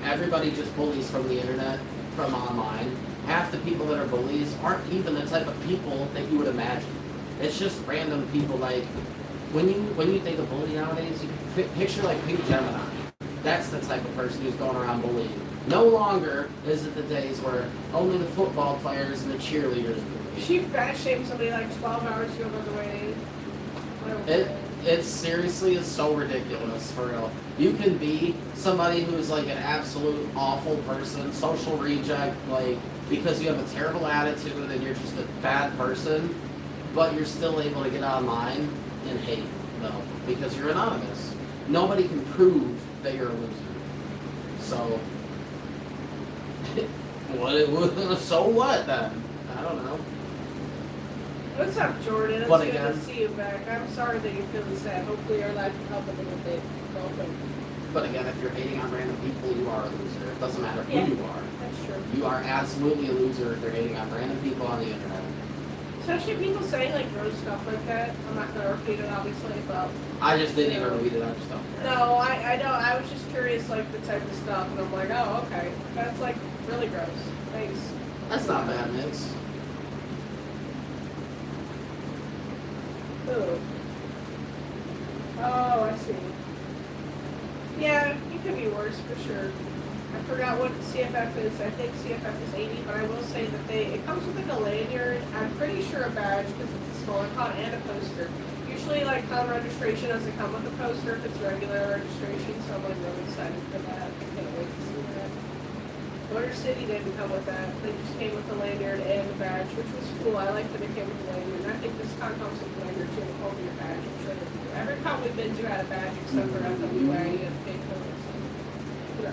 [SPEAKER 1] Everybody just bullies from the internet, from online. Half the people that are bullies aren't even the type of people that you would imagine. It's just random people. Like, when you think of bully nowadays, you can picture like Pink Gemini. That's the type of person who's going around bullying. No longer is it the days where only the football players and the cheerleaders bully.
[SPEAKER 2] She fat shamed somebody like 12 hours ago by the way.
[SPEAKER 1] It seriously is so ridiculous, for real. You can be somebody who's like an absolute awful person, social reject, like, because you have a terrible attitude and you're just a bad person, but you're still able to get online and hate, though, because you're anonymous. Nobody can prove that you're a loser. So, so what then? I don't know.
[SPEAKER 2] What's up, Jordan? It's
[SPEAKER 1] But
[SPEAKER 2] good
[SPEAKER 1] again,
[SPEAKER 2] to see you back. I'm sorry that you're feeling sad. Hopefully our life can help a little bit. Welcome.
[SPEAKER 1] but again, if you're hating on random people, you are a loser. It doesn't matter who
[SPEAKER 2] Yeah.
[SPEAKER 1] you are.
[SPEAKER 2] That's true.
[SPEAKER 1] You are absolutely a loser if you're hating on random people on the internet.
[SPEAKER 2] Especially people saying like gross stuff like that. I'm not gonna repeat it obviously, but
[SPEAKER 1] I just didn't even read it. I just don't care.
[SPEAKER 2] no, I know. I was just curious like the type of stuff, and I'm like, oh, okay, that's like really gross. Thanks.
[SPEAKER 1] That's not bad, Mix.
[SPEAKER 2] Ooh. Oh, I see. Yeah, it could be worse for sure. I forgot what CFF is. I think CFF is 80, but I will say that it comes with like a lanyard. I'm pretty sure a badge because it's a smaller con and a poster. Usually like con registration doesn't come with a poster if it's regular registration, so I'm like really excited for that. I can't wait to see that. Motor City didn't come with that. They just came with the lanyard and the badge, which was cool. I like that it came with the lanyard. And I think this con comes with the lanyard too, and over your badge. I'm sure they do. Every con we've been to had a badge except for FWA and Payco. So,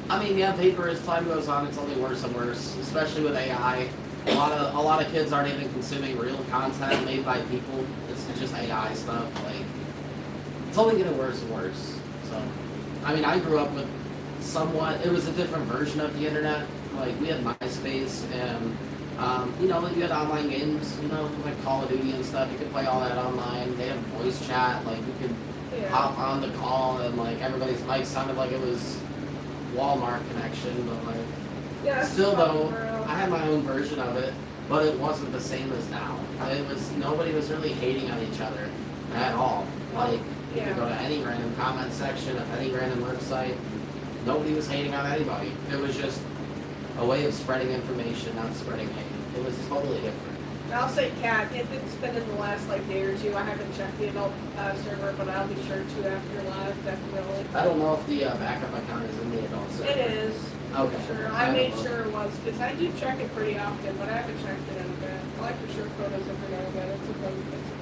[SPEAKER 1] I mean, yeah, Vapor, as time goes on, it's only worse and worse, especially with AI. A lot of kids aren't even consuming real content made by people. It's just AI stuff. Like, it's only getting worse and worse. So, I mean, I grew up with somewhat, it was a different version of the internet. Like, we had MySpace and, you know, like you had online games, you know, like Call of Duty and stuff. You could play all that online. They had voice chat. Like, you could hop on the call and, like, everybody's mic sounded like it was Walmart connection. But, like,
[SPEAKER 2] Yeah,
[SPEAKER 1] still, though,
[SPEAKER 2] bro.
[SPEAKER 1] I had my own version of it, but it wasn't the same as now. It was, nobody was really hating on each other at all. Like, you could go to any random comment section of any random website. Nobody was hating on anybody. It was just a way of spreading information, not spreading hate. It was totally different.
[SPEAKER 2] I'll say cat. If it's been in the last like day or two, I haven't checked the adult server, but I'll be sure to after live, definitely.
[SPEAKER 1] I don't know if the backup account is in the adult server.
[SPEAKER 2] It is.
[SPEAKER 1] Okay.
[SPEAKER 2] Sure.
[SPEAKER 1] I
[SPEAKER 2] I made
[SPEAKER 1] don't know.
[SPEAKER 2] sure it was because I do check it pretty often, but I haven't checked it in a bit. I like to share photos every now and then. It's a fun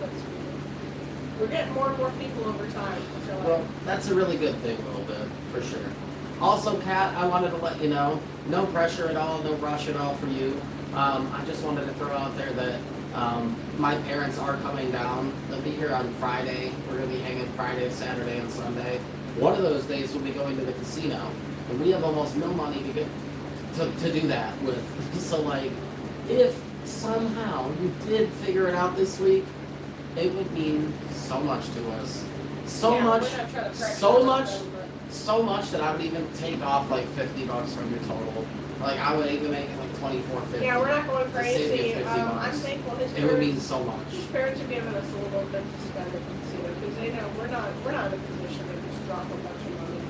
[SPEAKER 2] feeling. We're getting more and more people over time, which I like.
[SPEAKER 1] Well, that's a really good thing, a little bit, for sure. Also, Kat, I wanted to let you know, no pressure at all, no rush at all for you. I just wanted to throw out there that my parents are coming down. They'll be here on Friday. We're going to be hanging Friday, Saturday, and Sunday. One of those days we'll be going to the casino. And we have almost no money to get to do that with. So, like, if somehow you did figure it out this week, it would mean so much to us. So
[SPEAKER 2] Yeah,
[SPEAKER 1] much,
[SPEAKER 2] we're not trying to pressure
[SPEAKER 1] so much,
[SPEAKER 2] them, but-
[SPEAKER 1] so much that I would even take off like $50 from your total. Like, I would even make it like $24.50.
[SPEAKER 2] Yeah, we're not going
[SPEAKER 1] to save you
[SPEAKER 2] crazy.
[SPEAKER 1] $50.
[SPEAKER 2] I'm thankful his
[SPEAKER 1] It would mean
[SPEAKER 2] parents,
[SPEAKER 1] so much.
[SPEAKER 2] his parents are giving us a little bit to spend at the casino because they know we're not in a position to just drop a bunch of money.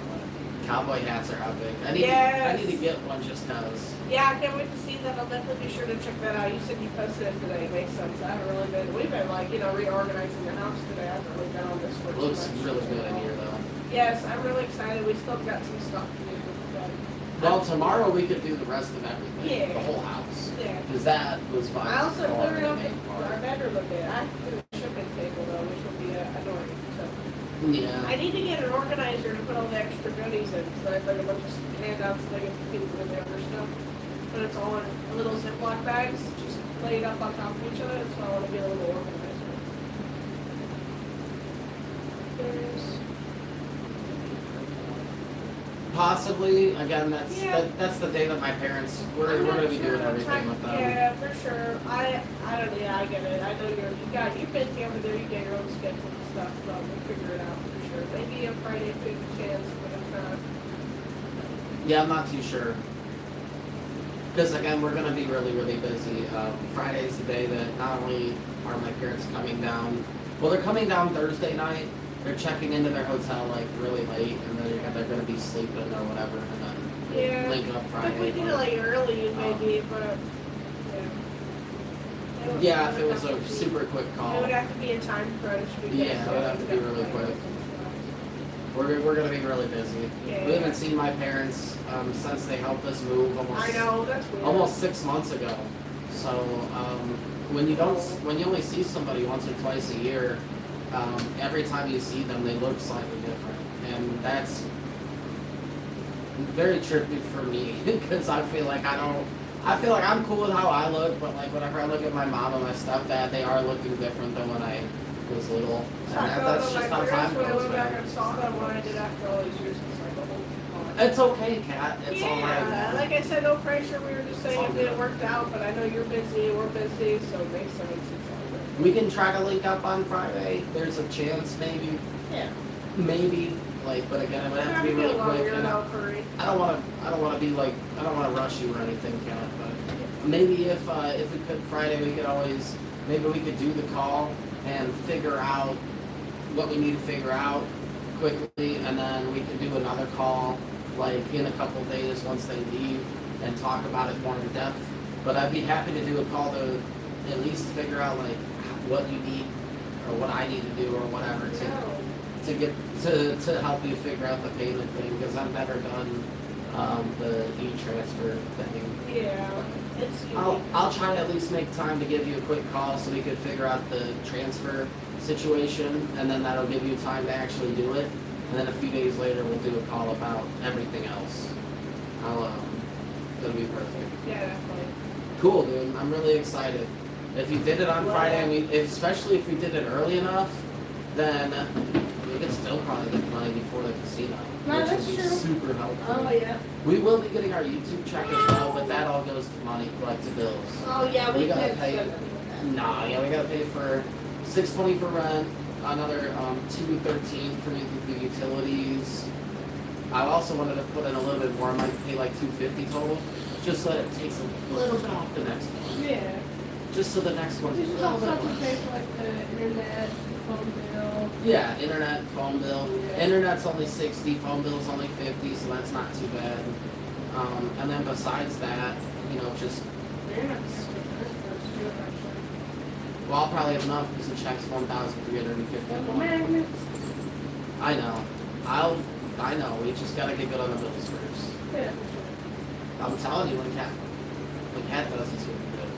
[SPEAKER 1] Cowboy hats are how big. I
[SPEAKER 2] Yes.
[SPEAKER 1] need to get one just cause.
[SPEAKER 2] Yeah, I can't wait to see that. I'll definitely be sure to check that out. You said you posted it today. It makes sense. I haven't really been. We've been like reorganizing the house today. I haven't really been on this for
[SPEAKER 1] It
[SPEAKER 2] too
[SPEAKER 1] looks
[SPEAKER 2] much.
[SPEAKER 1] really good in here though.
[SPEAKER 2] Yes, I'm really excited. We still got some stuff to do. But
[SPEAKER 1] Well, tomorrow we could do the rest of everything.
[SPEAKER 2] Yeah.
[SPEAKER 1] The whole house.
[SPEAKER 2] yeah.
[SPEAKER 1] Because that was by
[SPEAKER 2] I also
[SPEAKER 1] far
[SPEAKER 2] cleared
[SPEAKER 1] the
[SPEAKER 2] up
[SPEAKER 1] main
[SPEAKER 2] our
[SPEAKER 1] part.
[SPEAKER 2] bedroom a bit. I have to do a shipping table though, which will be annoying. So.
[SPEAKER 1] Yeah.
[SPEAKER 2] I need to get an organizer to put all the extra goodies in, because I have like a bunch of handouts that I get to people with the other stuff. But it's all in little Ziploc bags, just laid up on top of each other. That's why I want to be a little organizer. There's,
[SPEAKER 1] Possibly. Again, that's
[SPEAKER 2] Yeah.
[SPEAKER 1] that's the day that my parents. We're
[SPEAKER 2] I'm not
[SPEAKER 1] going to be
[SPEAKER 2] sure
[SPEAKER 1] doing
[SPEAKER 2] what
[SPEAKER 1] everything
[SPEAKER 2] time-
[SPEAKER 1] with them.
[SPEAKER 2] Yeah, for sure. I don't. Yeah, I get it. I know you're busy over there. You get your own schedule and stuff, but we'll figure it out for sure. Maybe a Friday if we have a chance, but if not.
[SPEAKER 1] Yeah, I'm not too sure. Because again, we're going to be really, really busy. Friday's the day that not only are my parents coming down, well, they're coming down Thursday night. They're checking into their hotel like really late, and then they're going to be sleeping or whatever, and then
[SPEAKER 2] Yeah.
[SPEAKER 1] link up Friday.
[SPEAKER 2] If we did it like early, maybe, but yeah.
[SPEAKER 1] Yeah, if it was a
[SPEAKER 2] It
[SPEAKER 1] super quick call.
[SPEAKER 2] would have to be a time crunch. Because,
[SPEAKER 1] Yeah, it would have to be really quick. We're going to be really busy.
[SPEAKER 2] Yeah.
[SPEAKER 1] We haven't seen my parents since they helped us move
[SPEAKER 2] I know, that's weird.
[SPEAKER 1] almost 6 months ago. So when you only see somebody once or twice a year, every time you see them, they look slightly different, and that's very trippy for me because I feel like I'm cool with how I look, but like whenever I look at my mom and my stepdad, they are looking different than when I was little. And
[SPEAKER 2] I felt
[SPEAKER 1] that's
[SPEAKER 2] like
[SPEAKER 1] just
[SPEAKER 2] my
[SPEAKER 1] how time
[SPEAKER 2] parents, when I
[SPEAKER 1] goes,
[SPEAKER 2] went back
[SPEAKER 1] man.
[SPEAKER 2] and saw them, what I did after all these years, it's like, oh,
[SPEAKER 1] It's okay, Kat. It's all right.
[SPEAKER 2] yeah, like I said, no pressure. We were just saying
[SPEAKER 1] all
[SPEAKER 2] if
[SPEAKER 1] good.
[SPEAKER 2] it worked out, but I know you're busy, we're busy, so it makes sense. It's all good.
[SPEAKER 1] We can try to link up on Friday. There's a chance, maybe, like, but again, it would have to be really quick. And I don't want to be like, I don't want to rush you or anything, Kat. But maybe if we could Friday, we could always, maybe we could do the call and figure out what we need to figure out quickly, and then we can do another call like in a couple days once they leave and talk about it more in depth. But I'd be happy to do a call to at least figure out like what you need or what I need to do or whatever to get to help you figure out the payment thing, because I've never done the e-transfer thing.
[SPEAKER 2] Yeah, it's
[SPEAKER 1] I'll try to at least make time to give you a quick call so we could figure out the transfer situation, and then that'll give you time to actually do it. And then a few days later, we'll do a call about everything else. It'll be perfect.
[SPEAKER 2] Yeah, definitely.
[SPEAKER 1] Cool, dude. I'm really excited. If you did it on Friday, and especially if we did it early enough, then we could still probably get money before the casino,
[SPEAKER 2] No,
[SPEAKER 1] which
[SPEAKER 2] that's
[SPEAKER 1] would be
[SPEAKER 2] true.
[SPEAKER 1] super helpful.
[SPEAKER 2] Oh yeah.
[SPEAKER 1] We will be getting our YouTube check as well, but that all goes to money, like to bills.
[SPEAKER 2] Oh yeah,
[SPEAKER 1] We
[SPEAKER 2] we
[SPEAKER 1] gotta
[SPEAKER 2] can't
[SPEAKER 1] pay-
[SPEAKER 2] spend money with that.
[SPEAKER 1] Nah, yeah, we gotta pay for $620 for rent, another $213 for the utilities. I also wanted to put in a little bit more. I might pay like $250 total, just so that it takes a little bit off the next one.
[SPEAKER 2] Yeah.
[SPEAKER 1] Just so the next one's a
[SPEAKER 2] You just
[SPEAKER 1] little
[SPEAKER 2] also
[SPEAKER 1] bit
[SPEAKER 2] have to pay
[SPEAKER 1] less.
[SPEAKER 2] for like the internet, phone bill.
[SPEAKER 1] Yeah, internet, phone bill.
[SPEAKER 2] Yeah.
[SPEAKER 1] Internet's only 60, phone bill's only 50, so that's not too bad. And then besides that, you know, just
[SPEAKER 2] The internet's too actually.
[SPEAKER 1] well, I'll probably have enough because the check's 1,350.
[SPEAKER 2] And the magnets.
[SPEAKER 1] I know. I know. We just gotta get good on the bills first.
[SPEAKER 2] Yeah, for sure.
[SPEAKER 1] I'm telling you, when Cat does, it's really good.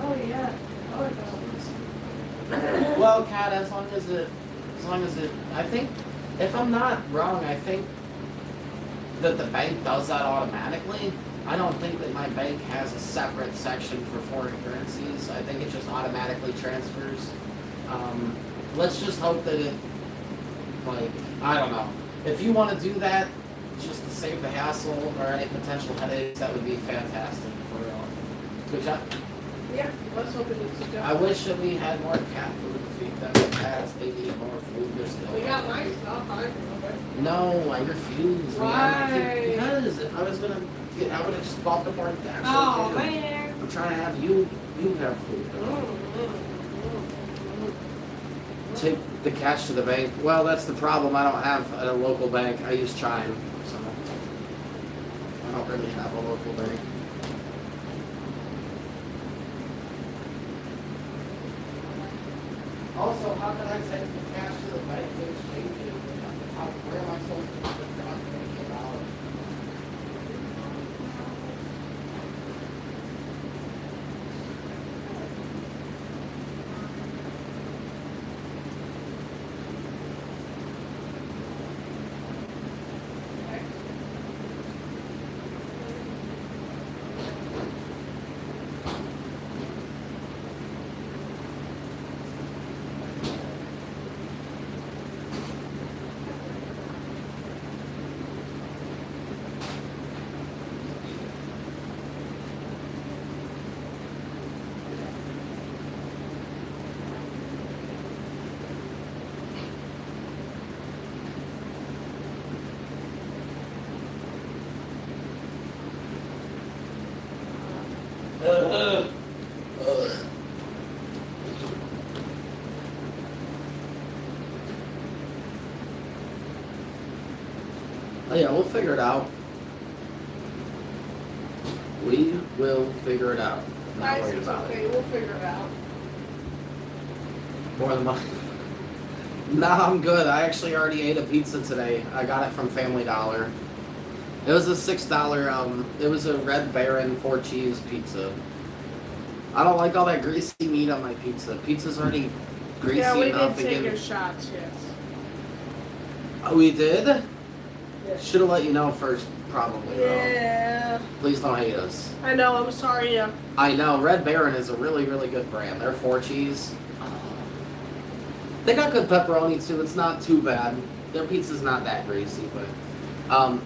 [SPEAKER 2] Oh yeah. Oh no.
[SPEAKER 1] Well, Cat, as long as it, I think, if I'm not wrong, I think that the bank does that automatically. I don't think that my bank has a separate section for foreign currencies. I think it just automatically transfers. Let's just hope that it, like, I don't know. If you want to do that, just to save the hassle or any potential headaches, that would be fantastic for real. Good job.
[SPEAKER 2] Yeah, let's hope it looks good.
[SPEAKER 1] I wish that we had more cat food to feed them. The cats, they need more food. They're still.
[SPEAKER 2] We got my stuff, I remember.
[SPEAKER 1] No, I refuse. Man.
[SPEAKER 2] Why?
[SPEAKER 1] Because if I was gonna get, I would have just bought the more actual
[SPEAKER 2] Oh
[SPEAKER 1] kid.
[SPEAKER 2] man.
[SPEAKER 1] I'm trying to have you have food. Take the cash to the bank. Well, that's the problem. I don't have a local bank. I use Chime, so I don't really have a local bank. Also, how can I take the cash to the bank to exchange it? Where am I supposed to put the $28? Oh yeah, we'll figure it out. We will figure it out. Not
[SPEAKER 2] Guys,
[SPEAKER 1] worried
[SPEAKER 2] it's
[SPEAKER 1] about
[SPEAKER 2] okay,
[SPEAKER 1] it.
[SPEAKER 2] we'll figure it out.
[SPEAKER 1] More than money. Nah, I'm good. I actually already ate a pizza today. I got it from Family Dollar. It was a $6, it was a Red Baron 4-cheese pizza. I don't like all that greasy meat on my pizza. Pizza's already greasy
[SPEAKER 2] Yeah, we did
[SPEAKER 1] enough to
[SPEAKER 2] take
[SPEAKER 1] give.
[SPEAKER 2] your shots, yes.
[SPEAKER 1] Oh, we did?
[SPEAKER 2] Yeah.
[SPEAKER 1] Should have let you know first, probably. Though.
[SPEAKER 2] Yeah.
[SPEAKER 1] Please don't hate us.
[SPEAKER 2] I know, I'm sorry, yeah.
[SPEAKER 1] I know, Red Baron is a really, really good brand. They're 4-cheese. They got good pepperoni too. It's not too bad. Their pizza's not that greasy, but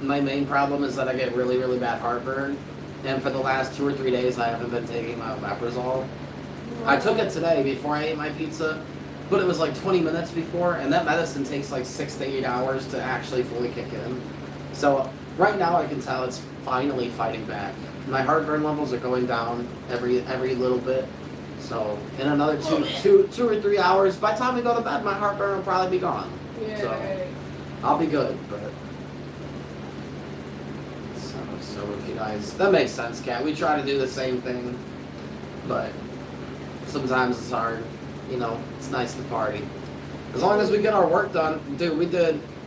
[SPEAKER 1] my main problem is that I get really, really bad heartburn. And for the last 2 or 3 days, I haven't been taking my omeprazole. I took it today before I ate my pizza, but it was like 20 minutes before, and that medicine takes like 6 to 8 hours to actually fully kick in. So right now, I can tell it's finally fighting back. My heartburn levels are going down every little bit. So in another two or 3 hours, by the time we go to bed, my heartburn will probably be gone.
[SPEAKER 2] Yeah.
[SPEAKER 1] So I'll be good, but so if you guys, that makes sense, Kat. We try to do the same thing, but sometimes it's hard. You know, it's nice to party. As long as we get our work done, dude.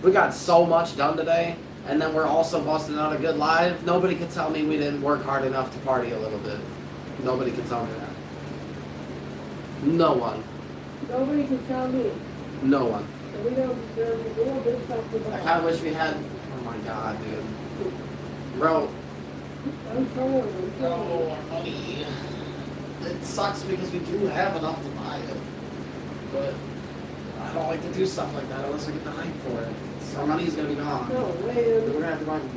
[SPEAKER 1] We got so much done today, and then we're also busting out a good live. Nobody can tell me we didn't work hard enough to party a little bit. Nobody can tell me that. No one.
[SPEAKER 2] Nobody can tell me.
[SPEAKER 1] No one.
[SPEAKER 2] We don't deserve a little bit of something.
[SPEAKER 1] I kind of wish we had. Oh my god, dude. Bro.
[SPEAKER 2] I'm sorry.
[SPEAKER 1] Oh, money. It sucks because we do have enough to buy it. But I don't like to do stuff like that unless I get the hype for it. So our money's gonna be gone.
[SPEAKER 2] No
[SPEAKER 1] We're
[SPEAKER 2] way.
[SPEAKER 1] gonna have to buy more water.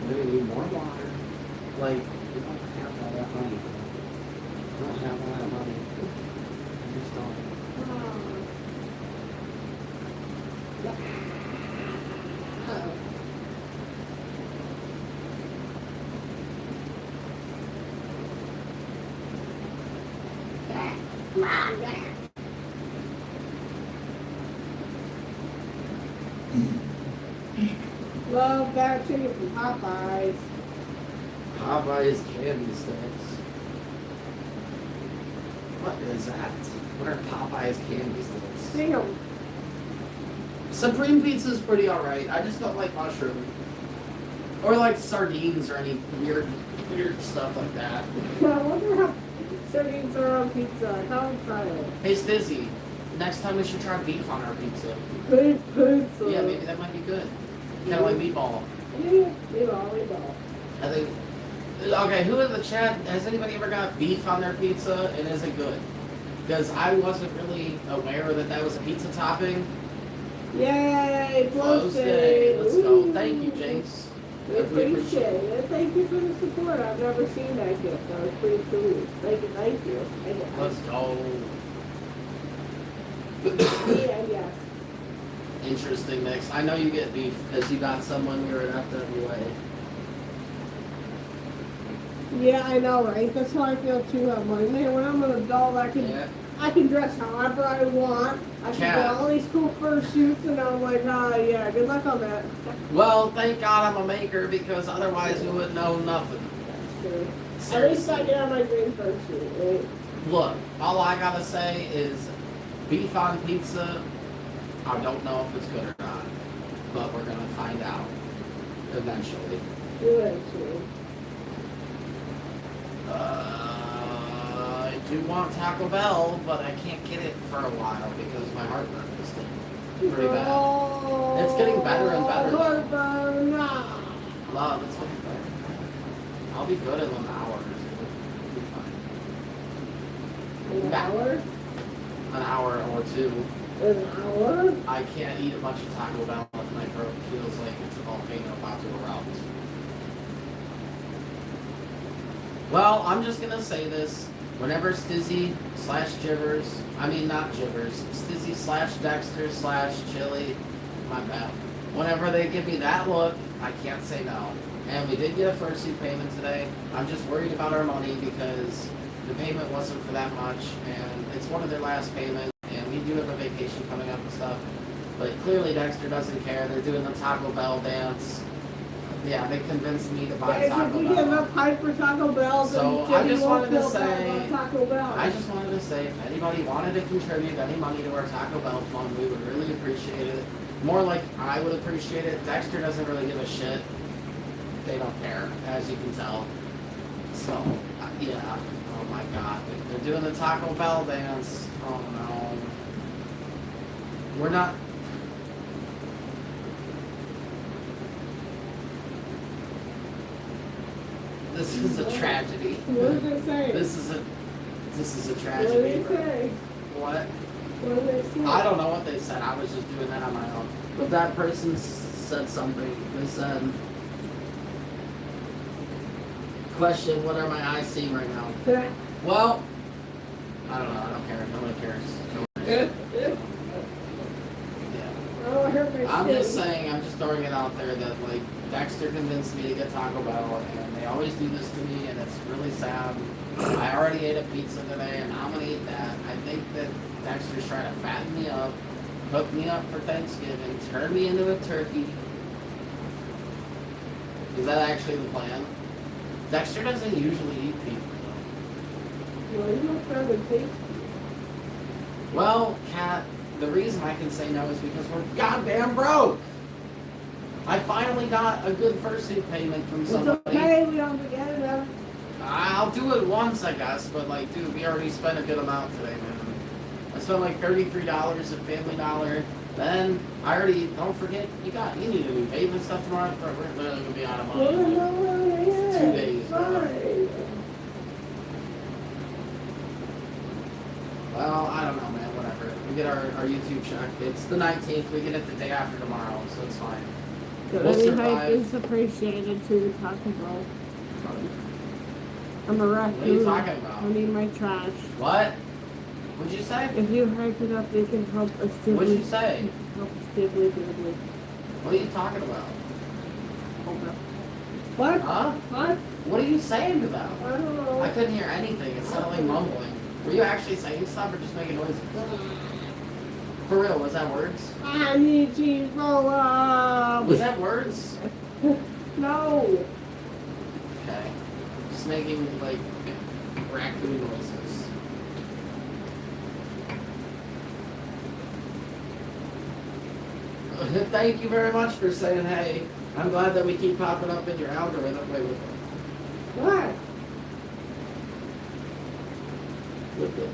[SPEAKER 1] We're gonna need more water. Like, we don't have all that money. We don't have all that money. We just don't.
[SPEAKER 2] Love that chicken from Popeyes.
[SPEAKER 1] Popeye's candy sticks. What is that? What are Popeye's candy sticks?
[SPEAKER 2] Damn.
[SPEAKER 1] Supreme pizza's pretty alright. I just don't like mushroom. Or like sardines or any weird stuff like that.
[SPEAKER 2] I wonder how sardines are on pizza. How excited.
[SPEAKER 1] Hey Stizzy, next time we should try beef on our pizza.
[SPEAKER 2] Beef pizza.
[SPEAKER 1] Yeah, maybe that might be good. Kind of like meatball.
[SPEAKER 2] Yeah, meatball.
[SPEAKER 1] I think. Okay, who in the chat, has anybody ever got beef on their pizza and is it good? Because I wasn't really aware that that was a pizza topping.
[SPEAKER 2] Yay,
[SPEAKER 1] Close day. Let's go. Thank you, Jinx.
[SPEAKER 2] We appreciate it. Thank you for the support. I've never seen that gift. That was pretty cool. Thank you.
[SPEAKER 1] Let's go.
[SPEAKER 2] Yes.
[SPEAKER 1] Interesting mix. I know you get beef because you got some when we were at FWA.
[SPEAKER 2] Yeah, I know, right? That's how I feel too. I'm like, man, when I'm an adult, I can dress however I want. I can get all these cool fursuits, and I'm like, yeah, good luck on that.
[SPEAKER 1] Well, thank God I'm a maker because otherwise we wouldn't know nothing.
[SPEAKER 2] That's true.
[SPEAKER 1] Seriously.
[SPEAKER 2] At least I get on my green fursuit, right?
[SPEAKER 1] Look, all I gotta say is beef on pizza, I don't know if it's good or not, but we're gonna find out eventually.
[SPEAKER 2] Eventually.
[SPEAKER 1] I do want Taco Bell, but I can't get it for a while because my heartburn is still pretty bad.
[SPEAKER 2] Oh,
[SPEAKER 1] It's getting better and better.
[SPEAKER 2] Heartburn.
[SPEAKER 1] Love, it's getting better. I'll be good in an hour or two. It'll be fine.
[SPEAKER 2] An hour?
[SPEAKER 1] An hour or two.
[SPEAKER 2] An hour?
[SPEAKER 1] I can't eat a bunch of Taco Bell if my throat feels like it's a volcano about to erupt. Well, I'm just gonna say this. Whenever Stizzy / Jibbers, I mean not Jibbers, Stizzy / Dexter / Chili, my bad. Whenever they give me that look, I can't say no. And we did get a fursuit payment today. I'm just worried about our money because the payment wasn't for that much, and it's one of their last payments, and we do have a vacation coming up and stuff. But clearly Dexter doesn't care. They're doing the Taco Bell dance. Yeah, they convinced me to buy
[SPEAKER 2] Guys,
[SPEAKER 1] Taco
[SPEAKER 2] if we
[SPEAKER 1] Bell.
[SPEAKER 2] get enough hype for Taco Bell,
[SPEAKER 1] So,
[SPEAKER 2] then
[SPEAKER 1] I just
[SPEAKER 2] won't
[SPEAKER 1] wanted to
[SPEAKER 2] feel bad
[SPEAKER 1] say-
[SPEAKER 2] about Taco Bell.
[SPEAKER 1] I just wanted to say, if anybody wanted to contribute any money to our Taco Bell fund, we would really appreciate it. More like I would appreciate it. Dexter doesn't really give a shit. They don't care, as you can tell. So, yeah. Oh my God. They're doing the Taco Bell dance. Oh no. We're not... This is a tragedy.
[SPEAKER 2] What did they say?
[SPEAKER 1] This is a
[SPEAKER 2] What
[SPEAKER 1] tragedy.
[SPEAKER 2] did they say?
[SPEAKER 1] What?
[SPEAKER 2] What did they say?
[SPEAKER 1] I don't know what they said. I was just doing that on my own. But that person said something. They said, question, what are my eyes seeing right now? Well, I don't know. I don't care. Nobody cares. Nobody cares. Yeah.
[SPEAKER 2] Oh, I hurt my
[SPEAKER 1] I'm
[SPEAKER 2] skin.
[SPEAKER 1] just saying, I'm just throwing it out there that, like, Dexter convinced me to get Taco Bell, and they always do this to me, and it's really sad. I already ate a pizza today, and I'm gonna eat that. I think that Dexter's trying to fatten me up, cook me up for Thanksgiving, turn me into a turkey. Is that actually the plan? Dexter doesn't usually eat people, though.
[SPEAKER 2] Well, you don't sound good tasty.
[SPEAKER 1] Well, Kat, the reason I can say no is because we're goddamn broke. I finally got a good fursuit payment from
[SPEAKER 2] It's
[SPEAKER 1] somebody.
[SPEAKER 2] okay, we don't forget it.
[SPEAKER 1] I'll do it once, I guess, but like, dude, we already spent a good amount today, man. I spent like $33 at Family Dollar. Then I already, don't forget, you need a new vape and stuff tomorrow. Bro, we're literally gonna be out of money. It's 2 days. Bro. Well, I don't know, man. Whatever. We get our YouTube check. It's the 19th. We get it the day after tomorrow, so it's fine. We'll
[SPEAKER 3] Any
[SPEAKER 1] survive.
[SPEAKER 3] hype is appreciated too, Taco Bell. Sorry. I'm a raccoon.
[SPEAKER 1] What are you talking about?
[SPEAKER 3] I need my trash.
[SPEAKER 1] What? What'd you say?
[SPEAKER 3] If you hype it up, it can help us to
[SPEAKER 1] What'd you say?
[SPEAKER 3] help us to live.
[SPEAKER 1] What are you talking about?
[SPEAKER 3] What?
[SPEAKER 1] Huh?
[SPEAKER 3] What?
[SPEAKER 1] What are you saying to them?
[SPEAKER 3] I don't know.
[SPEAKER 1] I couldn't hear anything. It sounded like mumbling. Were you actually saying stuff or just making noises? For real, was that words?
[SPEAKER 3] I need cheese roll up.
[SPEAKER 1] Was that words?
[SPEAKER 3] No.
[SPEAKER 1] Okay. Just making, like, raccoon noises. Thank you very much for saying hey. I'm glad that we keep popping up in your algorithm. Wait,
[SPEAKER 3] What?
[SPEAKER 1] look it.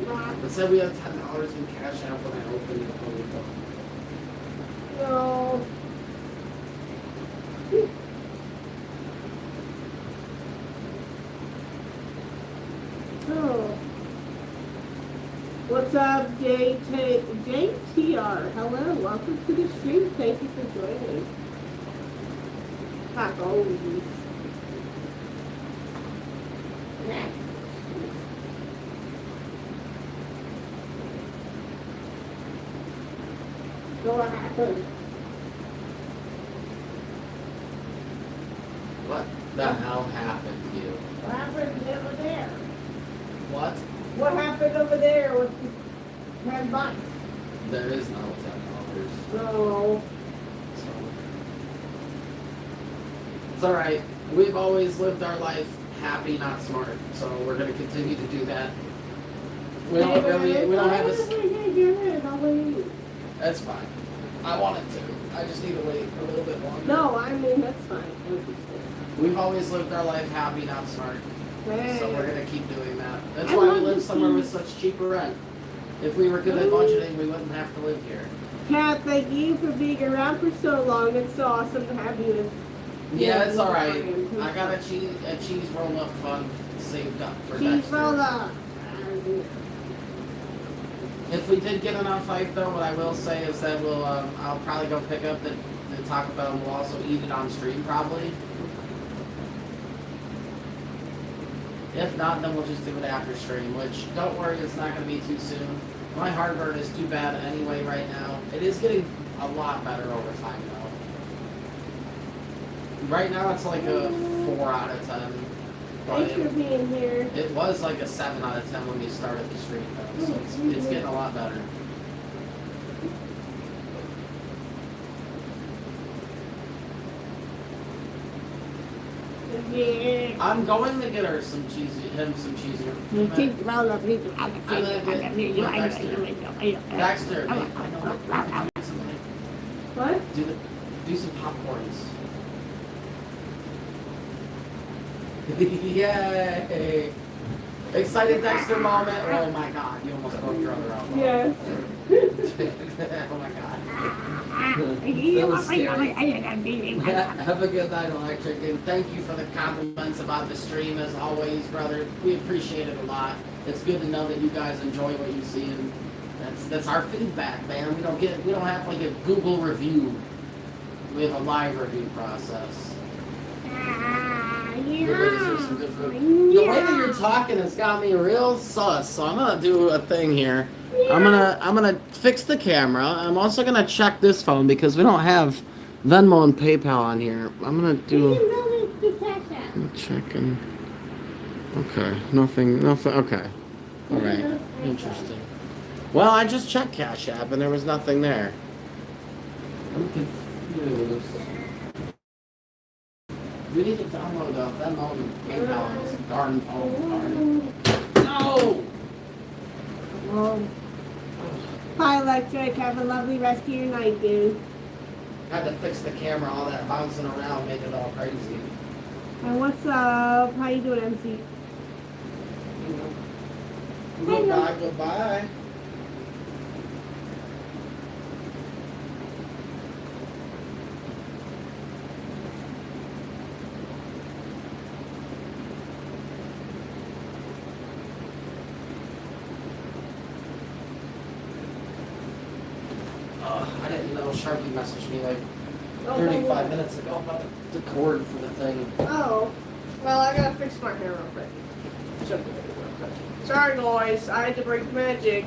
[SPEAKER 3] What?
[SPEAKER 1] It said we have $10 in cash out when I opened the phone.
[SPEAKER 3] No. Oh. What's up, JTR? Hello, welcome to the stream. Thank you for joining. Tacos. So what happened?
[SPEAKER 1] What the hell happened to you?
[SPEAKER 3] What happened over there?
[SPEAKER 1] What?
[SPEAKER 3] What happened over there with the red bike?
[SPEAKER 1] There is no $10.
[SPEAKER 3] No.
[SPEAKER 1] So. It's alright. We've always lived our life happy, not smart. So we're going to continue to do that. We don't have a... That's fine. I want it to. I just need to wait a little bit longer.
[SPEAKER 3] No, I mean, that's fine.
[SPEAKER 1] We've always lived our life happy, not smart.
[SPEAKER 3] Hey.
[SPEAKER 1] So we're going to keep doing that. That's
[SPEAKER 3] I
[SPEAKER 1] why we
[SPEAKER 3] love
[SPEAKER 1] live
[SPEAKER 3] to
[SPEAKER 1] somewhere
[SPEAKER 3] see-
[SPEAKER 1] with such cheaper rent. If we were good at budgeting, we wouldn't have to live here.
[SPEAKER 3] Kat, thank you for being around for so long. It's so awesome to have you.
[SPEAKER 1] Yeah, it's alright. I got a cheese roll up fund saved up for
[SPEAKER 3] Cheese
[SPEAKER 1] next
[SPEAKER 3] roll
[SPEAKER 1] year.
[SPEAKER 3] up.
[SPEAKER 1] If we did get enough hype though, what I will say is that I'll probably go pick up the Taco Bell and we'll also eat it on stream probably. If not, then we'll just do it after stream, which, don't worry, it's not going to be too soon. My heartburn is too bad anyway right now. It is getting a lot better over time though. Right now it's like a 4 out of 10. But
[SPEAKER 3] Thanks for being here.
[SPEAKER 1] it was like a 7 out of 10 when we started the stream though, so it's getting a lot better.
[SPEAKER 3] Yeah.
[SPEAKER 1] I'm going to get her some cheesy
[SPEAKER 3] Cheese roll up.
[SPEAKER 1] Dexter, I know
[SPEAKER 3] What?
[SPEAKER 1] do some popcorns. Yay! Excited Dexter moment. Oh my god, you almost broke your other elbow.
[SPEAKER 3] Yes.
[SPEAKER 1] Oh my god. That was scary. Have a good night, Electric, and thank you for the compliments about the stream as always, brother. We appreciate it a lot. It's good to know that you guys enjoy what you see, and that's our feedback, man. We don't have like a Google review. We have a live review process. Your ladies are some good food. The way that you're talking has got me real sus, so I'm gonna do a thing here. I'm gonna fix the camera. I'm also gonna check this phone because we don't have Venmo and PayPal on here. I'm gonna do. I'm checking. Okay, nothing. Okay. All right. Interesting. Well, I just checked Cash App and there was nothing there. I'm confused. We need to download Venmo and PayPal on this darn phone. No!
[SPEAKER 3] Hi, Electric. Have a lovely rest of your night, dude.
[SPEAKER 1] Had to fix the camera, all that bouncing around, made it all crazy.
[SPEAKER 3] And what's up? How you doing, MC?
[SPEAKER 1] Goodbye, goodbye. Sharpie messaged me like
[SPEAKER 2] Oh,
[SPEAKER 1] 35
[SPEAKER 2] hold on.
[SPEAKER 1] minutes ago about the cord for the thing.
[SPEAKER 2] Oh, well, I gotta fix my hair real quick. Show me real quick. Sorry, guys, I had to break the magic.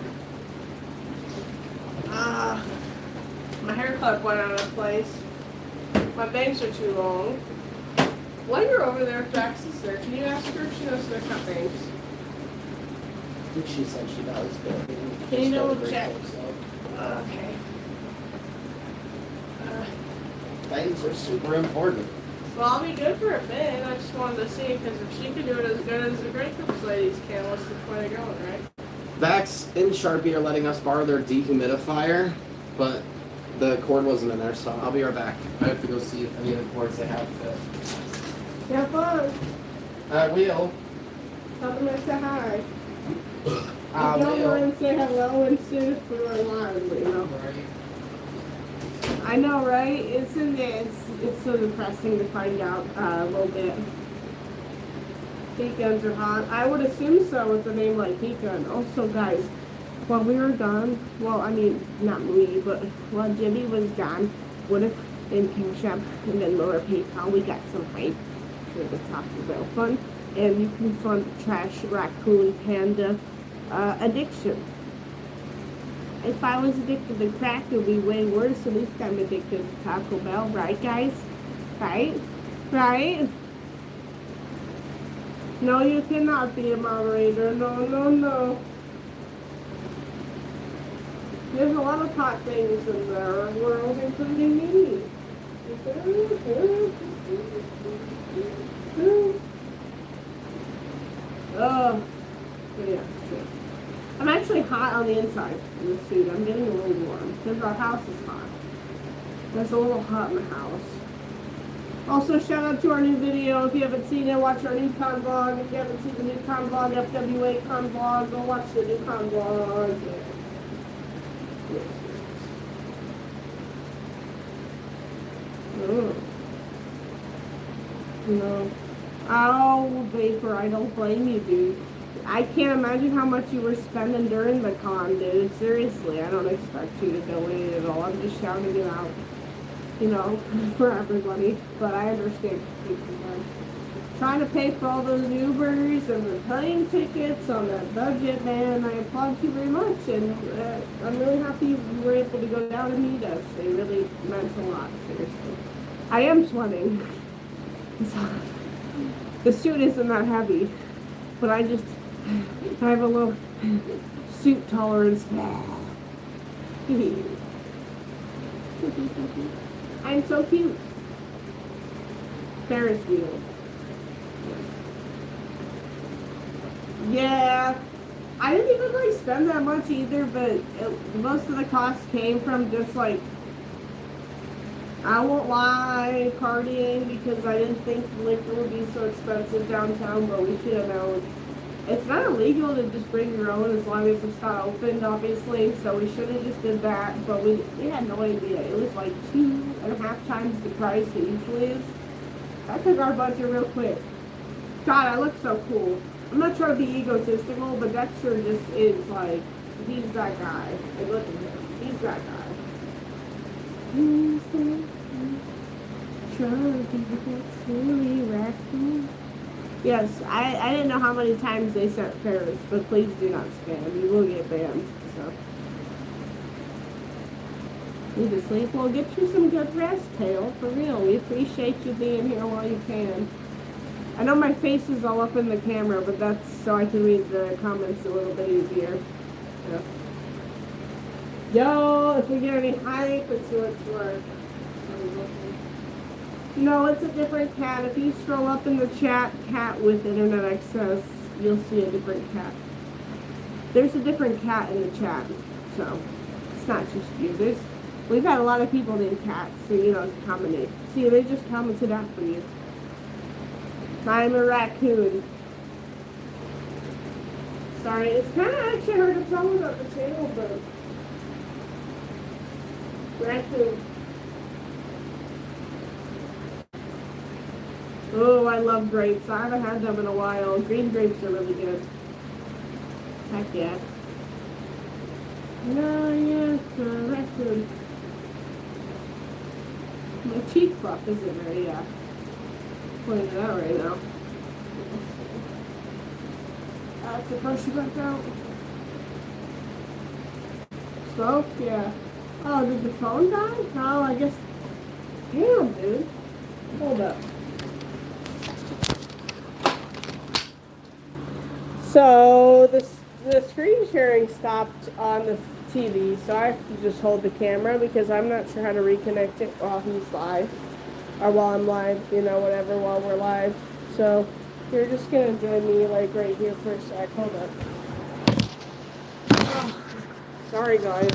[SPEAKER 2] My hair clip went out of place. My bangs are too long. While you're over there, if Jax is there, can you ask her if she knows how to cut bangs?
[SPEAKER 1] I think she said she does, but
[SPEAKER 2] Can you double
[SPEAKER 1] very
[SPEAKER 2] check?
[SPEAKER 1] close, so.
[SPEAKER 2] Okay.
[SPEAKER 1] Bangs are super important.
[SPEAKER 2] Well, I'll be good for a bit. I just wanted to see, because if she could do it as good as the Great Cooks ladies can, what's the point of going, right?
[SPEAKER 1] Vax and Sharpie are letting us borrow their dehumidifier, but the cord wasn't in there, so I'll be right back. I have to go see if any of the cords they have fit.
[SPEAKER 2] Have fun.
[SPEAKER 1] I will.
[SPEAKER 2] Tell them I say hi.
[SPEAKER 1] I
[SPEAKER 2] Don't
[SPEAKER 1] will.
[SPEAKER 2] and say hello and sit for a while, you know.
[SPEAKER 1] Right.
[SPEAKER 2] I know, right? It's so depressing to find out a little bit. Heat guns are hot. I would assume so with a name like heat gun. Also, guys, while we were gone, well, I mean, not me, but while Jimmy was gone, what if in Cash App and then lower PayPal we got some hype for the Taco Bell fund, and you can fund trash raccoon panda addiction. If I was addicted to crack, it would be way worse. At least I'm addicted to Taco Bell, right, guys? Right? Right? No, you cannot be a moderator. No, no, no. There's a lot of hot things in the world, including me. Oh, yeah, true. I'm actually hot on the inside of the suit. I'm getting a little warm because our house is hot. It's a little hot in the house. Also, shout out to our new video. If you haven't seen it, watch our new con vlog. If you haven't seen the new con vlog, FWA con vlog, go watch the new con vlog. Yes. No. Oh, Vapor, I don't blame you, dude. I can't imagine how much you were spending during the con, dude. Seriously, I don't expect you to donate at all. I'm just shouting it out, you know, for everybody. But I understand completely. Trying to pay for all those Ubers and the plane tickets on that budget, man. I applaud you very much, and I'm really happy you were able to go down and meet us. It really meant a lot, seriously. I am sweating. The suit isn't that heavy, but I have a little suit tolerance. I'm so cute. Ferris wheel. Yeah, I didn't even like spend that much either, but most of the costs came from just like, I won't lie, partying, because I didn't think liquor would be so expensive downtown, but we should have known. It's not illegal to just bring your own as long as it's not opened, obviously, so we should have just did that, but we had no idea. It was like 2.5 times the price it usually is. That took our budget real quick. God, I look so cool. I'm not trying to be egotistical, but Dexter just is like, he's that guy. And look at him. He's that guy. He's that silly raccoon. Yes, I didn't know how many times they sent Ferris, but please do not spam. You will get banned, so. Need to sleep? Well, get you some good rest, Tail. For real. We appreciate you being here while you can. I know my face is all up in the camera, but that's so I can read the comments a little bit easier. Yeah. Yo, if we get any hype, let's see what's worth. No, it's a different cat. If you scroll up in the chat, cat with internet access, you'll see a different cat. There's a different cat in the chat, so it's not just you. We've had a lot of people named Cat, so you know it's a common name. See, they just commented after you. I'm a raccoon. Sorry, it's kind of actually hard to tell about the tail, but raccoon. Oh, I love grapes. I haven't had them in a while. Green grapes are really good. Heck yeah. No, yes, raccoon.
[SPEAKER 3] My cheek fluff isn't very pointed out right now. I have to brush it back out. Smoke? Yeah. Oh, did the phone die? Oh, I guess. Damn, dude. Hold up. So the screen sharing stopped on the TV, so I have to just hold the camera because I'm not sure how to reconnect it while he's live, or while I'm live, you know, whatever, while we're live. So you're just gonna join me like right here for a sec. Hold up. Oh, sorry guys.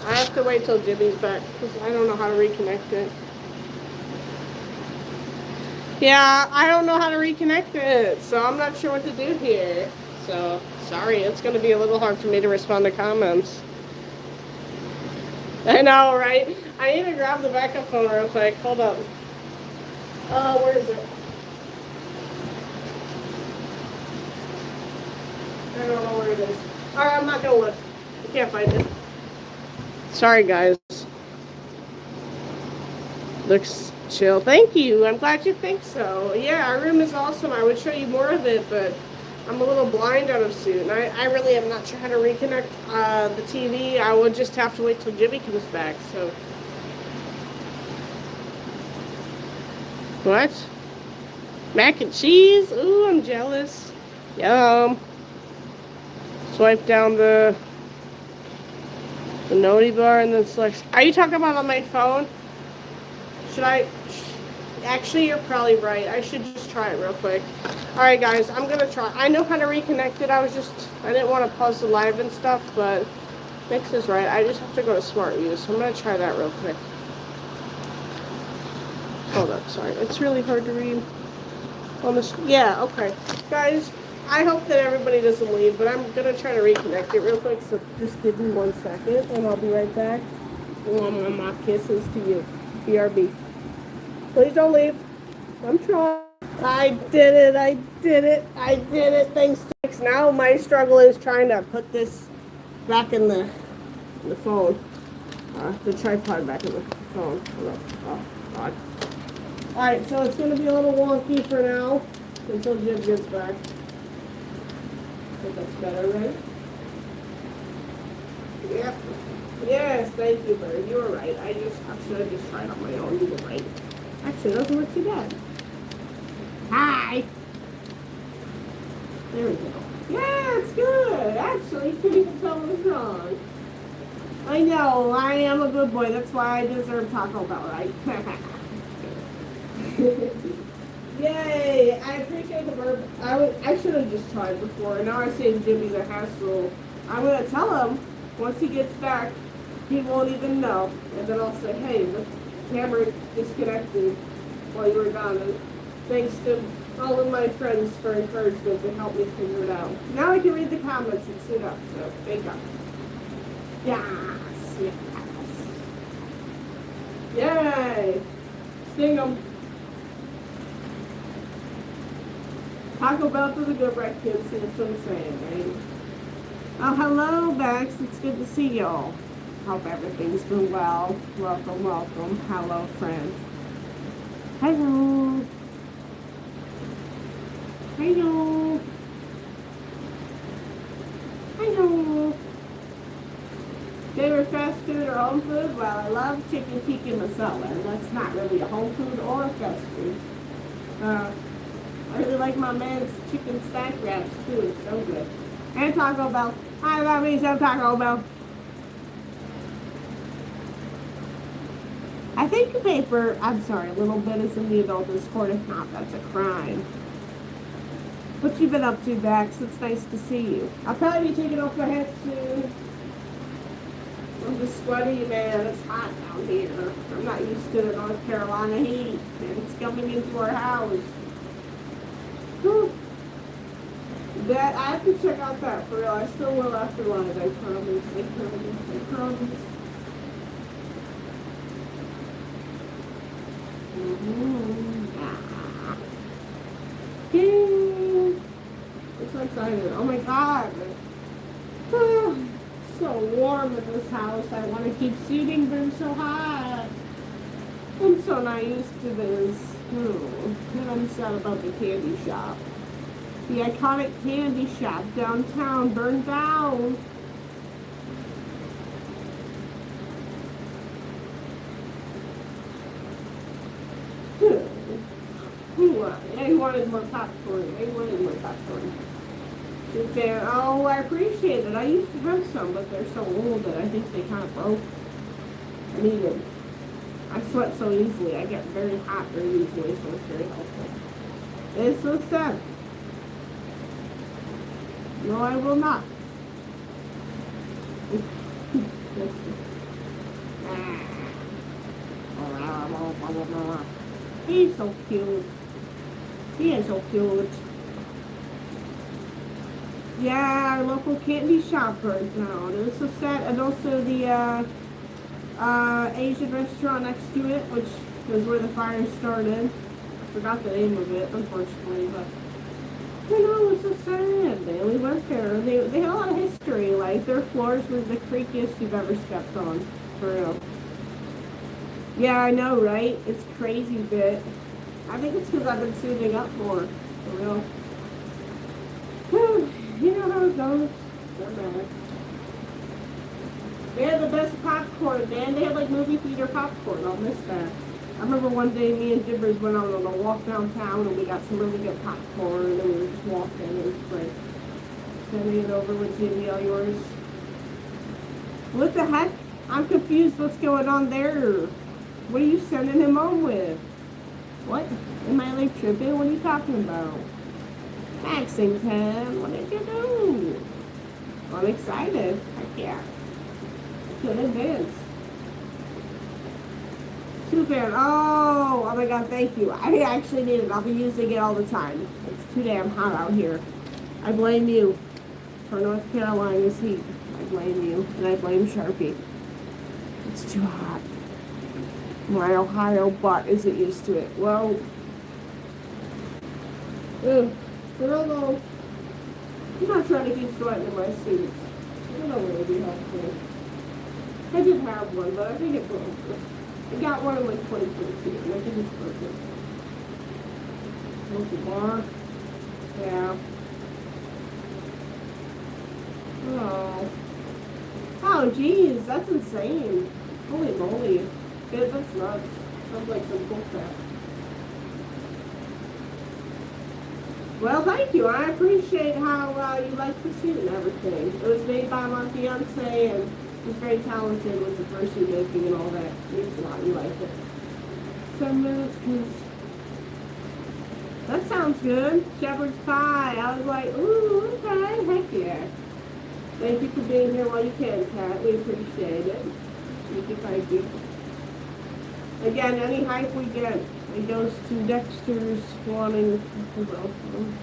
[SPEAKER 3] I have to wait till Jimmy's back because I don't know how to reconnect it. Yeah, I don't know how to reconnect it, so I'm not sure what to do here. So, sorry, it's going to be a little hard for me to respond to comments. I know, right? I need to grab the backup phone real quick. Hold up. Where is it? I don't know where it is. Alright, I'm not going to look. I can't find it. Sorry, guys. Looks chill. Thank you. I'm glad you think so. Yeah, our room is awesome. I would show you more of it, but I'm a little blind out of suit, and I really am not sure how to reconnect the TV. I would just have to wait till Jimmy comes back. So, what? Mac and cheese? Ooh, I'm jealous. Yum. Swipe down the noti bar and then select. Are you talking about on my phone? Should I? Actually, you're probably right. I should just try it real quick. Alright guys, I'm gonna try. I know how to reconnect it. I didn't want to pause the live and stuff, but Mix is right. I just have to go to Smart View, so I'm gonna try that real quick. Hold up, sorry. It's really hard to read on this. Yeah, okay. Guys, I hope that everybody doesn't leave, but I'm gonna try to reconnect it real quick, so just give me 1 second, and I'll be right back. My kisses to you. BRB. Please don't leave. I'm trying. I did it. I did it. I did it. Thanks. Now my struggle is trying to put this back in the phone. The tripod back in the phone. Oh, God. Alright, so it's going to be a little wonky for now until Jim gets back. I think that's better, right? Yep. Yes, thank you, Bird. You were right. I should have just tried on my own. You were right. Actually, those look too bad. Hi. There we go. Yeah, it's good. Actually, you couldn't even tell what was wrong. I know. I am a good boy. That's why I deserve Taco Bell, right? Yay! I appreciate the verb. I should have just tried before. Now I saved Jimmy the hassle. I'm gonna tell him once he gets back. He won't even know, and then I'll say, "Hey, the camera disconnected while you were gone." And thanks to all of my friends for encouragement to help me figure it out. Now I can read the comments and sit up. So thank God. Yes, yes. Yay! Sting 'em. Taco Bell for the good right kids, that's what I'm saying, right? Oh, hello, Bex. It's good to see y'all. Hope everything's been well. Welcome, welcome. Hello, friend. Hello. Hello. Hello. Favorite fast food or home food? Well, I love chicken tikka masala, and that's not really a home food or a fast food. I really like my man's chicken stack wraps too. It's so good. And Taco Bell. I love me some Taco Bell. I think paper, I'm sorry, a little bit is in the adult Discord. If not, that's a crime. What you been up to, Bax? It's nice to see you. I'll probably be taking off my hat soon. I'm just sweaty, man. It's hot down here. I'm not used to the North Carolina heat. And it's coming into our house. Whew. That, I have to check out that for real. I still will after lunch. I promise. I promise. I promise. Yay! I'm so excited. Oh my God. Oh, it's so warm in this house. I want to keep shooting, but it's so hot. I'm so not used to this. And I'm sad about the candy shop. The iconic candy shop downtown burned down. He wanted more popcorn. He wanted more popcorn. She said, oh, I appreciate it. I used to have some, but they're so old that I think they kind of broke. I need them. I sweat so easily. I get very hot very easily, so it's very helpful. It's so sad. No, I will not. He's so cute. He is so cute. Yeah, our local candy shop burned down. It was so sad. And also the Asian restaurant next to it, which was where the fire started. I forgot the name of it, unfortunately, but you know, it was so sad. They only went there. They had a lot of history. Like, their floors were the creakiest you've ever stepped on. For real. Yeah, I know, right? It's crazy bit. I think it's because I've been saving up more. For real. You know how it goes. Doesn't matter. They had the best popcorn, man. They had like movie theater popcorn. I'll miss that. I remember one day me and Dibbers went out on a walk downtown and we got some really good popcorn and we were just walking. It was great. Sending it over with Jimmy, all yours. What the heck? I'm confused what's going on there. What are you sending him home with? What? Am I like tripping? What are you talking about? Maxington, what did you do? I'm excited. Heck yeah. Good advance. Too fair. Oh my god, thank you. I actually need it. I'll be using it all the time. It's too damn hot out here. I blame you for North Carolina's heat. I blame you. And I blame Sharpie. It's too hot. My Ohio butt isn't used to it. Well, although I'm not trying to keep sweating in my suits. I don't really be helpful. I did have one, but I think it broke. I got one in like 2022, and I think it's broken. Local bar. Yeah. Oh. Oh, geez, that's insane. Holy moly. Yeah, that's nuts. Sounds like some cool crap. Well, thank you. I appreciate how you like the suit and everything. It was made by my fiance, and he's very talented with the fursuit making and all that. It means a lot. You like it. 7 minutes, because that sounds good. Shepherd's pie. I was like, ooh, okay, heck yeah. Thank you for being here while you can, Kat. We appreciate it. Thank you. Again, any hype we get, it goes to Dexter's wanting to grow from.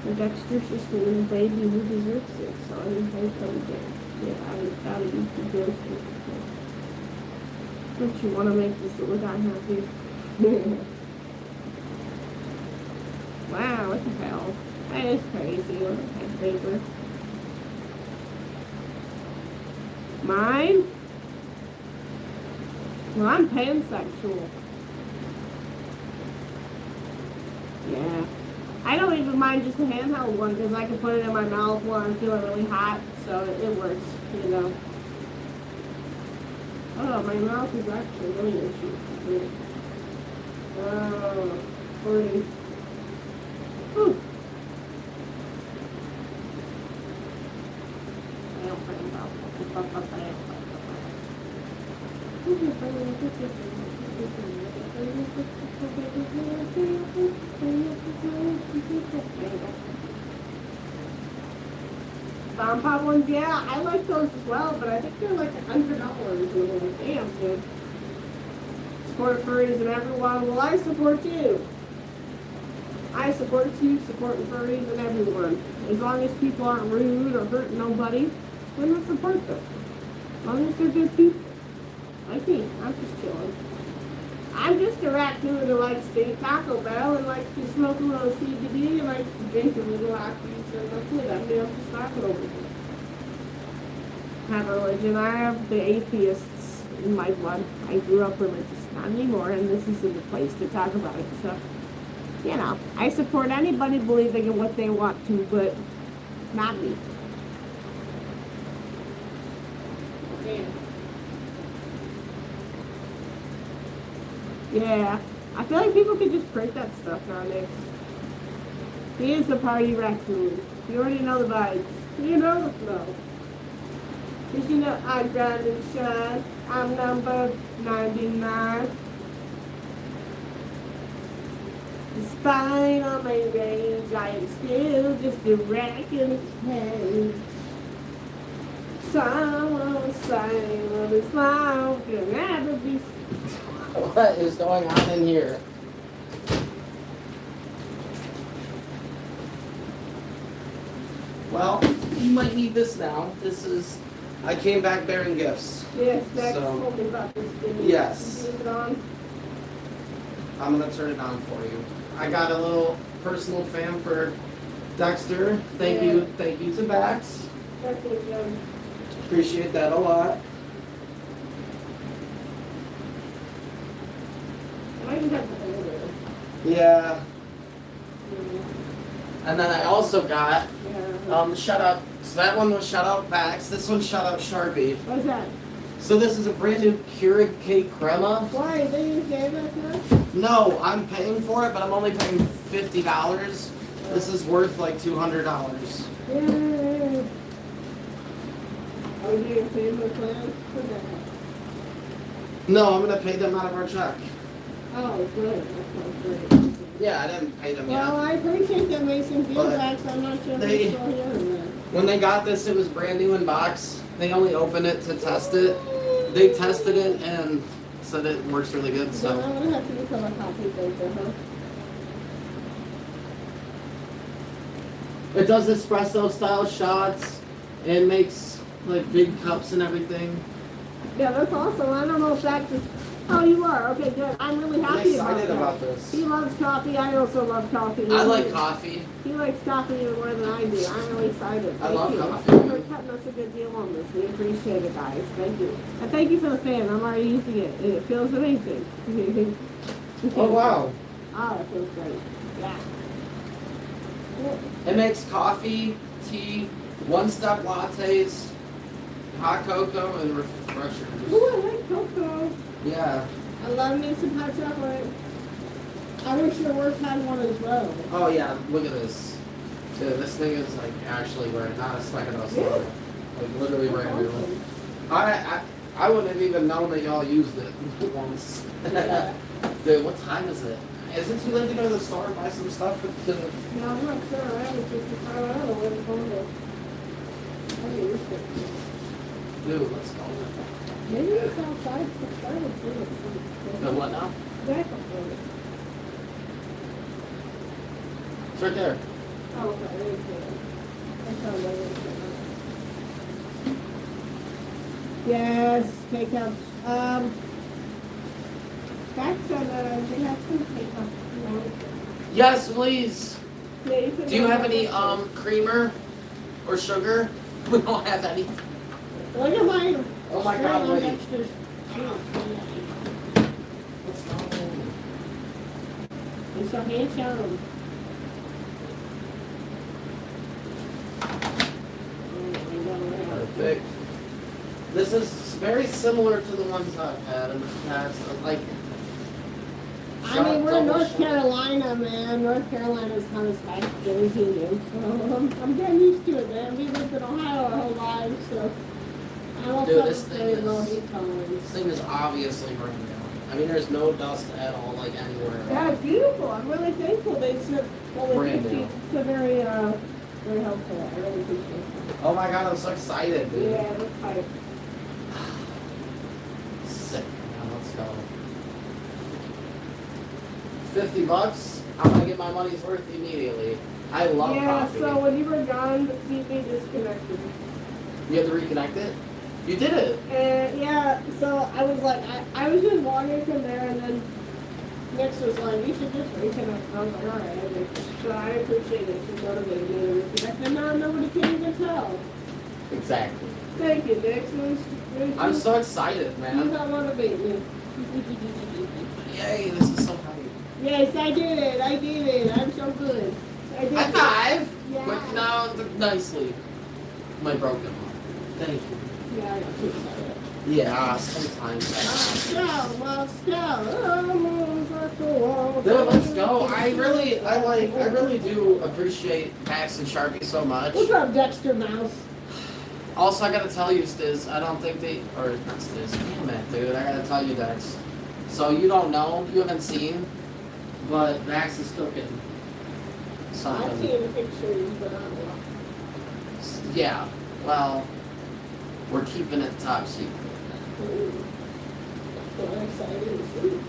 [SPEAKER 3] And Dexter's just a little baby who deserves it, so any hype that we get, yeah, I gotta be too gross to it. Don't you want to make this little guy happy? Wow, what the hell? That is crazy. Look at that paper. Mine? Well, I'm pansexual. Yeah. I don't even mind just a handheld one because I can put it in my mouth while I'm feeling really hot, so it works, you know. Oh, my mouth is actually really itchy. Oh, 40. Whew. Bomb pop ones, yeah, I like those as well, but I think they're like $100. And I'm like, damn, dude. Support furries and everyone. Well, I support you. I support you, supporting furries and everyone. As long as people aren't rude or hurting nobody, then I support them. As long as they're good people. Like me, I'm just chilling. I'm just a raccoon who likes to eat Taco Bell and likes to smoke a little CBD and likes to drink a little apple, and that's it. I'm just talking over here. Have a religion. I have the atheists in my blood. I grew up religious, not anymore, and this isn't the place to talk about it. So, you know, I support anybody believing in what they want to, but not me. Yeah, I feel like people could just print that stuff nowadays. He is the party raccoon. You already know the vibes. You know the flow. Did you know I grind and shine? I'm number 99. Despite all my rage, I am still just a wreck in a cage. Someone say what is love can never be.
[SPEAKER 1] What is going on in here? Well, you might need this now. This is, I came back bearing gifts.
[SPEAKER 3] Yes, Max
[SPEAKER 1] So,
[SPEAKER 3] told me about this. Didn't you?
[SPEAKER 1] yes.
[SPEAKER 3] Leave it on.
[SPEAKER 1] I'm gonna turn it on for you. I got a little personal fan for Dexter. Thank
[SPEAKER 3] Yeah.
[SPEAKER 1] you to Bax.
[SPEAKER 3] That's it, Joe.
[SPEAKER 1] Appreciate that a lot.
[SPEAKER 3] I even have the older.
[SPEAKER 1] Yeah. And then I also got
[SPEAKER 3] Yeah.
[SPEAKER 1] shout out. So that one was shout out Bax. This one shout out Sharpie.
[SPEAKER 3] What's that?
[SPEAKER 1] So this is a brand new Keurig cake crema.
[SPEAKER 3] Why? They use gave that to us?
[SPEAKER 1] No, I'm paying for it, but I'm only paying $50. This is worth like $200.
[SPEAKER 3] Yeah. Are we doing family plans for that?
[SPEAKER 1] No, I'm gonna pay them out of our check.
[SPEAKER 3] Oh, good. That sounds great.
[SPEAKER 1] Yeah, I didn't pay them
[SPEAKER 3] Well,
[SPEAKER 1] yet.
[SPEAKER 3] I appreciate them making
[SPEAKER 1] But
[SPEAKER 3] feedback, so I'm not sure if
[SPEAKER 1] they-
[SPEAKER 3] they're still here or not.
[SPEAKER 1] When they got this, it was brand new in box. They only opened it to test it. They tested it and said it works really good.
[SPEAKER 3] So
[SPEAKER 1] So
[SPEAKER 3] I'm gonna have to become a copy maker, huh?
[SPEAKER 1] it does espresso style shots and makes like big cups and everything.
[SPEAKER 3] Yeah, that's awesome. I don't know if that's just... Oh, you are? Okay, good. I'm really
[SPEAKER 1] I'm
[SPEAKER 3] happy
[SPEAKER 1] excited
[SPEAKER 3] about
[SPEAKER 1] about
[SPEAKER 3] that.
[SPEAKER 1] this.
[SPEAKER 3] He loves coffee. I also love coffee.
[SPEAKER 1] I like coffee.
[SPEAKER 3] He likes coffee even more than I do. I'm really excited.
[SPEAKER 1] I
[SPEAKER 3] Thank
[SPEAKER 1] love
[SPEAKER 3] you.
[SPEAKER 1] coffee.
[SPEAKER 3] For cutting us a good deal on this. We appreciate it, guys. Thank you. And thank you for the fan. I'm already using it. It feels amazing.
[SPEAKER 1] Oh wow!
[SPEAKER 3] Oh, it feels great. Yeah.
[SPEAKER 1] It makes coffee, tea, one-step lattes, hot cocoa, and refreshers.
[SPEAKER 3] Ooh, I like cocoa.
[SPEAKER 1] Yeah.
[SPEAKER 3] I love me some hot chocolate. I wish your work had one as well.
[SPEAKER 1] Oh yeah, look at this. Dude, this thing is like actually wearing not a speck of dust on
[SPEAKER 3] Yeah.
[SPEAKER 1] it. Like literally
[SPEAKER 3] That's
[SPEAKER 1] brand new.
[SPEAKER 3] awesome.
[SPEAKER 1] I wouldn't have even known that y'all used it once.
[SPEAKER 3] Yeah.
[SPEAKER 1] Dude, what time is it? Is it too late to go to the store and buy some stuff for the...
[SPEAKER 3] No, I'm not sure. I haven't just decided. I don't know where the phone is. I mean, this is-
[SPEAKER 1] Dude, let's go.
[SPEAKER 3] Maybe it's outside. It's outside. It's in it.
[SPEAKER 1] The what now?
[SPEAKER 3] Back up on it.
[SPEAKER 1] It's right there.
[SPEAKER 3] Oh, okay. There you go. I found it. Yes, K-cups. Back said they have some K-cups.
[SPEAKER 1] Yes, please.
[SPEAKER 3] Yeah, you can
[SPEAKER 1] Do you
[SPEAKER 3] go
[SPEAKER 1] have
[SPEAKER 3] back
[SPEAKER 1] any
[SPEAKER 3] up.
[SPEAKER 1] creamer or sugar? We don't have any.
[SPEAKER 3] Look at mine.
[SPEAKER 1] Oh my God, wait.
[SPEAKER 3] Dexter's.
[SPEAKER 1] Let's go.
[SPEAKER 3] It's a hand shown.
[SPEAKER 1] Perfect. This is very similar to the ones I've had in the past. Like,
[SPEAKER 3] I mean, we're in
[SPEAKER 1] double
[SPEAKER 3] North
[SPEAKER 1] shot.
[SPEAKER 3] Carolina, man. North Carolina's kind of like Jersey, and so I'm getting used to it, man. We lived in Ohio our whole lives, so I don't
[SPEAKER 1] Dude,
[SPEAKER 3] have
[SPEAKER 1] this
[SPEAKER 3] a
[SPEAKER 1] thing
[SPEAKER 3] very low
[SPEAKER 1] is-
[SPEAKER 3] heat tolerance.
[SPEAKER 1] This thing is obviously brand new. I mean, there's no dust at all, like anywhere.
[SPEAKER 3] Yeah, it's beautiful. I'm really thankful. They said, well,
[SPEAKER 1] Brand
[SPEAKER 3] it's
[SPEAKER 1] new.
[SPEAKER 3] a very helpful. I really appreciate it.
[SPEAKER 1] Oh my God, I'm so excited, dude.
[SPEAKER 3] Yeah, it looks like
[SPEAKER 1] Sick. Now let's go. $50. I'm gonna get my money's worth immediately. I love
[SPEAKER 3] yeah,
[SPEAKER 1] coffee.
[SPEAKER 3] so when you were gone, the TV disconnected.
[SPEAKER 1] You have to reconnect it? You did it.
[SPEAKER 3] And yeah, so I was like, I was just walking from there, and then Nix was like, you should just reconnect. I was like, all right. So I appreciate it. She motivated me to reconnect. And now nobody can even tell.
[SPEAKER 1] Exactly.
[SPEAKER 2] Thank you, Dex. Nice.
[SPEAKER 1] I'm so excited,
[SPEAKER 2] You
[SPEAKER 1] man.
[SPEAKER 2] don't want to beat me.
[SPEAKER 1] Yay, this is so funny.
[SPEAKER 2] Yes, I did it. I did it. I'm so good. I did
[SPEAKER 1] High
[SPEAKER 2] it.
[SPEAKER 1] five!
[SPEAKER 2] Yeah.
[SPEAKER 1] Quick down nicely. My broken one. Thank you.
[SPEAKER 2] Yeah, I got too excited.
[SPEAKER 1] Yeah, sometimes.
[SPEAKER 2] Let's go.
[SPEAKER 1] Dude, let's go. I really do appreciate Max and Sharpie so much.
[SPEAKER 2] What's up, Dexter Mouse?
[SPEAKER 1] Also, I gotta tell you, Stiz, I don't think they, or not Stiz, damn it, dude, I gotta tell you, Dex. So you don't know, you haven't seen, but Max is cooking something.
[SPEAKER 2] I've seen the pictures, but I don't know.
[SPEAKER 1] Yeah, well, we're keeping it top secret.
[SPEAKER 2] I'm excited to see.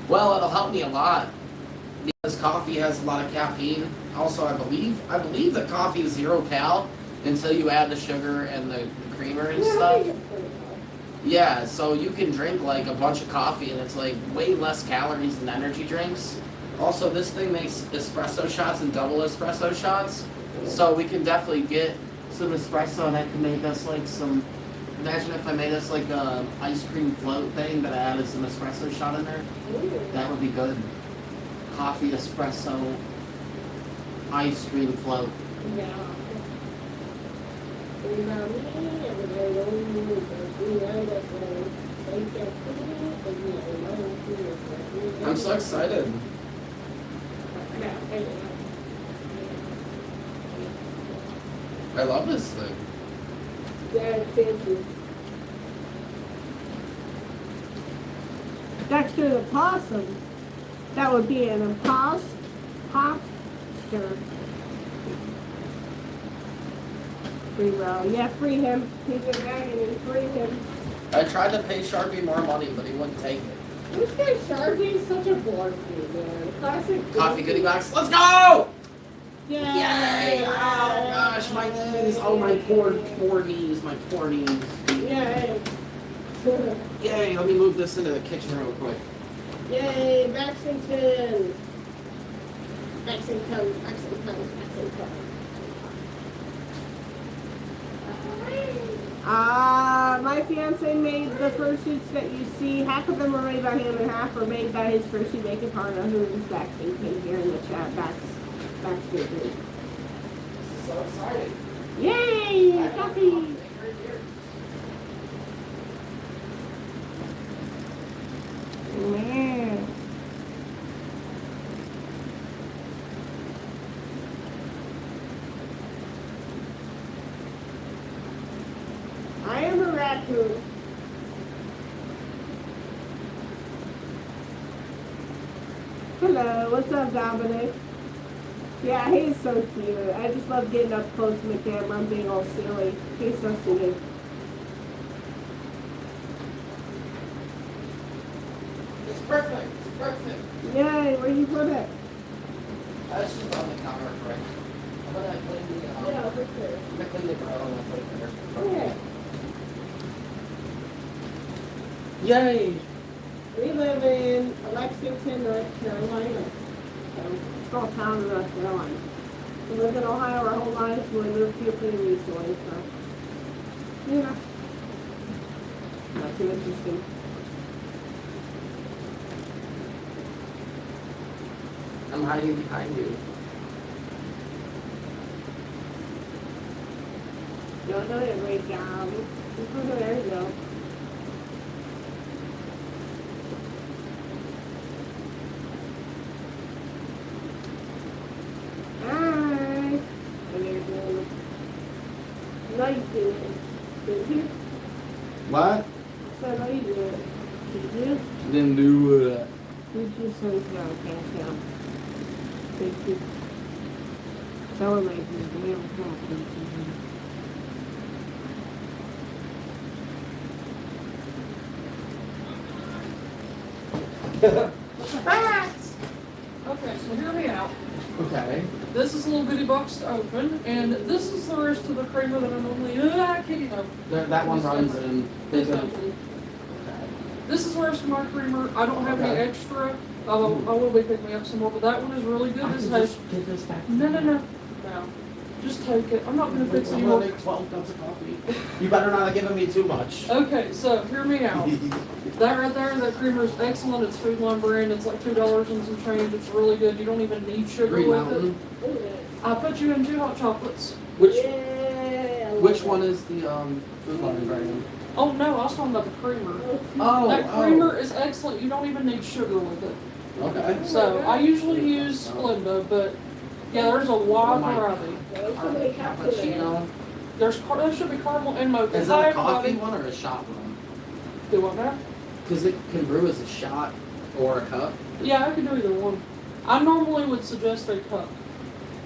[SPEAKER 1] Well, it'll help me a lot because coffee has a lot of caffeine. Also, I believe that coffee is 0 cal until you add the sugar and the creamer and stuff. Yeah, so you can drink like a bunch of coffee and it's like way less calories than energy drinks. Also, this thing makes espresso shots and double espresso shots. So we can definitely get some espresso and I can make us like some, imagine if I made us like a ice cream float thing that I added some espresso shot in there. That would be good. Coffee, espresso, ice cream float.
[SPEAKER 2] Yeah.
[SPEAKER 1] I'm so excited. I love this thing.
[SPEAKER 2] Yeah, fancy. Dexter the possum. That would be an imposter. Free row. Yeah, free him. He's a dragon and free him.
[SPEAKER 1] I tried to pay Sharpie more money, but he wouldn't take it.
[SPEAKER 2] This guy Sharpie is such a board game, man. Classic.
[SPEAKER 1] Coffee goodie box. Let's go!
[SPEAKER 2] Yay!
[SPEAKER 1] Yay! Oh gosh, my knees. Oh, my poor knees. My poor knees.
[SPEAKER 2] Yay!
[SPEAKER 1] Yay, let me move this into the kitchen real quick.
[SPEAKER 2] Yay! Baxington! Baxington. My fiance made the fursuits that you see. Half of them are made by him and half are made by his fursuit making partner, who is Baxington here in the chat. Baxington.
[SPEAKER 1] This is so exciting.
[SPEAKER 2] Yay! Coffee! Man. I am a raccoon. Hello, what's up, Dominic? Yeah, he's so cute. I just love getting up close to the camera and being all silly. He's so sweet.
[SPEAKER 1] It's perfect. It's perfect.
[SPEAKER 2] Yay, where you put it?
[SPEAKER 1] That's just on the counter for right now. I'm gonna clean the,
[SPEAKER 2] Yeah, over there.
[SPEAKER 1] I'm gonna clean the grill and I'll put it there.
[SPEAKER 2] Okay.
[SPEAKER 1] Yay!
[SPEAKER 2] We live in Lexington, North Carolina. Small town in North Carolina. We lived in Ohio our whole lives. We moved here pretty recently, so yeah. Not too interesting.
[SPEAKER 1] I'm hiding behind you.
[SPEAKER 2] You're doing a great job. There you go. Hi. And you're doing nice doing. Did you?
[SPEAKER 1] What?
[SPEAKER 2] So how you doing? Did you?
[SPEAKER 1] Didn't do it.
[SPEAKER 2] Did you say no? Can't tell. Thank you. Celebrate this damn coffee.
[SPEAKER 4] Okay, so hear me out.
[SPEAKER 1] Okay.
[SPEAKER 4] This is a little bitty box to open, and this is the rest of the creamer that I normally. I can't even open.
[SPEAKER 1] That one runs in.
[SPEAKER 4] This
[SPEAKER 1] Okay.
[SPEAKER 4] open. This is the rest of my creamer. I don't have
[SPEAKER 1] Okay.
[SPEAKER 4] any extra. I will be picking up some more, but that one is really good.
[SPEAKER 1] I
[SPEAKER 4] This
[SPEAKER 1] can
[SPEAKER 4] has
[SPEAKER 1] just give this back.
[SPEAKER 4] no. Just take it. I'm not gonna fix
[SPEAKER 1] I'm
[SPEAKER 4] anymore.
[SPEAKER 1] gonna make 12 cups of coffee. You better not have given me too much.
[SPEAKER 4] Okay, so hear me out. That right there, that creamer is excellent. It's Food Line brand. It's like $2 and some change. It's really good. You don't even need sugar
[SPEAKER 1] Green
[SPEAKER 4] with
[SPEAKER 1] Mountain.
[SPEAKER 4] it. I put you in 2 hot chocolates.
[SPEAKER 1] Which
[SPEAKER 2] Yeah, I love
[SPEAKER 1] which
[SPEAKER 2] that.
[SPEAKER 1] one is the Food Line brand?
[SPEAKER 4] Oh no, I was talking about the creamer.
[SPEAKER 1] Oh,
[SPEAKER 4] That creamer is excellent. You don't even need sugar with it.
[SPEAKER 1] Okay.
[SPEAKER 4] So I usually use Splenda, but yeah, there's a wide variety.
[SPEAKER 2] There's so many cups in there.
[SPEAKER 1] Cappuccino.
[SPEAKER 4] There should be caramel and mocha.
[SPEAKER 1] Is it
[SPEAKER 4] Hi
[SPEAKER 1] a coffee
[SPEAKER 4] everybody.
[SPEAKER 1] one or a shot one?
[SPEAKER 4] Do what now?
[SPEAKER 1] Because it can brew as a shot or a cup.
[SPEAKER 4] Yeah, I can do either one. I normally would suggest a cup.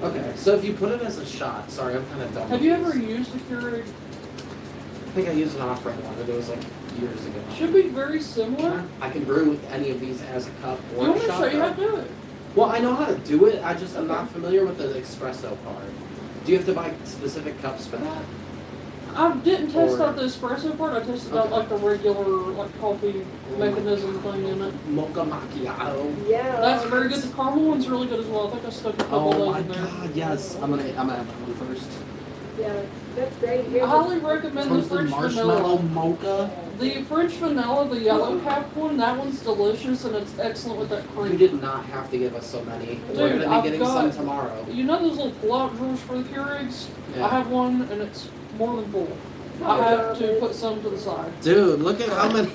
[SPEAKER 1] Okay, so if you put it as a shot, sorry, I'm kind of dumb.
[SPEAKER 4] Have
[SPEAKER 1] with
[SPEAKER 4] you
[SPEAKER 1] these.
[SPEAKER 4] ever used a Keurig?
[SPEAKER 1] I think I used an off-brand one, but it was like years ago.
[SPEAKER 4] Should be very similar.
[SPEAKER 1] I can brew any of these as a cup
[SPEAKER 4] You
[SPEAKER 1] or
[SPEAKER 4] want
[SPEAKER 1] a
[SPEAKER 4] me to
[SPEAKER 1] shot.
[SPEAKER 4] show you how to
[SPEAKER 1] though.
[SPEAKER 4] do it?
[SPEAKER 1] Well, I know how to do it. I just am not familiar with the espresso part. Do you have to buy specific cups for that?
[SPEAKER 4] I didn't test
[SPEAKER 1] Or-
[SPEAKER 4] out the espresso part. I tested out
[SPEAKER 1] Okay.
[SPEAKER 4] like the regular like coffee mechanism thing in it.
[SPEAKER 1] Mocha macchiato.
[SPEAKER 2] Yeah.
[SPEAKER 4] That's very good. The caramel one's really good as well. I think I stuck a couple
[SPEAKER 1] Oh
[SPEAKER 4] of
[SPEAKER 1] my
[SPEAKER 4] those in there.
[SPEAKER 1] god, yes. I'm gonna have that one first.
[SPEAKER 2] Yeah, that's great.
[SPEAKER 4] I
[SPEAKER 2] Here's
[SPEAKER 4] highly recommend the
[SPEAKER 1] Toasted
[SPEAKER 4] French
[SPEAKER 1] marshmallow
[SPEAKER 4] vanilla.
[SPEAKER 1] mocha.
[SPEAKER 4] The French vanilla, the yellow cap one, that one's delicious and it's excellent with that
[SPEAKER 1] You
[SPEAKER 4] cream.
[SPEAKER 1] did not have to give us so many. We're
[SPEAKER 4] Dude,
[SPEAKER 1] gonna
[SPEAKER 4] I've
[SPEAKER 1] be getting
[SPEAKER 4] got-
[SPEAKER 1] some tomorrow.
[SPEAKER 4] You know those little pull-out drawers for the Keurigs?
[SPEAKER 1] Yeah.
[SPEAKER 4] I have one and it's more than full. I have to put some to the side.
[SPEAKER 1] Dude, look at how many.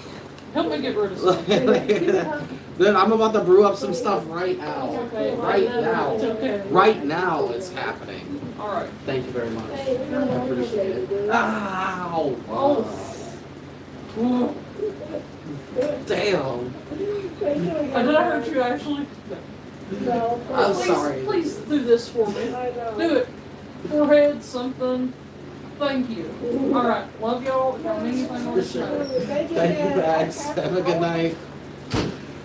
[SPEAKER 4] Help me get rid of
[SPEAKER 1] Look
[SPEAKER 4] some.
[SPEAKER 1] at Dude, I'm about to brew up some stuff right now.
[SPEAKER 4] Okay.
[SPEAKER 1] Right now.
[SPEAKER 4] It's okay.
[SPEAKER 1] Right now it's happening.
[SPEAKER 4] Alright.
[SPEAKER 1] Thank you very much.
[SPEAKER 2] Hey,
[SPEAKER 1] I appreciate it. Ow!
[SPEAKER 4] Oh.
[SPEAKER 1] Damn.
[SPEAKER 4] Did I hurt you actually?
[SPEAKER 2] No.
[SPEAKER 1] I'm
[SPEAKER 4] Please-
[SPEAKER 1] sorry.
[SPEAKER 4] Please do this for me.
[SPEAKER 2] I know.
[SPEAKER 4] Do it. Forehead, something. Thank you. Alright. Love y'all. If y'all need anything on the show.
[SPEAKER 2] Thank you,
[SPEAKER 1] Thank you,
[SPEAKER 2] Dad.
[SPEAKER 1] Max. Have a good night.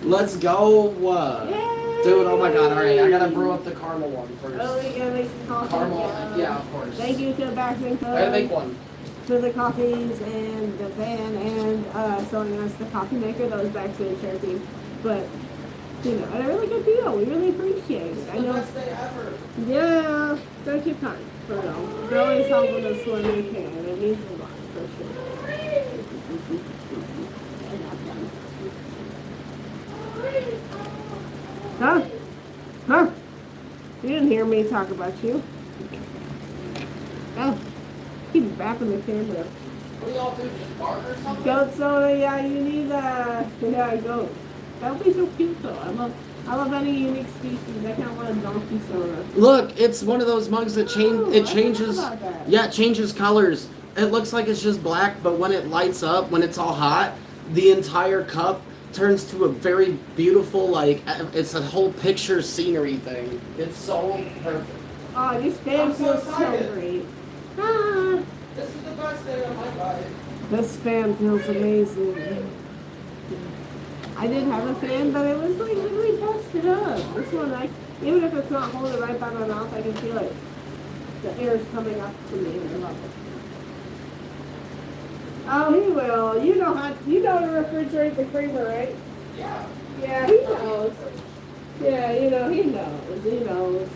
[SPEAKER 1] Let's go.
[SPEAKER 2] Yay!
[SPEAKER 1] Dude, oh my god, alright, I gotta brew up the caramel one first.
[SPEAKER 2] Oh, we gotta make some coffee.
[SPEAKER 1] Caramel, yeah, of course.
[SPEAKER 2] Thank you to Backman
[SPEAKER 1] I gotta make one.
[SPEAKER 2] for the coffees and the van and selling us the coffee maker that was back to the charity. But, you know, at a really good deal. We really appreciate it. I know.
[SPEAKER 1] day ever.
[SPEAKER 2] Yeah, don't you kind, for real. They're always helping us when they can. It means a lot, for sure. Huh? Huh? You didn't hear me talk about you. Oh, keep bapping the camera.
[SPEAKER 1] What do y'all do? Just bark or something?
[SPEAKER 2] Goat soda, yeah, you need yeah, goat. That would be so cute though. I love any unique species. I kind of want a donkey soda.
[SPEAKER 1] Look, it's one of those mugs that
[SPEAKER 2] Ooh,
[SPEAKER 1] it
[SPEAKER 2] I
[SPEAKER 1] changes.
[SPEAKER 2] forgot about that.
[SPEAKER 1] Yeah, it changes colors. It looks like it's just black, but when it lights up, when it's all hot, the entire cup turns to a very beautiful, like, it's a whole picture scenery thing. It's so perfect.
[SPEAKER 2] Oh, this fan
[SPEAKER 1] I'm so
[SPEAKER 2] feels so
[SPEAKER 1] excited.
[SPEAKER 2] great. Ah,
[SPEAKER 1] This is the best day of my life.
[SPEAKER 2] this fan feels amazing. I did have a fan, but it was like really busted up. This one, even if it's not holding right by my mouth, I can feel it. The air's coming up to me, and I love it. Oh, he will. You know how to refrigerate the creamer, right?
[SPEAKER 1] Yeah.
[SPEAKER 2] Yeah, he knows. Yeah, you know, he knows. He knows.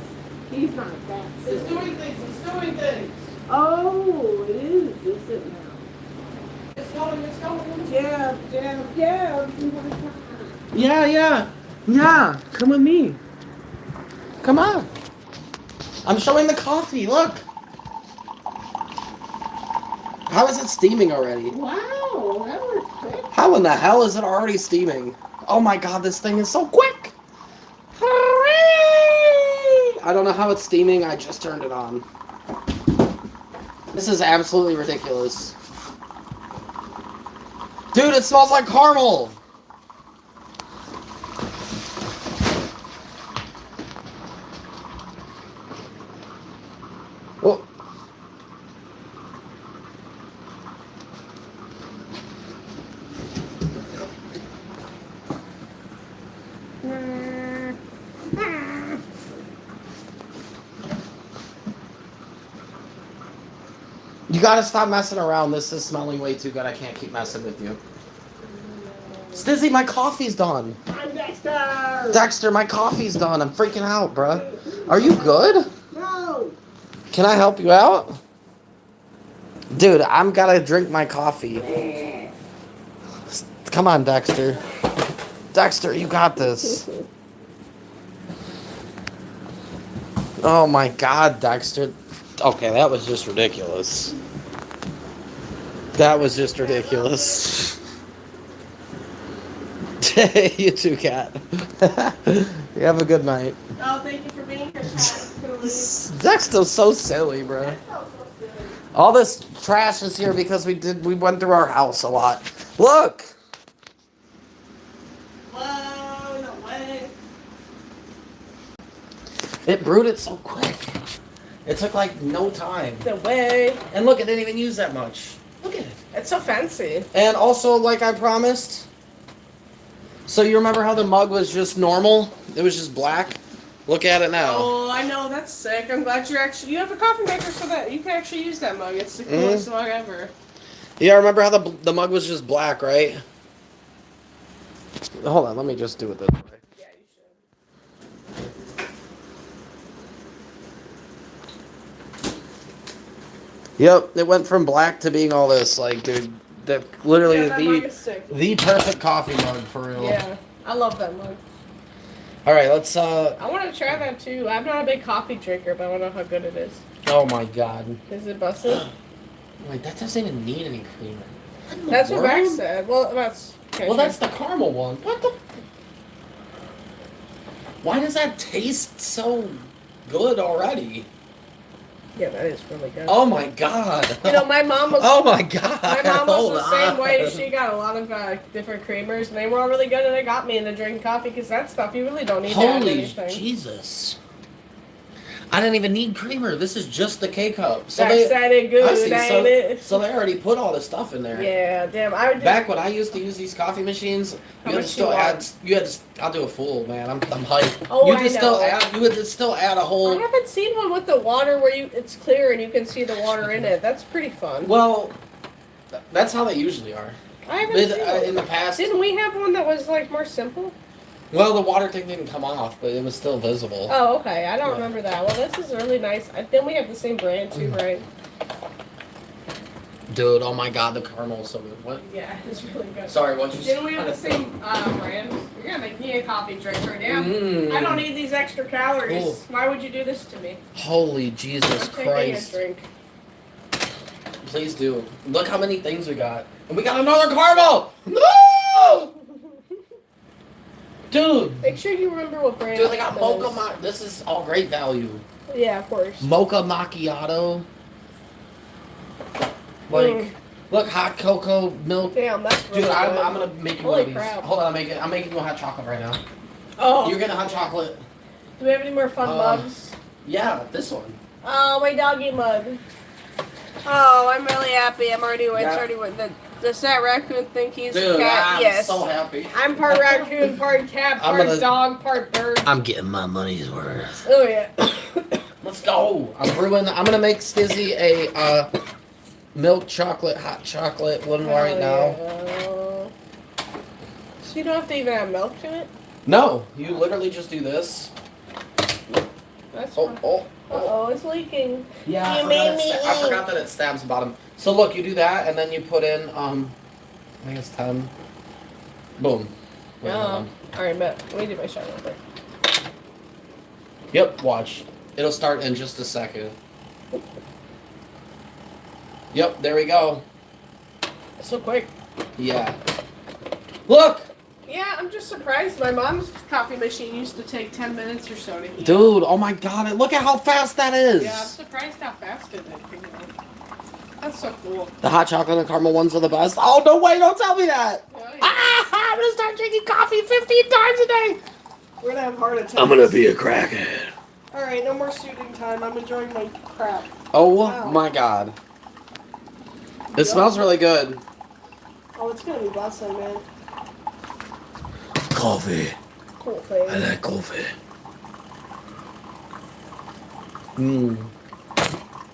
[SPEAKER 2] He's not that
[SPEAKER 1] It's
[SPEAKER 2] silly.
[SPEAKER 1] doing things. It's doing things.
[SPEAKER 2] Oh, it is it now?
[SPEAKER 1] It's going. It's going.
[SPEAKER 2] Jab.
[SPEAKER 1] Yeah. Come with me. Come on. I'm showing the coffee. Look. How is it steaming already?
[SPEAKER 2] Wow, that was quick.
[SPEAKER 1] How in the hell is it already steaming? Oh my god, this thing is so quick! Hooray! I don't know how it's steaming, I just turned it on. This is absolutely ridiculous. Dude, it smells like caramel! Oh. You gotta stop messing around. This is smelling way too good. I can't keep messing with you. Stizzy, my coffee's done.
[SPEAKER 2] I'm Dexter.
[SPEAKER 1] Dexter, my coffee's done. I'm freaking out, bruh. Are you good?
[SPEAKER 2] No.
[SPEAKER 1] Can I help you out? Dude, I'm gotta drink my coffee. Come on, Dexter. Dexter, you got this. Oh my God, Dexter. Okay, that was just ridiculous. That was just ridiculous. You too, Cat. You have a good night.
[SPEAKER 3] Oh, thank you for being here, Kat.
[SPEAKER 1] Dexter's so silly, bro. All this trash is here because we went through our house a lot. Look.
[SPEAKER 3] Whoa, no way.
[SPEAKER 1] It brewed it so quick. It took like no time.
[SPEAKER 3] No way.
[SPEAKER 1] And look, it didn't even use that much. Look at it.
[SPEAKER 3] It's so fancy.
[SPEAKER 1] And also, like I promised. So you remember how the mug was just normal? It was just black. Look at it now.
[SPEAKER 3] Oh, I know, that's sick. I'm glad you have a coffee maker so that you can actually use that mug. It's the coolest mug ever.
[SPEAKER 1] Yeah, remember how the mug was just black, right? Hold on, let me just do it this way.
[SPEAKER 3] Yeah, you should.
[SPEAKER 1] Yep, it went from black to being all this. Like, dude, literally
[SPEAKER 3] Yeah, that mug is sick.
[SPEAKER 1] the perfect coffee mug for real.
[SPEAKER 3] Yeah, I love that mug.
[SPEAKER 1] All right, let's.
[SPEAKER 3] I want to try that too. I'm not a big coffee drinker, but I want to know how good it is.
[SPEAKER 1] Oh my God.
[SPEAKER 3] Is it busted?
[SPEAKER 1] Wait, that doesn't even need any creamer.
[SPEAKER 3] That's what Max said. Well, that's. Okay,
[SPEAKER 1] Well, that's the caramel one. What the? Why does that taste so good already?
[SPEAKER 3] Yeah, that is really good.
[SPEAKER 1] Oh my God.
[SPEAKER 3] You know, my mom was.
[SPEAKER 1] Oh my God.
[SPEAKER 3] My mom was
[SPEAKER 1] Hold
[SPEAKER 3] the same
[SPEAKER 1] on.
[SPEAKER 3] way. She got a lot of different creamers, and they were all really good, and it got me into drinking coffee because that stuff you really don't need to add
[SPEAKER 1] Holy
[SPEAKER 3] anything.
[SPEAKER 1] Jesus. I didn't even need creamer. This is just the K-cup. So
[SPEAKER 3] That sounded good,
[SPEAKER 1] I see.
[SPEAKER 3] ain't it?
[SPEAKER 1] So they already put all this stuff in there.
[SPEAKER 3] Yeah, damn. I would
[SPEAKER 1] Back when I used to use these coffee machines,
[SPEAKER 3] How
[SPEAKER 1] you had to
[SPEAKER 3] much
[SPEAKER 1] still
[SPEAKER 3] you
[SPEAKER 1] add.
[SPEAKER 3] want?
[SPEAKER 1] You had to. I'll do a full, man. I'm hyped.
[SPEAKER 3] Oh,
[SPEAKER 1] you
[SPEAKER 3] I
[SPEAKER 1] could still
[SPEAKER 3] know.
[SPEAKER 1] add. You would still add a
[SPEAKER 3] I
[SPEAKER 1] whole.
[SPEAKER 3] haven't seen one with the water where it's clear and you can see the water in it. That's pretty fun.
[SPEAKER 1] Well, that's how they usually are.
[SPEAKER 3] I haven't seen one.
[SPEAKER 1] In the past.
[SPEAKER 3] Didn't we have one that was like more simple?
[SPEAKER 1] Well, the water thing didn't come off, but it was still visible.
[SPEAKER 3] Oh, okay. I don't
[SPEAKER 1] Yeah.
[SPEAKER 3] remember that. Well, this is really nice. Then we have the same brand too, right?
[SPEAKER 1] Dude, oh my God, the caramel is so good. What?
[SPEAKER 3] Yeah, it's really good.
[SPEAKER 1] Sorry, what you
[SPEAKER 3] Didn't we have the same brand? You're gonna make me a coffee drinker, damn.
[SPEAKER 1] Mm.
[SPEAKER 3] I don't need these extra calories.
[SPEAKER 1] Cool.
[SPEAKER 3] Why would you do this to me?
[SPEAKER 1] Holy Jesus
[SPEAKER 3] I'm taking
[SPEAKER 1] Christ.
[SPEAKER 3] a drink.
[SPEAKER 1] Please do. Look how many things we got. And we got another caramel! No! Dude!
[SPEAKER 3] Make sure you remember what brand.
[SPEAKER 1] Dude, they got
[SPEAKER 3] that
[SPEAKER 1] mocha
[SPEAKER 3] is.
[SPEAKER 1] This is all great value.
[SPEAKER 3] Yeah, of course.
[SPEAKER 1] Mocha macchiato. Like, look, hot cocoa milk.
[SPEAKER 3] Damn, that's really
[SPEAKER 1] Dude, I'm
[SPEAKER 3] good.
[SPEAKER 1] gonna make you
[SPEAKER 3] Holy
[SPEAKER 1] one of these.
[SPEAKER 3] crap.
[SPEAKER 1] Hold on, I'm making you a hot chocolate right now.
[SPEAKER 3] Oh,
[SPEAKER 1] You're getting a hot chocolate.
[SPEAKER 3] do we have any more fun mugs?
[SPEAKER 1] Yeah, this one.
[SPEAKER 3] Oh, my doggy mug. Oh, I'm really happy. I'm already. It's
[SPEAKER 1] Yeah.
[SPEAKER 3] already. Does that raccoon think he's a
[SPEAKER 1] Dude,
[SPEAKER 3] cat?
[SPEAKER 1] I'm
[SPEAKER 3] Yes.
[SPEAKER 1] so happy.
[SPEAKER 3] I'm part raccoon, part cat,
[SPEAKER 1] I'm
[SPEAKER 3] part
[SPEAKER 1] gonna-
[SPEAKER 3] dog, part bird.
[SPEAKER 1] I'm getting my money's worth.
[SPEAKER 3] Oh yeah.
[SPEAKER 1] Let's go. I'm gonna make Stizzy a milk chocolate, hot chocolate one right now.
[SPEAKER 3] now. So you don't have to even have milk in it?
[SPEAKER 1] No, you literally just do this.
[SPEAKER 3] That's
[SPEAKER 1] Oh,
[SPEAKER 3] fine.
[SPEAKER 1] oh,
[SPEAKER 3] Uh-oh, it's leaking.
[SPEAKER 1] Yeah,
[SPEAKER 3] You
[SPEAKER 1] I forgot,
[SPEAKER 3] made me
[SPEAKER 1] I
[SPEAKER 3] eat.
[SPEAKER 1] forgot that it stabs the bottom. So look, you do that, and then you put in, I think it's 10. Boom. Wait, hold on.
[SPEAKER 3] Alright, bet. Let me do my shot real quick.
[SPEAKER 1] Yep, watch. It'll start in just a second. Yep, there we go.
[SPEAKER 3] So quick.
[SPEAKER 1] Yeah. Look!
[SPEAKER 3] Yeah, I'm just surprised. My mom's coffee machine used to take 10 minutes or so to heat.
[SPEAKER 1] Dude, oh my God, look at how fast that is!
[SPEAKER 3] Yeah, I'm surprised how fast it is. That's so cool.
[SPEAKER 1] The hot chocolate and caramel ones are the best. Oh, no way, don't tell me that!
[SPEAKER 3] Oh, yeah.
[SPEAKER 1] Ah, I'm gonna start drinking coffee 15 times a day!
[SPEAKER 3] We're gonna have heart attacks.
[SPEAKER 1] I'm gonna be a crackhead.
[SPEAKER 3] Alright, no more shooting time. I'm enjoying my crap.
[SPEAKER 1] Oh
[SPEAKER 3] Wow.
[SPEAKER 1] my God. It smells really good.
[SPEAKER 3] Oh, it's gonna be blessing, man.
[SPEAKER 1] Coffee.
[SPEAKER 3] Cool thing.
[SPEAKER 1] I like coffee. Mmm.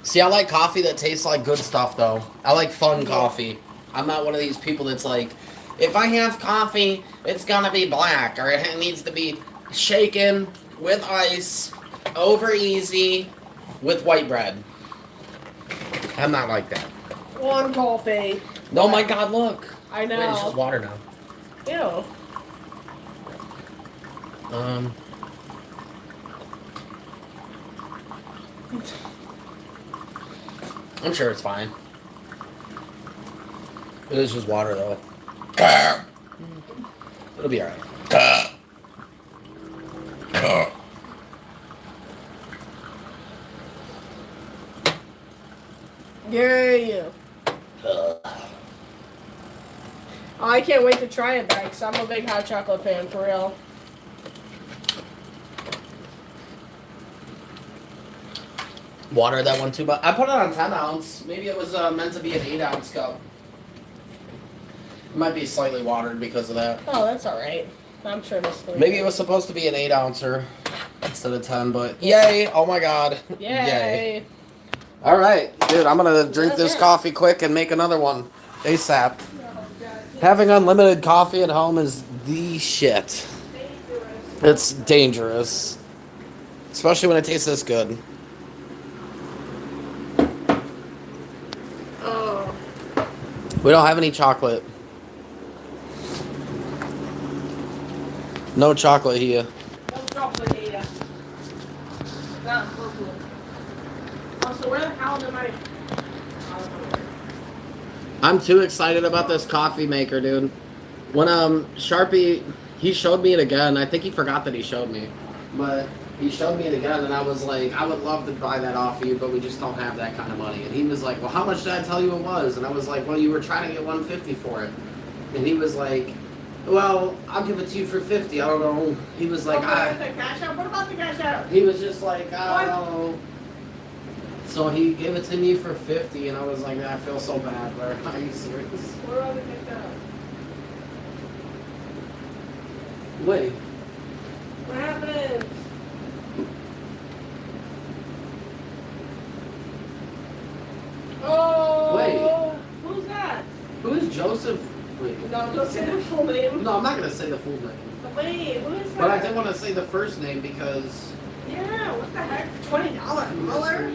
[SPEAKER 1] See, I like coffee that tastes like good stuff, though. I like fun coffee. I'm not one of these people that's like, if I have coffee, it's gonna be black, or it needs to be shaken with ice, over easy, with white bread. I'm not like that.
[SPEAKER 3] One coffee.
[SPEAKER 1] Oh my God, look.
[SPEAKER 3] I know.
[SPEAKER 1] Wait, it's just water now.
[SPEAKER 3] Ew.
[SPEAKER 1] I'm sure it's fine. It is just water though. It'll be alright.
[SPEAKER 3] Yeah. Oh, I can't wait to try it back, because I'm a big hot chocolate fan, for real.
[SPEAKER 1] Water that one too, but I put it on 10 ounce. Maybe it was meant to be an 8-ounce cup. It might be slightly watered because of that.
[SPEAKER 3] Oh, that's alright. I'm sure this will.
[SPEAKER 1] Maybe it was supposed to be an 8-ouncer instead of 10, but yay! Oh my God!
[SPEAKER 3] Yay!
[SPEAKER 1] All right, dude, I'm gonna drink this coffee quick and make another one ASAP. Having unlimited coffee at home is the shit. It's dangerous, especially when it tastes this good.
[SPEAKER 3] Oh.
[SPEAKER 1] We don't have any chocolate. No chocolate here.
[SPEAKER 3] No chocolate here. Not purple. Also, where the hell am I?
[SPEAKER 1] I'm too excited about this coffee maker, dude. When Sharpie, he showed me it again. I think he forgot that he showed me, but he showed me it again, and I was like, I would love to buy that off of you, but we just don't have that kind of money. And he was like, well, how much did I tell you it was? And I was like, well, you were trying to get $150 for it. And he was like, well, I'll give it to you for $50. I don't know. He was like,
[SPEAKER 3] The cash out? What about the cash out?
[SPEAKER 1] he was just like, I don't know. So he gave it to me for $50, and I was like, I feel so bad. But are you serious?
[SPEAKER 3] Where are the cash out?
[SPEAKER 1] Wait.
[SPEAKER 3] What happened? Oh!
[SPEAKER 1] Wait.
[SPEAKER 3] Who's that?
[SPEAKER 1] Who is Joseph? Wait.
[SPEAKER 3] No, don't say the full name.
[SPEAKER 1] No, I'm not gonna say the full name.
[SPEAKER 3] Wait, who is that?
[SPEAKER 1] But I did want to say the first name because.
[SPEAKER 3] Yeah, what the heck? $20 color?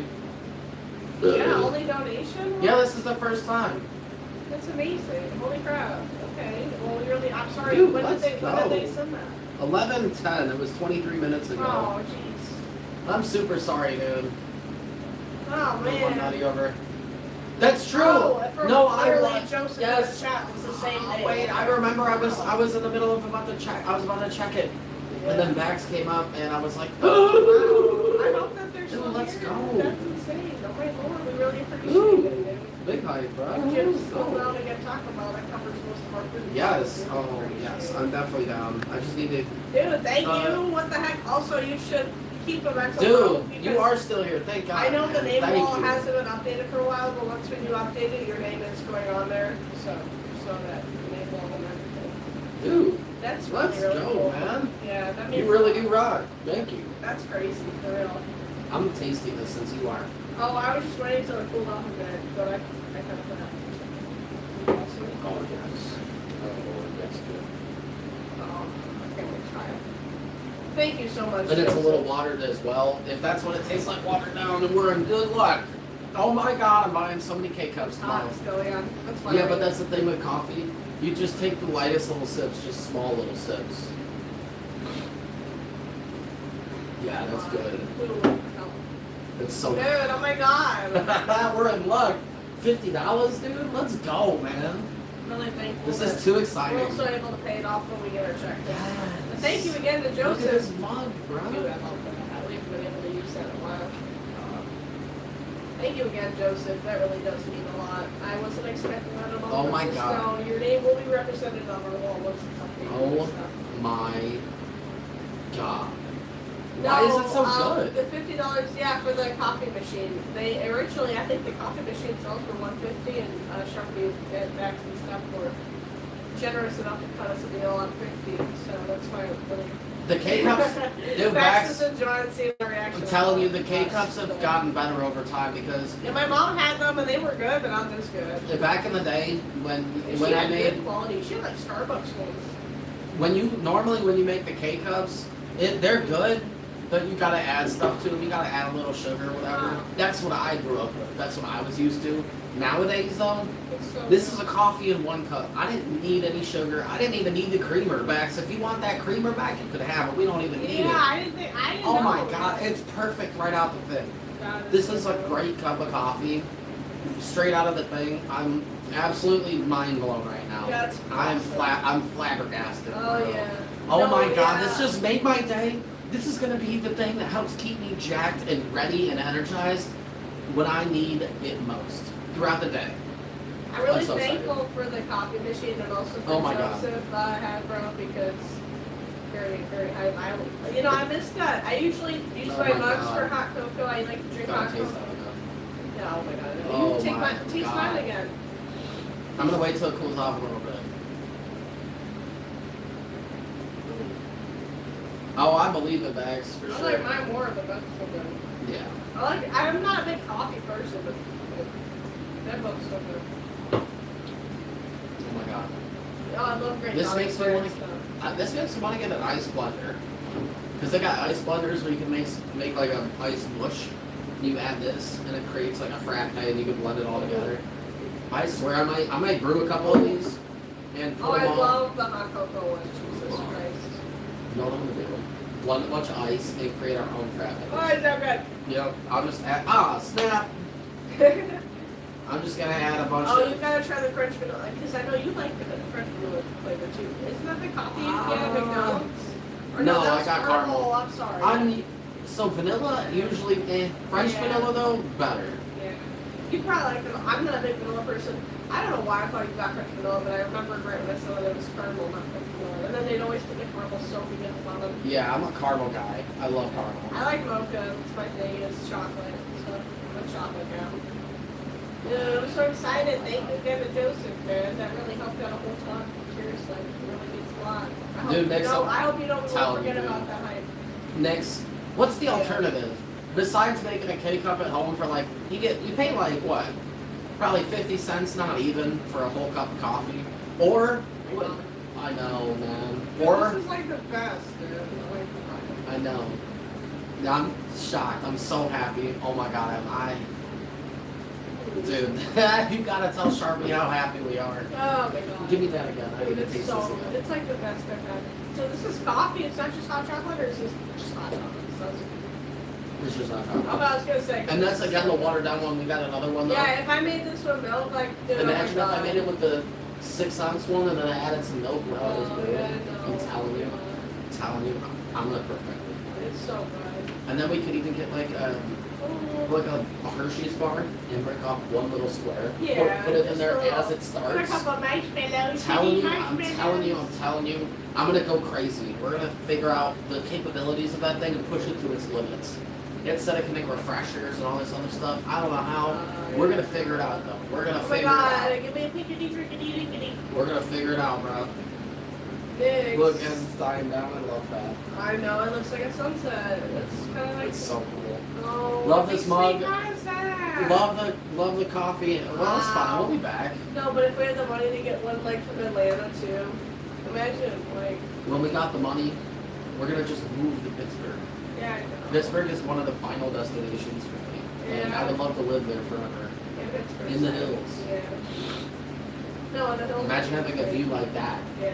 [SPEAKER 3] Yeah, only donation?
[SPEAKER 1] Yeah, this is the first time.
[SPEAKER 3] That's amazing. Holy crap. Okay. Well, really, I'm sorry.
[SPEAKER 1] Dude,
[SPEAKER 3] when
[SPEAKER 1] let's
[SPEAKER 3] did they
[SPEAKER 1] go.
[SPEAKER 3] send that?
[SPEAKER 1] 11:10. It was 23 minutes ago.
[SPEAKER 3] Oh, jeez.
[SPEAKER 1] I'm super sorry, dude.
[SPEAKER 3] Oh,
[SPEAKER 1] I'm
[SPEAKER 3] man.
[SPEAKER 1] nutty over. That's true.
[SPEAKER 3] Oh,
[SPEAKER 1] No, I
[SPEAKER 3] literally
[SPEAKER 1] want.
[SPEAKER 3] Joseph
[SPEAKER 1] Yes.
[SPEAKER 3] in the chat was the same
[SPEAKER 1] Oh,
[SPEAKER 3] name.
[SPEAKER 1] wait, I remember I was in the middle of about to check. I was about to check it, and then Max came up, and I was like,
[SPEAKER 3] Wow. I hope that they're
[SPEAKER 1] Dude,
[SPEAKER 3] still
[SPEAKER 1] let's
[SPEAKER 3] here.
[SPEAKER 1] go.
[SPEAKER 3] That's insane. Oh my lord, we really appreciate
[SPEAKER 1] Ooh.
[SPEAKER 3] it, dude.
[SPEAKER 1] big hype, bro.
[SPEAKER 3] If Jim's still down to get Taco Bell, that covers most of our food.
[SPEAKER 1] Yes.
[SPEAKER 3] We
[SPEAKER 1] Oh,
[SPEAKER 3] appreciate
[SPEAKER 1] yes.
[SPEAKER 3] it.
[SPEAKER 1] I'm definitely down. I just need to.
[SPEAKER 3] Dude, thank you. What the heck? Also, you should keep a mental
[SPEAKER 1] Dude,
[SPEAKER 3] note
[SPEAKER 1] you
[SPEAKER 3] because
[SPEAKER 1] are still here. Thank God.
[SPEAKER 3] I know the
[SPEAKER 1] man.
[SPEAKER 3] name
[SPEAKER 1] Thank
[SPEAKER 3] wall
[SPEAKER 1] you.
[SPEAKER 3] hasn't been updated for a while, but once when you update it, your name is going on there. So that the name wall and everything.
[SPEAKER 1] Dude,
[SPEAKER 3] That's
[SPEAKER 1] let's
[SPEAKER 3] really
[SPEAKER 1] go,
[SPEAKER 3] cool.
[SPEAKER 1] man.
[SPEAKER 3] Yeah, that means
[SPEAKER 1] You really do rock. Thank you.
[SPEAKER 3] That's crazy, for real.
[SPEAKER 1] I'm tasting this since you are.
[SPEAKER 3] Oh, I was just waiting until it cooled off a bit, but I kind of forgot.
[SPEAKER 1] Oh, yes. Oh, that's good.
[SPEAKER 3] Oh, I can't wait to try it. Thank you so much.
[SPEAKER 1] And it's a
[SPEAKER 3] Joseph.
[SPEAKER 1] little watered as well. If that's what it tastes like watered down, then we're in good luck. Oh my God, I'm buying so many K-Cups tomorrow.
[SPEAKER 3] Still, yeah. That's fine.
[SPEAKER 1] Yeah, but that's the thing with coffee. You just take the lightest little sips, just small little sips. Yeah, that's good.
[SPEAKER 3] Ooh,
[SPEAKER 1] It's so
[SPEAKER 3] Dude,
[SPEAKER 1] good.
[SPEAKER 3] oh my god.
[SPEAKER 1] We're in luck. $50, dude? Let's go, man.
[SPEAKER 3] Really thankful.
[SPEAKER 1] This
[SPEAKER 3] that
[SPEAKER 1] is too
[SPEAKER 3] We're
[SPEAKER 1] exciting.
[SPEAKER 3] also able to pay it off when we get our check.
[SPEAKER 1] Yes.
[SPEAKER 3] And thank you again to
[SPEAKER 1] Look at this
[SPEAKER 3] Joseph.
[SPEAKER 1] mug, bro.
[SPEAKER 3] Dude, I love that. We've been able to use that in a while. Thank you again, Joseph. That really does mean a lot. I wasn't expecting that at all.
[SPEAKER 1] Oh my
[SPEAKER 3] Just
[SPEAKER 1] God.
[SPEAKER 3] know your name will be represented on our wall once it's updated.
[SPEAKER 1] Oh
[SPEAKER 3] and
[SPEAKER 1] my God.
[SPEAKER 3] No,
[SPEAKER 1] Why is it so good?
[SPEAKER 3] The $50, yeah, for the coffee machine. They originally, I think the coffee machine sells for $150, and Sharpie and Max and stuff were generous enough to cut us a deal on $50. So that's why it really.
[SPEAKER 1] The K-Cups, dude,
[SPEAKER 3] Max
[SPEAKER 1] Max,
[SPEAKER 3] is enjoying seeing the reaction.
[SPEAKER 1] I'm telling you, the K-Cups have gotten better over time because
[SPEAKER 3] Yeah, my mom had them and they were good, but not this good.
[SPEAKER 1] back in the day when
[SPEAKER 3] She
[SPEAKER 1] I
[SPEAKER 3] had
[SPEAKER 1] made
[SPEAKER 3] good quality. She had like Starbucks ones.
[SPEAKER 1] when you make the K-Cups, they're good, that you gotta add stuff to them. You gotta add a little sugar or whatever.
[SPEAKER 2] Wow.
[SPEAKER 1] That's what I grew up with. That's what I was used to. Nowadays, though,
[SPEAKER 2] It's so
[SPEAKER 1] this is a coffee in 1 cup. I didn't need any sugar. I didn't even need the creamer back. So if you want that creamer back, you could have it. We don't even need
[SPEAKER 2] Yeah,
[SPEAKER 1] it.
[SPEAKER 2] I didn't
[SPEAKER 1] Oh
[SPEAKER 2] know.
[SPEAKER 1] my god, it's perfect right out the thing.
[SPEAKER 2] God,
[SPEAKER 1] This
[SPEAKER 2] so
[SPEAKER 1] is a
[SPEAKER 2] good.
[SPEAKER 1] great cup of coffee, straight out of the thing. I'm absolutely mind blown right now.
[SPEAKER 2] That's
[SPEAKER 1] I'm
[SPEAKER 2] awesome.
[SPEAKER 1] I'm flabbergasted.
[SPEAKER 2] Oh
[SPEAKER 1] for real.
[SPEAKER 2] yeah.
[SPEAKER 1] Oh
[SPEAKER 2] No,
[SPEAKER 1] my god,
[SPEAKER 2] yeah.
[SPEAKER 1] this just made my day. This is gonna be the thing that helps keep me jacked and ready and energized when I need it most throughout the day.
[SPEAKER 2] I'm really
[SPEAKER 1] I'm so
[SPEAKER 2] thankful for the coffee machine and also for
[SPEAKER 1] Oh my God.
[SPEAKER 2] Joseph Hadbro because very, very high value. You know, I missed that. I usually use
[SPEAKER 1] Oh
[SPEAKER 2] my
[SPEAKER 1] my
[SPEAKER 2] mugs
[SPEAKER 1] God.
[SPEAKER 2] for hot cocoa. I like to drink
[SPEAKER 1] Gotta
[SPEAKER 2] hot
[SPEAKER 1] taste
[SPEAKER 2] cocoa.
[SPEAKER 1] that one.
[SPEAKER 2] Yeah, oh my god.
[SPEAKER 1] Oh
[SPEAKER 2] You take
[SPEAKER 1] my
[SPEAKER 2] my taste
[SPEAKER 1] God.
[SPEAKER 2] mine again.
[SPEAKER 1] I'm gonna wait till it cools off a little bit. Oh, I believe it, Bags, for
[SPEAKER 2] I
[SPEAKER 1] sure.
[SPEAKER 2] like mine more, but that's so good.
[SPEAKER 1] Yeah.
[SPEAKER 2] I'm not a big coffee person, but that book's so good.
[SPEAKER 1] Oh my god.
[SPEAKER 2] Oh, I love great
[SPEAKER 1] This
[SPEAKER 2] coffee
[SPEAKER 1] makes me
[SPEAKER 2] brand
[SPEAKER 1] wanna-
[SPEAKER 2] stuff.
[SPEAKER 1] This makes me want to get an ice blender. Because they got ice blenders where you can make like a ice mush. You add this and it creates like a frappe and you can blend it all together. I swear I might brew a couple of these and put
[SPEAKER 2] Oh, I
[SPEAKER 1] them all.
[SPEAKER 2] love the hot cocoa one. Jesus Christ.
[SPEAKER 1] You know what I'm gonna do? Blend a bunch of ice and create our own frappe.
[SPEAKER 2] Oh, it's so good.
[SPEAKER 1] Yep. I'll just add snap. I'm just gonna add a bunch
[SPEAKER 2] Oh,
[SPEAKER 1] of
[SPEAKER 2] you gotta try the French vanilla, because I know you like the French vanilla flavor too. Isn't that the coffee you get at McDonald's? Or
[SPEAKER 1] no, I
[SPEAKER 2] that's
[SPEAKER 1] got caramel.
[SPEAKER 2] I'm sorry.
[SPEAKER 1] So vanilla usually French
[SPEAKER 2] Yeah.
[SPEAKER 1] vanilla though better.
[SPEAKER 2] Yeah. You probably like vanilla. I'm not a big vanilla person. I don't know why I thought you got French vanilla, but I remembered right when I saw that it was caramel, not French vanilla. And then they'd always put the caramel soaking at the bottom.
[SPEAKER 1] Yeah, I'm a caramel guy. I love caramel.
[SPEAKER 2] I like mocha. It's my thing. It's chocolate. So I'm a chocolate gal. I'm so excited. Thank you again to Joseph, man. That really helped out a whole ton. Seriously, it really means a lot. I hope,
[SPEAKER 1] Dude, next
[SPEAKER 2] I hope you don't
[SPEAKER 1] telling
[SPEAKER 2] forget
[SPEAKER 1] you, dude.
[SPEAKER 2] about that hype.
[SPEAKER 1] Next, what's the alternative? Besides making a K-cup at home for like, you pay like what? Probably 50 cents, not even, for a whole cup of coffee. Or, I know, man. Or,
[SPEAKER 2] This is like the best, dude.
[SPEAKER 1] I know. Yeah, I'm shocked. I'm so happy. Oh my god, dude, you gotta tell Sharpie how happy we are.
[SPEAKER 2] Oh my god.
[SPEAKER 1] Give me that again. I need
[SPEAKER 2] Dude,
[SPEAKER 1] to
[SPEAKER 2] it's
[SPEAKER 1] taste
[SPEAKER 2] so,
[SPEAKER 1] this again.
[SPEAKER 2] it's like the best I've had. So this is coffee. It's not just hot chocolate, or is this just hot chocolate? So
[SPEAKER 1] It's just not
[SPEAKER 2] oh,
[SPEAKER 1] chocolate.
[SPEAKER 2] I was gonna say.
[SPEAKER 1] And that's again the watered down one. We got another one though.
[SPEAKER 2] Yeah, if I made this with milk, like, dude,
[SPEAKER 1] Imagine
[SPEAKER 2] oh
[SPEAKER 1] if
[SPEAKER 2] my
[SPEAKER 1] I made it with the 6-ounce one and then I added some milk. Now it was
[SPEAKER 2] Oh,
[SPEAKER 1] good.
[SPEAKER 2] yeah, I know.
[SPEAKER 1] I'm telling you, I'm gonna perfect it.
[SPEAKER 2] It's so good.
[SPEAKER 1] And then we could even get like a Hershey's bar and break off one little square.
[SPEAKER 2] Yeah,
[SPEAKER 1] Put it in
[SPEAKER 2] just
[SPEAKER 1] there
[SPEAKER 2] a little-
[SPEAKER 1] as it
[SPEAKER 2] Put a
[SPEAKER 1] starts.
[SPEAKER 2] couple of marshmallows.
[SPEAKER 1] I'm telling you, I'm gonna go crazy. We're gonna figure out the capabilities of that thing and push it to its limits. It said it can make refreshers and all this other stuff. I don't know how. We're gonna figure it out though. We're gonna
[SPEAKER 2] Oh my
[SPEAKER 1] figure it
[SPEAKER 2] god,
[SPEAKER 1] out.
[SPEAKER 2] give me a pickety drinkety drinkety.
[SPEAKER 1] We're gonna figure it out, bro.
[SPEAKER 2] Big.
[SPEAKER 1] Look, as it's dying down, I love that.
[SPEAKER 2] I know, it looks like a sunset. It's kind of like.
[SPEAKER 1] It's so cool.
[SPEAKER 2] Oh,
[SPEAKER 1] Love
[SPEAKER 2] what
[SPEAKER 1] this
[SPEAKER 2] makes me
[SPEAKER 1] mug.
[SPEAKER 2] sad?
[SPEAKER 1] Love the coffee. Well, it's fine. We'll be back.
[SPEAKER 2] No, but if we had the money to get one like from Atlanta too, imagine like.
[SPEAKER 1] When we got the money, we're gonna just move to Pittsburgh.
[SPEAKER 2] Yeah, I know.
[SPEAKER 1] Pittsburgh is one of the final destinations for me. And
[SPEAKER 2] Yeah.
[SPEAKER 1] I would love to live there forever.
[SPEAKER 2] Yeah, Pittsburgh's
[SPEAKER 1] In the
[SPEAKER 2] nice.
[SPEAKER 1] hills.
[SPEAKER 2] Yeah. No, the hills.
[SPEAKER 1] Imagine
[SPEAKER 2] are
[SPEAKER 1] having a
[SPEAKER 2] great.
[SPEAKER 1] view like that.
[SPEAKER 2] Yeah.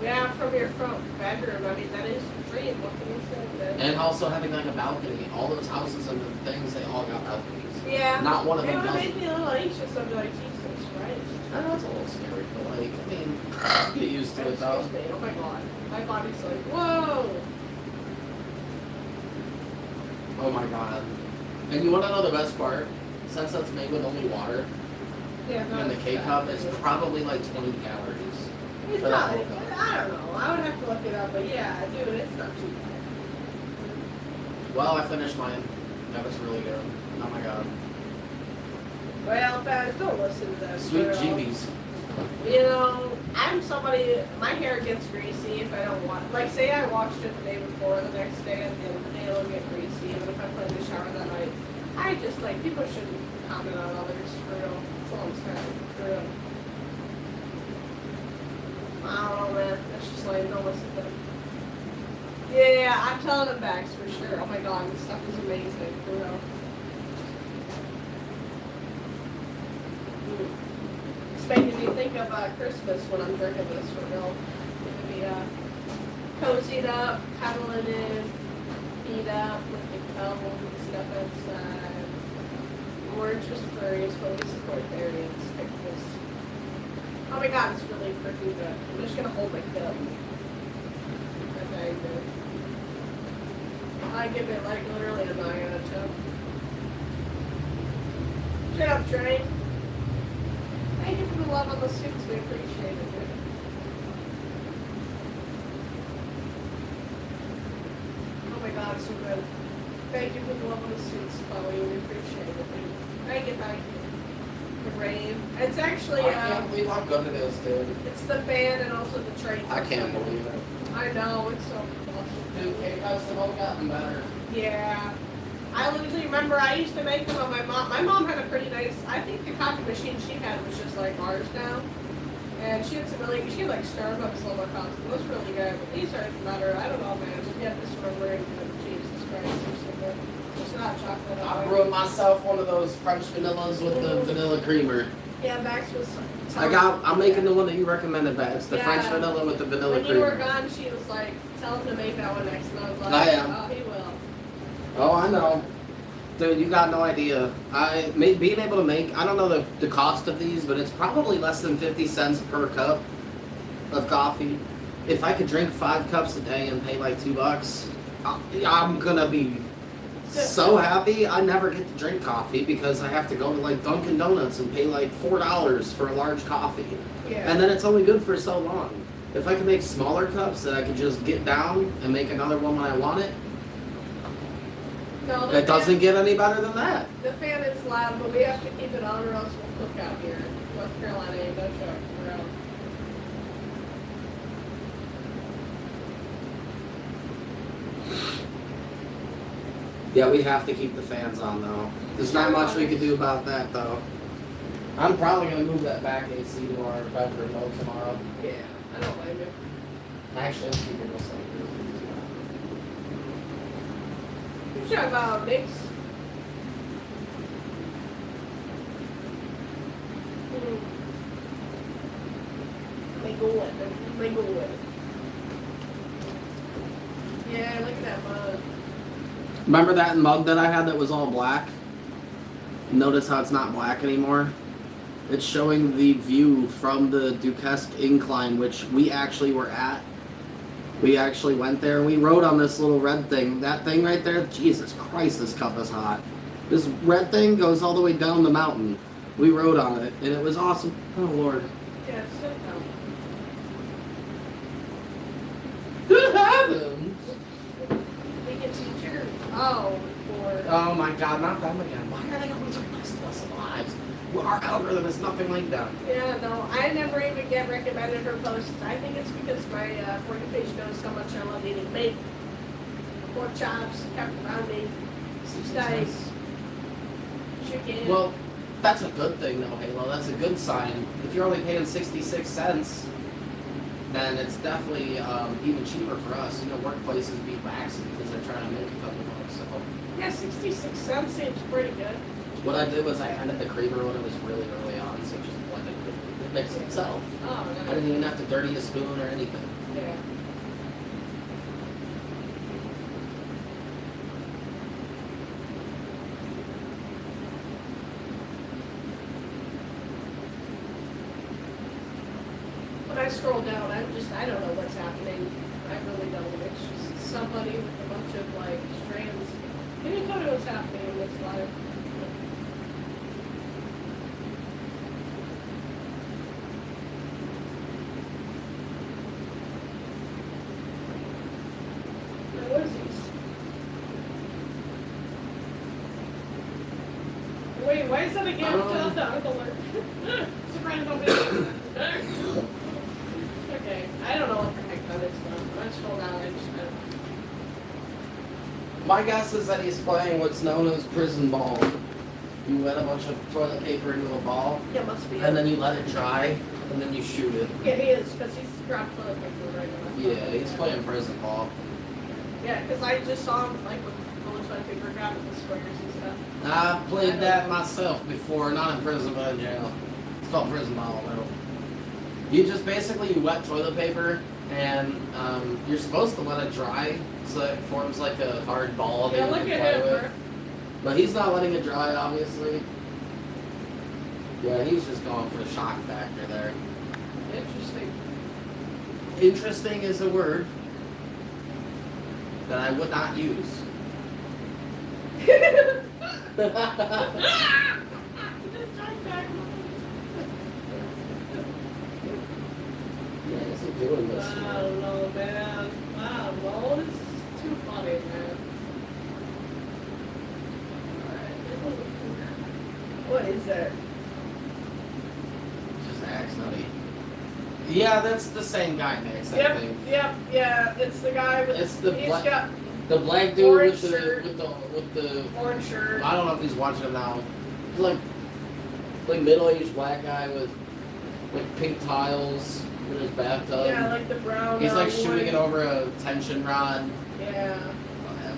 [SPEAKER 2] Yeah, from your front bedroom. I mean, that is a dream. What can you say?
[SPEAKER 1] And also having like a balcony. All those houses and the things, they all got balconies.
[SPEAKER 2] Yeah.
[SPEAKER 1] Not one of them
[SPEAKER 2] It would
[SPEAKER 1] doesn't.
[SPEAKER 2] make me a little anxious. I'd be like, Jesus Christ.
[SPEAKER 1] I know it's a little scary, but like, I mean, you get used to it though.
[SPEAKER 2] Excuse me. Oh my god. My body's like, whoa.
[SPEAKER 1] Oh my god. And you wanna know the best part? Since that's made with only water,
[SPEAKER 2] Yeah,
[SPEAKER 1] and the K-cup, it's probably like 20 calories.
[SPEAKER 2] It's
[SPEAKER 1] for that
[SPEAKER 2] probably,
[SPEAKER 1] whole cup.
[SPEAKER 2] I don't know. I would have to look it up, but yeah, dude, it's not too bad.
[SPEAKER 1] Well, I finished mine. That was really good. Oh my god.
[SPEAKER 2] Well, guys, don't listen to that.
[SPEAKER 1] Sweet
[SPEAKER 2] girl.
[SPEAKER 1] jeebies.
[SPEAKER 2] You know, I'm somebody, my hair gets greasy if I don't wash. Like, say I washed it the day before, the next day, at the end of the day, it'll get greasy. And if I play in the shower that night, I just, like, people shouldn't comment on others, for real. That's all I'm saying, for real. I don't know, man. That's just like, don't listen to them.
[SPEAKER 3] Yeah, I'm telling them bags for sure. Oh my god, this stuff is amazing, for real. It's making me think of Christmas when I'm drinking this for real. Gonna be cozied up, cuddling in, feet up with the cuddle and stuff outside. We're just furries, but we support their needs. Oh my god, it's really freaking good. I'm just gonna hold my cup. Okay, good. I give it like literally a 9 out of 10. Shut up, Train. Thank you for the love on the suits. We appreciate it, dude. Oh my god, so good. Thank you for the love on the suits, Chloe. We appreciate it, dude. Thank you, thank you. The rain. It's actually,
[SPEAKER 1] I can't believe how good it is, dude.
[SPEAKER 3] it's the fan and also the train.
[SPEAKER 1] I can't believe it.
[SPEAKER 3] I know, it's so awesome.
[SPEAKER 1] Dude, K-Cups have all gotten better.
[SPEAKER 3] Yeah. I literally remember I used to make them on my mom. My mom had a pretty nice, I think the coffee machine she had was just like ours now. And she had some really, she had like Starbucks level coffee. It was really good. But these are better. I don't know, man. Yeah, this one we're in, Jesus Christ, they're so good. Just not chocolate.
[SPEAKER 1] I brewed myself one of those French vanillas with the vanilla creamer.
[SPEAKER 3] Yeah, Max was.
[SPEAKER 1] I'm making the one that you recommended, Babs. The
[SPEAKER 3] Yeah.
[SPEAKER 1] French vanilla with the vanilla
[SPEAKER 3] When
[SPEAKER 1] creamer.
[SPEAKER 3] you were gone, she was like, tell him to make that one next. And I was like,
[SPEAKER 1] I am.
[SPEAKER 3] oh, he will.
[SPEAKER 1] Oh, I know. Dude, you got no idea. Being able to make, I don't know the cost of these, but it's probably less than 50 cents per cup of coffee. If I could drink 5 cups a day and pay like $2, I'm gonna be so happy. I never get to drink coffee because I have to go to like Dunkin' Donuts and pay like $4 for a large coffee.
[SPEAKER 3] Yeah.
[SPEAKER 1] And then it's only good for so long. If I could make smaller cups that I could just get down and make another one when I want it,
[SPEAKER 3] No, the
[SPEAKER 1] it doesn't get any better than that.
[SPEAKER 3] The fan is loud, but we have to keep it on or else we'll cook out here. North Carolina ain't no joke. We're out.
[SPEAKER 1] Yeah, we have to keep the fans on though. There's not much we can do about that though. I'm probably gonna move that back AC to our bedroom though tomorrow.
[SPEAKER 3] Yeah, I don't blame you.
[SPEAKER 1] Actually, I'm keeping this on.
[SPEAKER 3] You talking about Nick's? They go it. They go it. Yeah, look at that mug.
[SPEAKER 1] Remember that mug that I had that was all black? Notice how it's not black anymore? It's showing the view from the Duquesne incline, which we actually were at. We actually went there. We rode on this little red thing. That thing right there, Jesus Christ, this cup is hot. This red thing goes all the way down the mountain. We rode on it, and it was awesome. Oh, Lord.
[SPEAKER 3] Yeah, sit down.
[SPEAKER 1] Good heavens!
[SPEAKER 3] We can teach her. Oh, for.
[SPEAKER 1] Oh my God, not them again. Why are they always the best of us lives? Well, our algorithm is nothing like that.
[SPEAKER 3] Yeah, no, I never even get recommended her posts. I think it's because my For You page knows how much I love eating meat. Pork chops, pepperoni, steaks, chicken.
[SPEAKER 1] Well, that's a good thing though, Halo. That's a good sign. If you're only paying 66 cents, then it's definitely even cheaper for us. You know, workplaces beat waxing because they're trying to make a couple bucks. So
[SPEAKER 3] Yeah, 66 cents seems pretty good.
[SPEAKER 1] what I did was I added the creamer when it was really early on, so it just blended it mixed itself.
[SPEAKER 3] Oh,
[SPEAKER 1] I
[SPEAKER 3] no.
[SPEAKER 1] didn't even have to dirty a spoon or anything.
[SPEAKER 3] Yeah. When I scroll down, I don't know what's happening. I really don't. It's just somebody with a bunch of like strands. Can you tell me what's happening in this life? Now, what is these? Wait, why is that again? Tell the alert. It's a random video. Okay, I don't know what the heck that is though. When I scroll down, I just don't.
[SPEAKER 1] My guess is that he's playing what's known as prison ball. You let a bunch of toilet paper into a ball,
[SPEAKER 3] Yeah, must be.
[SPEAKER 1] and then you let it dry, and then you shoot it.
[SPEAKER 3] Yeah, he is, because he's dropped toilet paper right now.
[SPEAKER 1] Yeah, he's playing prison ball.
[SPEAKER 2] Yeah, because I just saw him like with going to my paper grabbing the squares and stuff.
[SPEAKER 1] I played that myself before, not in prison, but in jail. It's called prison ball. You just basically you wet toilet paper, and you're supposed to let it dry so it forms like a hard ball that
[SPEAKER 2] Yeah,
[SPEAKER 1] you
[SPEAKER 2] look
[SPEAKER 1] can
[SPEAKER 2] at
[SPEAKER 1] play
[SPEAKER 2] him,
[SPEAKER 1] with.
[SPEAKER 2] bro.
[SPEAKER 1] But he's not letting it dry, obviously. Yeah, he's just going for the shock factor there.
[SPEAKER 2] Interesting.
[SPEAKER 1] Interesting is a word that I would not use. Yeah, is he doing this?
[SPEAKER 2] I don't know, man. Wow, well, this is too funny, man. What is that?
[SPEAKER 1] Just acts nutty. Yeah, that's the same guy, Max, I
[SPEAKER 2] Yep,
[SPEAKER 1] think.
[SPEAKER 2] yeah. It's the guy with
[SPEAKER 1] It's the
[SPEAKER 2] he's
[SPEAKER 1] black-
[SPEAKER 2] got
[SPEAKER 1] The black dude
[SPEAKER 2] Orange
[SPEAKER 1] with the
[SPEAKER 2] shirt.
[SPEAKER 1] with the
[SPEAKER 2] orange shirt.
[SPEAKER 1] I don't know if he's watching him now. He's like middle-aged black guy with pink tiles in his bathtub.
[SPEAKER 2] Yeah, like the brown.
[SPEAKER 1] He's like
[SPEAKER 2] wood.
[SPEAKER 1] shooting it over a tension rod.
[SPEAKER 2] Yeah.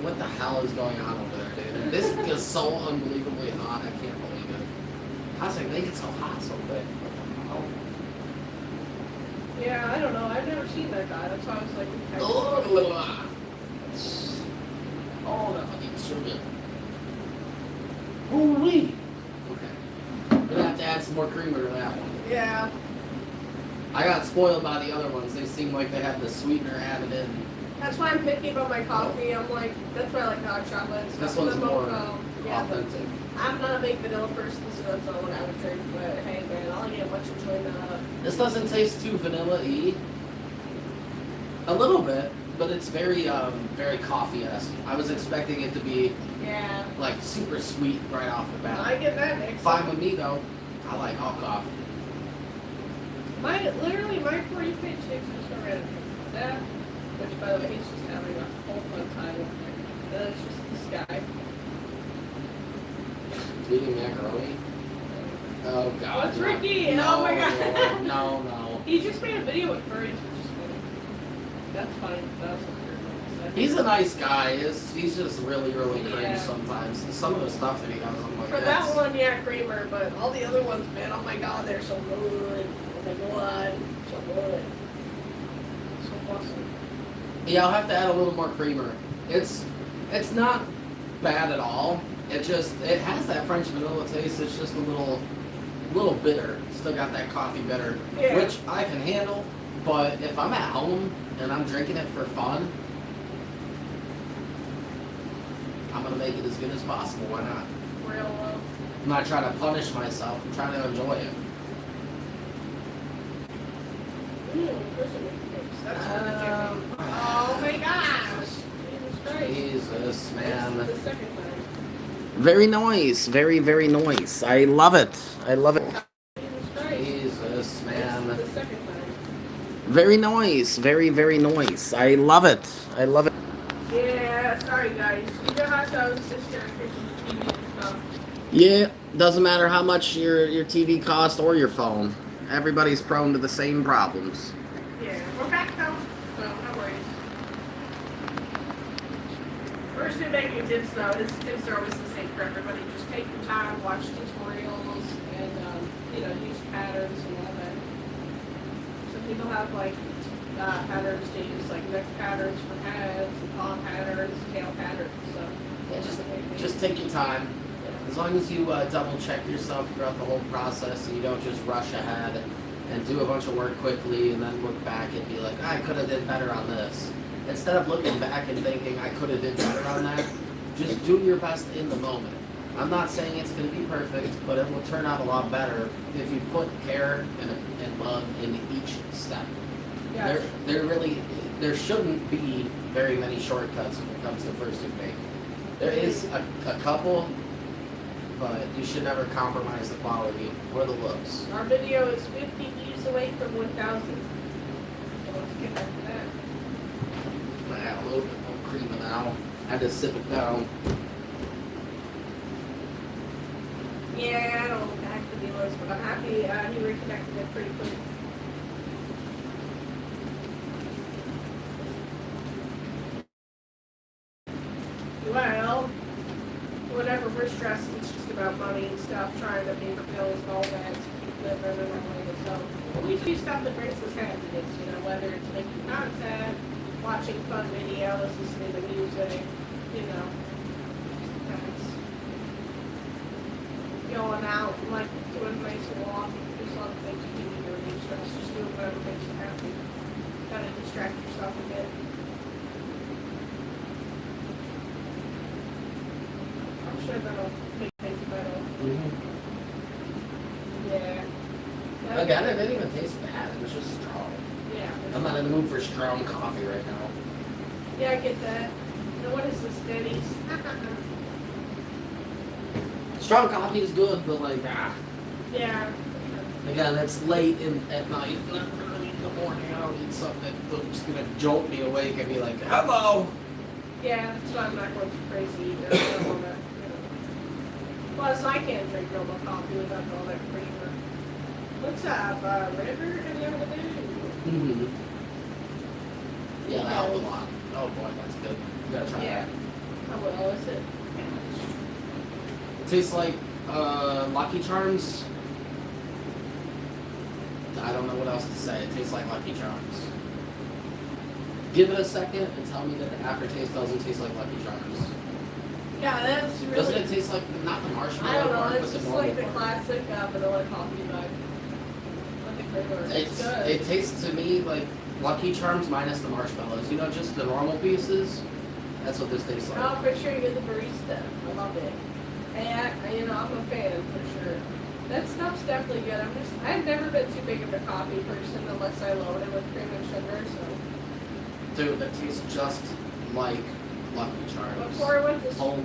[SPEAKER 1] What the hell is going on over there, dude? This is so unbelievably hot. I can't believe it. How's it make it so hot so quick? What
[SPEAKER 2] Yeah, I don't know. I've never seen that guy. That's why I was like,
[SPEAKER 1] the hell? Oh, that fucking sugar. Holy. Okay. We're gonna have to add some more creamer to that one.
[SPEAKER 2] yeah.
[SPEAKER 1] I got spoiled by the other ones. They seem like they had the sweetener added in.
[SPEAKER 2] That's why I'm picky about my coffee. I'm like, that's why I like hot chocolate. and
[SPEAKER 1] This
[SPEAKER 2] stuff.
[SPEAKER 1] one's
[SPEAKER 2] The
[SPEAKER 1] more
[SPEAKER 2] mocha, yeah, but
[SPEAKER 1] authentic.
[SPEAKER 2] I'm not a big vanilla person, so that's not what I would drink. But hey, man, I'll get much enjoyment out of it.
[SPEAKER 1] This doesn't taste too vanilla-y. A little bit, but it's very coffee-esque. I was expecting it to be
[SPEAKER 2] Yeah.
[SPEAKER 1] like super sweet right off the
[SPEAKER 2] I
[SPEAKER 1] bat.
[SPEAKER 2] get that mix.
[SPEAKER 1] Fine with me though. I like all coffee.
[SPEAKER 2] Literally, my free page sticks just already. That, which by the way, he's just having a whole fun time with me. Then it's just this guy.
[SPEAKER 1] Eating macaroni. Oh god.
[SPEAKER 2] What's
[SPEAKER 1] no.
[SPEAKER 2] Ricky?
[SPEAKER 1] No,
[SPEAKER 2] Oh my god.
[SPEAKER 1] No.
[SPEAKER 2] He just made a video with furries, which is funny. That's funny. That's what
[SPEAKER 1] He's a nice guy. He's just really cringe
[SPEAKER 2] Yeah.
[SPEAKER 1] sometimes. Some of the stuff that he does, I'm like,
[SPEAKER 2] For
[SPEAKER 1] that's-
[SPEAKER 2] that one, yeah, creamer, but all the other ones, man, oh my god, they're so good. Oh my god, so good. So awesome.
[SPEAKER 1] Yeah, I'll have to add a little more creamer. It's not bad at all. It has that French vanilla taste. It's just a little bitter. Still got that coffee bitter,
[SPEAKER 2] Yeah.
[SPEAKER 1] which I can handle. But if I'm at home and I'm drinking it for fun, I'm gonna make it as good as possible. Why not?
[SPEAKER 2] Real low.
[SPEAKER 1] I'm not trying to punish myself. I'm trying to enjoy it.
[SPEAKER 2] That's oh my gosh. Jesus Christ.
[SPEAKER 1] Jesus, man.
[SPEAKER 2] This is the second time.
[SPEAKER 1] Very nice. Very nice. I love it. I love it.
[SPEAKER 2] Jesus Christ.
[SPEAKER 1] Jesus, man.
[SPEAKER 2] This is the second time.
[SPEAKER 1] Very nice. Very nice. I love it. I love it.
[SPEAKER 2] Yeah, sorry guys. You know how I was just here fixing TV and stuff.
[SPEAKER 1] Yeah, doesn't matter how much your TV cost or your phone. Everybody's prone to the same problems.
[SPEAKER 2] Yeah, we're back though, so no worries. First thing making tips though, tips are always the same for everybody. Just take your time, watch tutorials, and use patterns and all that. Some people have like patterns to use, like neck patterns for heads, and paw patterns, tail patterns. So
[SPEAKER 1] Yeah,
[SPEAKER 2] that's the main thing.
[SPEAKER 1] just take your time. As long as you double check yourself throughout the whole process and you don't just rush ahead and do a bunch of work quickly and then look back and be like, I could have did better on this. Instead of looking back and thinking I could have did better on that, just do your best in the moment. I'm not saying it's going to be perfect, but it will turn out a lot better if you put care and love into each step.
[SPEAKER 2] Yeah.
[SPEAKER 1] There shouldn't be very many shortcuts when it comes to fursuit making. There is a couple, but you should never compromise the quality or the looks.
[SPEAKER 2] Our video is 50 views away from 1,000. So let's get back to that.
[SPEAKER 1] I add a little bit more cream now. I had to sip it down.
[SPEAKER 2] Yeah, I don't know what the heck the deal is, but I'm happy he reconnected it pretty quick. stressed. It's just about money and stuff, trying to pay for bills and all that to keep living and all that. So we do stuff that brings us happiness, you know, whether it's making content, watching fun videos, listening to music, you know. Sometimes going out and like doing a nice walk, just a lot of things you can do to relieve stress, just doing whatever makes you happy. Gotta distract yourself a bit. I'm sure that'll make things better. Yeah.
[SPEAKER 1] Again, it didn't even taste bad. It was just strong.
[SPEAKER 2] Yeah.
[SPEAKER 1] I'm not in the mood for strong coffee right now.
[SPEAKER 2] Yeah, I get that. Now what is this, Denny's?
[SPEAKER 1] Strong coffee is good, but like,
[SPEAKER 2] Yeah.
[SPEAKER 1] again, it's late at night. Not early in the morning. I don't need something that's gonna jolt me awake and be like, hello.
[SPEAKER 2] Yeah, that's why I'm not going too crazy either. I don't wanna, you know. Plus, I can't drink normal coffee without all that creamer. What's up, River? Any other day?
[SPEAKER 1] Mm-hmm. Yeah, that helped a lot. Oh boy, that's good. You gotta try
[SPEAKER 2] Yeah.
[SPEAKER 1] that.
[SPEAKER 2] How well is it?
[SPEAKER 1] It tastes like Lucky Charms. I don't know what else to say. It tastes like Lucky Charms. Give it a second and tell me that the aftertaste doesn't taste like Lucky Charms.
[SPEAKER 2] Yeah, that's really.
[SPEAKER 1] Doesn't it taste like not the marshmallow
[SPEAKER 2] I don't know.
[SPEAKER 1] part,
[SPEAKER 2] It's
[SPEAKER 1] but the
[SPEAKER 2] just
[SPEAKER 1] normal
[SPEAKER 2] like the
[SPEAKER 1] part?
[SPEAKER 2] classic vanilla coffee vibe. Like the creamer. It's good.
[SPEAKER 1] It tastes to me like Lucky Charms minus the marshmallows. You know, just the normal pieces. That's what this tastes like.
[SPEAKER 2] Oh, for sure, you're the barista. I love it. And you know, I'm a fan for sure. That stuff's definitely good. I've never been too big of a coffee person unless I load it with cream and sugar. So
[SPEAKER 1] Dude, that tastes just like Lucky Charms.
[SPEAKER 2] before I went to
[SPEAKER 1] Holy.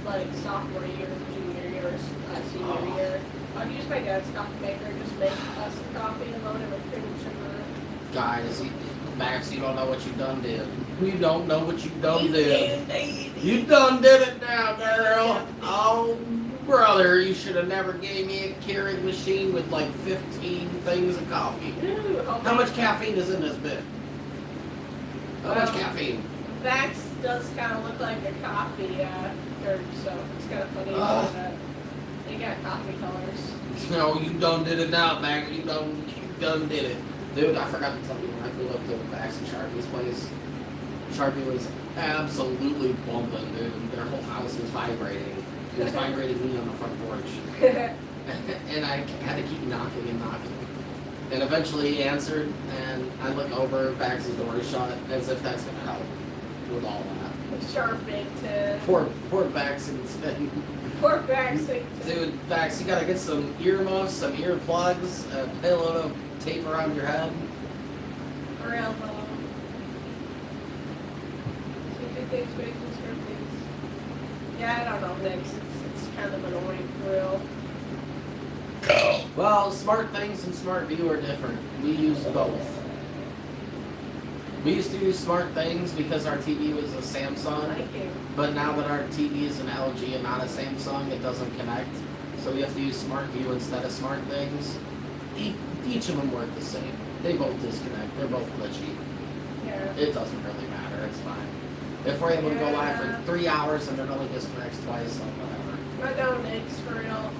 [SPEAKER 2] like sophomore year, junior year, senior
[SPEAKER 1] Oh.
[SPEAKER 2] year, I'd use my dad's coffee maker and just make us some coffee and load it with cream and sugar.
[SPEAKER 1] Guys, Max, you don't know what you done did. You don't know what you done did. You done did it now, girl. Oh, brother, you should have never gave me a Keurig machine with like 15 things of coffee.
[SPEAKER 2] Ooh,
[SPEAKER 1] How much caffeine is in this bit? How much
[SPEAKER 2] Well,
[SPEAKER 1] caffeine?
[SPEAKER 2] Vax does kind of look like a coffee curd, so it's kind of funny that they got coffee colors.
[SPEAKER 1] No, you done did it now, Max. You done did it. Dude, I forgot to tell you when I flew up to Max and Sharpie's place. Sharpie was absolutely bumping, dude. Their whole house was vibrating. It was vibrating me on the front porch. And I had to keep knocking and knocking. And eventually he answered, and I look over, Bax's door is shut, as if that's gonna help with all that.
[SPEAKER 2] Sharpington.
[SPEAKER 1] Poor Bax and
[SPEAKER 2] Poor Baxington.
[SPEAKER 1] dude, Bax, you gotta get some earmuffs, some earplugs, a pillow to tape around your head.
[SPEAKER 2] Or elbow. Stupid things, big things, good things. Yeah, I don't know, Nick. It's kind of annoying for real.
[SPEAKER 1] Well, Smart Things and Smart View are different. We use both. We used to use Smart Things because our TV was a Samsung,
[SPEAKER 2] Thank you.
[SPEAKER 1] but now that our TV is an LG and not a Samsung, it doesn't connect. So we have to use Smart View instead of Smart Things. Each of them work the same. They both disconnect. They're both glitchy.
[SPEAKER 2] Yeah.
[SPEAKER 1] It doesn't really matter. It's fine. If we're able to go live for 3 hours and it only disconnects twice, then whatever.
[SPEAKER 2] But no, Nick's for real.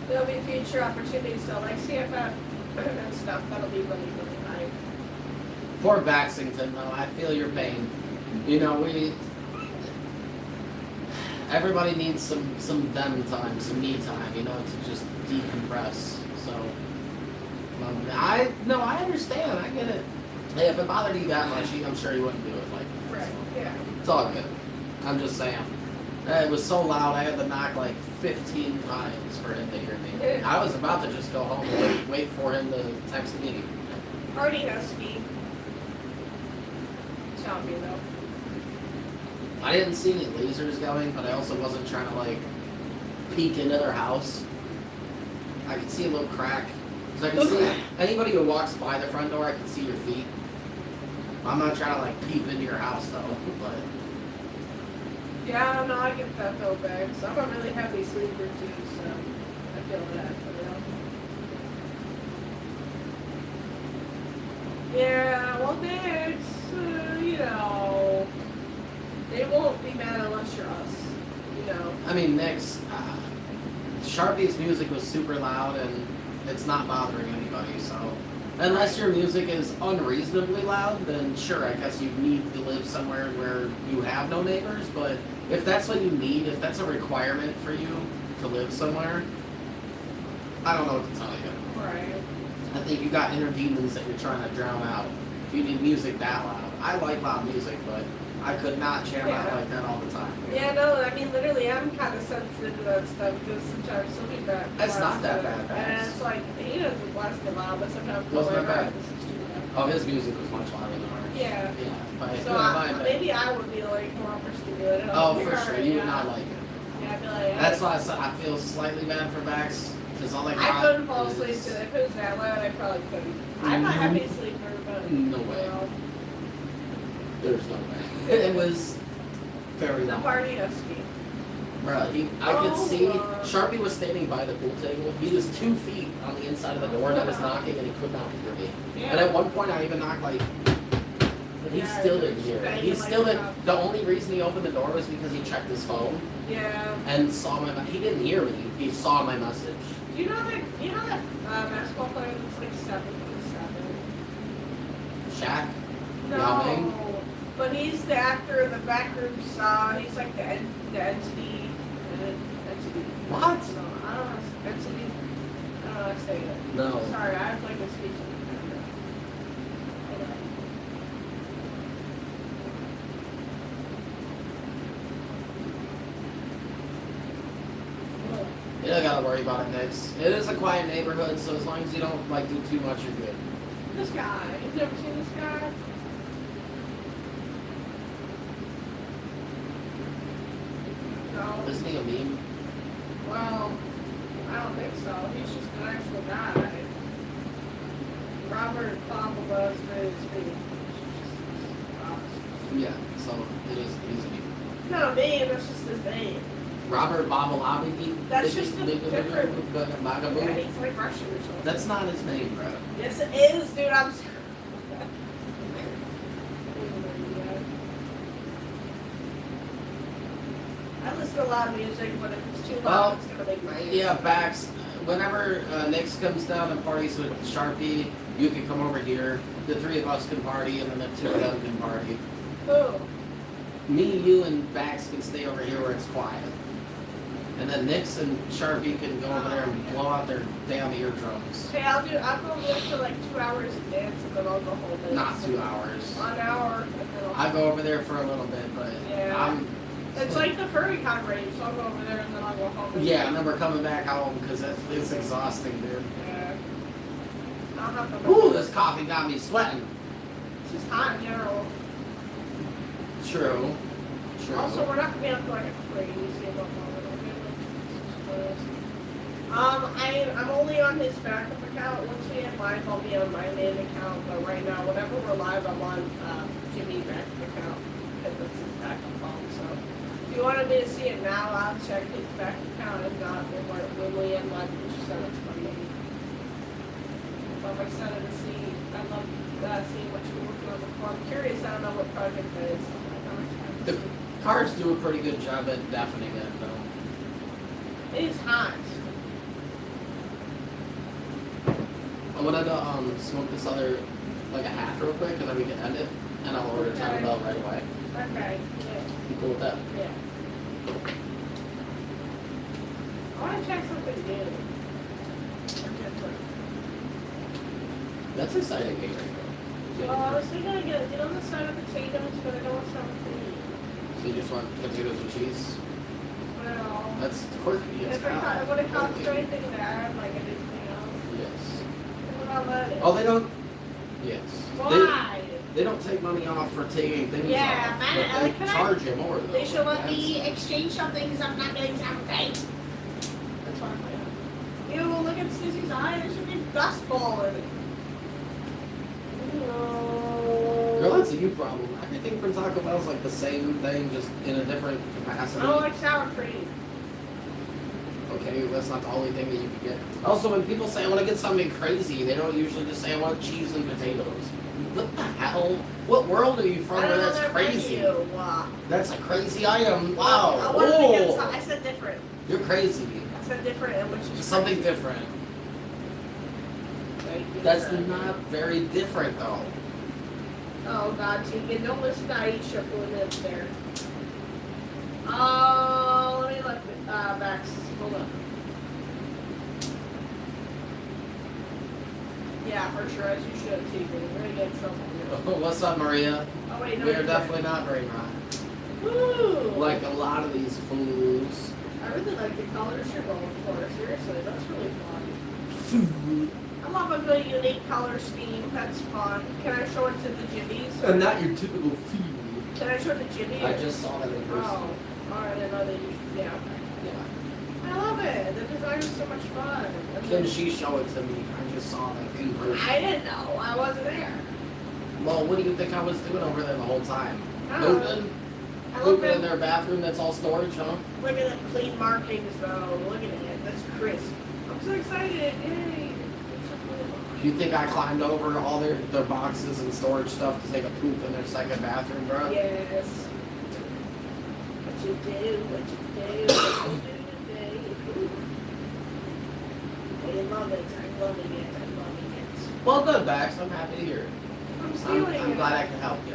[SPEAKER 2] There'll be future opportunities, so like CFF and stuff, that'll be really, really nice.
[SPEAKER 1] Poor Baxington, though. I feel your pain. You know, everybody needs some them time, some me time, you know, to just decompress. So, I understand. I get it. Hey, if it bothered you that much, I'm sure you wouldn't do it like that.
[SPEAKER 2] Right,
[SPEAKER 1] So.
[SPEAKER 2] yeah.
[SPEAKER 1] It's all good. I'm just saying. It was so loud, I had to knock like 15 times for him to hear me. I was about to just go home and wait for him to text me.
[SPEAKER 2] Party Husky. Zombie though.
[SPEAKER 1] I didn't see any lasers going, but I also wasn't trying to like peek into their house. I could see a little crack. So I could see anybody who walks by the front door, I could see your feet. I'm not trying to like peep into your house though, but
[SPEAKER 2] Yeah, no, I get that though, Bags. I'm a really heavy sleeper too, so I feel that for real. Yeah, well, Bags, you know, they won't be mad unless you're us. You know.
[SPEAKER 1] I mean, Nick's, Sharpie's music was super loud and it's not bothering anybody, so. Unless your music is unreasonably loud, then sure, I guess you need to live somewhere where you have no neighbors, but if that's what you need, if that's a requirement for you to live somewhere, I don't know what to tell you.
[SPEAKER 2] Right.
[SPEAKER 1] I think you got inner demons that you're trying to drown out. If you need music that loud. I like loud music, but I could not jam out
[SPEAKER 2] Yeah.
[SPEAKER 1] like that all the time.
[SPEAKER 2] Yeah, no, I mean, literally, I'm kind of sensitive to that stuff because sometimes some people that.
[SPEAKER 1] It's not that bad,
[SPEAKER 2] And
[SPEAKER 1] Bax.
[SPEAKER 2] it's like, he doesn't blast it loud, but sometimes
[SPEAKER 1] Wasn't
[SPEAKER 2] I'm
[SPEAKER 1] that
[SPEAKER 2] like,
[SPEAKER 1] bad?
[SPEAKER 2] this is too loud.
[SPEAKER 1] Oh, his music was much louder than ours.
[SPEAKER 2] Yeah.
[SPEAKER 1] Yeah. But,
[SPEAKER 2] So maybe I would be like more overstimulated.
[SPEAKER 1] oh, for sure. You would
[SPEAKER 2] Yeah.
[SPEAKER 1] not like it.
[SPEAKER 2] Yeah, I'd be like,
[SPEAKER 1] That's why I feel slightly bad for Bax. Because all like
[SPEAKER 2] I couldn't fall asleep
[SPEAKER 1] is-
[SPEAKER 2] to it. If it was that loud, I probably couldn't. I might have a sleeper, but.
[SPEAKER 1] No way.
[SPEAKER 2] Well,
[SPEAKER 1] There's no way. It was very
[SPEAKER 2] the
[SPEAKER 1] loud.
[SPEAKER 2] party husky.
[SPEAKER 1] Bro, I could
[SPEAKER 2] Oh,
[SPEAKER 1] see
[SPEAKER 2] God.
[SPEAKER 1] Sharpie was standing by the pool table. He was 2 feet on the inside of the door that was knocking, and he could not hear me.
[SPEAKER 2] Yeah.
[SPEAKER 1] And at one point, I even knocked like, but he
[SPEAKER 2] Yeah,
[SPEAKER 1] still
[SPEAKER 2] he
[SPEAKER 1] didn't
[SPEAKER 2] was
[SPEAKER 1] hear.
[SPEAKER 2] banging
[SPEAKER 1] He
[SPEAKER 2] like
[SPEAKER 1] still
[SPEAKER 2] a
[SPEAKER 1] didn't.
[SPEAKER 2] dog.
[SPEAKER 1] The only reason he opened the door was because he checked his phone
[SPEAKER 2] Yeah.
[SPEAKER 1] and saw my. He didn't hear me. He saw my message.
[SPEAKER 2] Do you know that basketball player that's like 7'7"?
[SPEAKER 1] Shaq.
[SPEAKER 2] No.
[SPEAKER 1] Yao Ming?
[SPEAKER 2] But he's the actor in the Backroom Saw. He's like the entity. Entity.
[SPEAKER 1] What?
[SPEAKER 2] No, I don't know. Entity. I don't know how to say it.
[SPEAKER 1] No.
[SPEAKER 2] Sorry, I have like a speech impediment. Hold on.
[SPEAKER 1] You don't gotta worry about it, Nix. It is a quiet neighborhood, so as long as you don't like do too much, you're good.
[SPEAKER 2] This guy. You've never seen this guy? No.
[SPEAKER 1] Isn't he a meme?
[SPEAKER 2] Well, I don't think so. He's just an actual guy. Robert Pavlova is his
[SPEAKER 1] Yeah. So it is. He's a meme.
[SPEAKER 2] not a name, that's just his name.
[SPEAKER 1] Robert Babalabiki.
[SPEAKER 2] That's just a different- Yeah,
[SPEAKER 1] Bagaboo.
[SPEAKER 2] he's like Russian or something.
[SPEAKER 1] That's not his name, bro.
[SPEAKER 2] Yes, it is, dude. I'm sorry. I listen to a lot of music, but if it's too loud,
[SPEAKER 1] Well,
[SPEAKER 2] it's gonna make my ears.
[SPEAKER 1] Yeah, Bax. Whenever Nix comes down and parties with Sharpie, you can come over here. The 3 of us can party, and then the 2 of them can party.
[SPEAKER 2] Who?
[SPEAKER 1] Me, you, and Bax can stay over here where it's quiet. And then Nix and Sharpie can go over there and blow out their damn eardrums.
[SPEAKER 2] Okay, I'll go live for like 2 hours and dance, and then I'll go home. And
[SPEAKER 1] Not 2 hours.
[SPEAKER 2] 1 hour, and then
[SPEAKER 1] I go over there for a little bit, but
[SPEAKER 2] Yeah. It's like the furry con rave, so I'll go over there and then I'll go home.
[SPEAKER 1] yeah, and then we're coming back home because it's exhausting, dude.
[SPEAKER 2] Yeah. I'll have to
[SPEAKER 1] Ooh, this coffee got me sweating.
[SPEAKER 2] It's just hot in general.
[SPEAKER 1] True. True.
[SPEAKER 2] Also, we're not gonna be up to like a crazy amount of I'm only on his backup account. Once we have live, I'll be on my main account. But right now, whenever we're live, I'm on Jimmy's backup account. Because that's his backup phone. So if you wanted me to see it now, I'll check his backup account. If not, when we end live, we should send it to me. So I'm excited to see. I love seeing what you're working on before. I'm curious. I don't know what project that is. I'm excited to
[SPEAKER 1] The
[SPEAKER 2] see.
[SPEAKER 1] cars do a pretty good job at deafening it, though.
[SPEAKER 2] It is hot.
[SPEAKER 1] I want to smoke this other, like a half real quick, and then we can end it, and I'll order Taco Bell right away.
[SPEAKER 2] Okay. Yeah.
[SPEAKER 1] You cool with that?
[SPEAKER 2] Yeah. I want to try something new. Or different.
[SPEAKER 1] That's exciting, Gator.
[SPEAKER 2] Well, I was thinking of get on the side of potatoes, but I don't want something.
[SPEAKER 1] So you just want potatoes and cheese?
[SPEAKER 2] Well,
[SPEAKER 1] That's quirky. It's
[SPEAKER 2] if I would have cost for anything to add, like anything else,
[SPEAKER 1] Yes.
[SPEAKER 2] what about that?
[SPEAKER 1] Oh, they don't. Yes.
[SPEAKER 2] Why?
[SPEAKER 1] They don't take money off for taking things
[SPEAKER 2] Yeah,
[SPEAKER 1] off,
[SPEAKER 2] man,
[SPEAKER 1] but they
[SPEAKER 2] can I-
[SPEAKER 1] charge you more. Though.
[SPEAKER 2] They should let
[SPEAKER 1] That's-
[SPEAKER 2] me exchange something because I'm not getting something.
[SPEAKER 1] That's fine.
[SPEAKER 2] Ew, look at Sissy's eye. There should be dust ball in it.
[SPEAKER 1] Girl, that's a you problem. Everything from Taco Bell's like the same thing, just in a different capacity.
[SPEAKER 2] I don't like sour cream.
[SPEAKER 1] Okay, that's not the only thing that you can get. Also, when people say I want to get something crazy, they don't usually just say I want cheese and potatoes. What the hell? What world are you from where that's crazy? That's a crazy item. Wow.
[SPEAKER 2] I wanted to get some, I said different.
[SPEAKER 1] You're crazy.
[SPEAKER 2] I said different, which is
[SPEAKER 1] Something
[SPEAKER 2] crazy.
[SPEAKER 1] different.
[SPEAKER 2] Like,
[SPEAKER 1] That's
[SPEAKER 2] different.
[SPEAKER 1] not very different though.
[SPEAKER 2] Oh God, Tegan, don't listen to Aisha who lives there. Oh, let me look. Max, hold up. Yeah, for sure, as you should, Tegan. We're gonna get in trouble here.
[SPEAKER 1] What's up, Maria?
[SPEAKER 2] Oh wait, no,
[SPEAKER 1] We
[SPEAKER 2] you're
[SPEAKER 1] are definitely not brain rot.
[SPEAKER 2] Woo!
[SPEAKER 1] Like a lot of these fools.
[SPEAKER 2] I really like the colors you're going for. Seriously, that's really fun.
[SPEAKER 1] Food.
[SPEAKER 2] I love a good unique color scheme. That's fun. Can I show it to the Jimmies?
[SPEAKER 1] And not your typical food.
[SPEAKER 2] Can I show it to Jimmy?
[SPEAKER 1] I just saw that in person.
[SPEAKER 2] Oh, alright, I know that you should. Yeah.
[SPEAKER 1] Yeah.
[SPEAKER 2] I love it. The design is so much fun.
[SPEAKER 1] Can she show it to me? I just saw that in person.
[SPEAKER 2] I didn't know. I wasn't there.
[SPEAKER 1] Well, what do you think I was doing over there the whole time?
[SPEAKER 2] I don't know.
[SPEAKER 1] Pooping?
[SPEAKER 2] I love
[SPEAKER 1] Pooping in
[SPEAKER 2] it.
[SPEAKER 1] their bathroom that's all storage, huh?
[SPEAKER 2] Look at the clean markings, though. Look at it. That's crisp. I'm so excited. Yay.
[SPEAKER 1] You think I climbed over all their boxes and storage stuff to take a poop in their second bathroom, bro?
[SPEAKER 2] Yes. What you do, what you do, what you do today. I love it. I'm loving it. I'm loving it.
[SPEAKER 1] Well, good, Bax. I'm happy to hear it.
[SPEAKER 2] I'm stealing it.
[SPEAKER 1] I'm glad I can help you.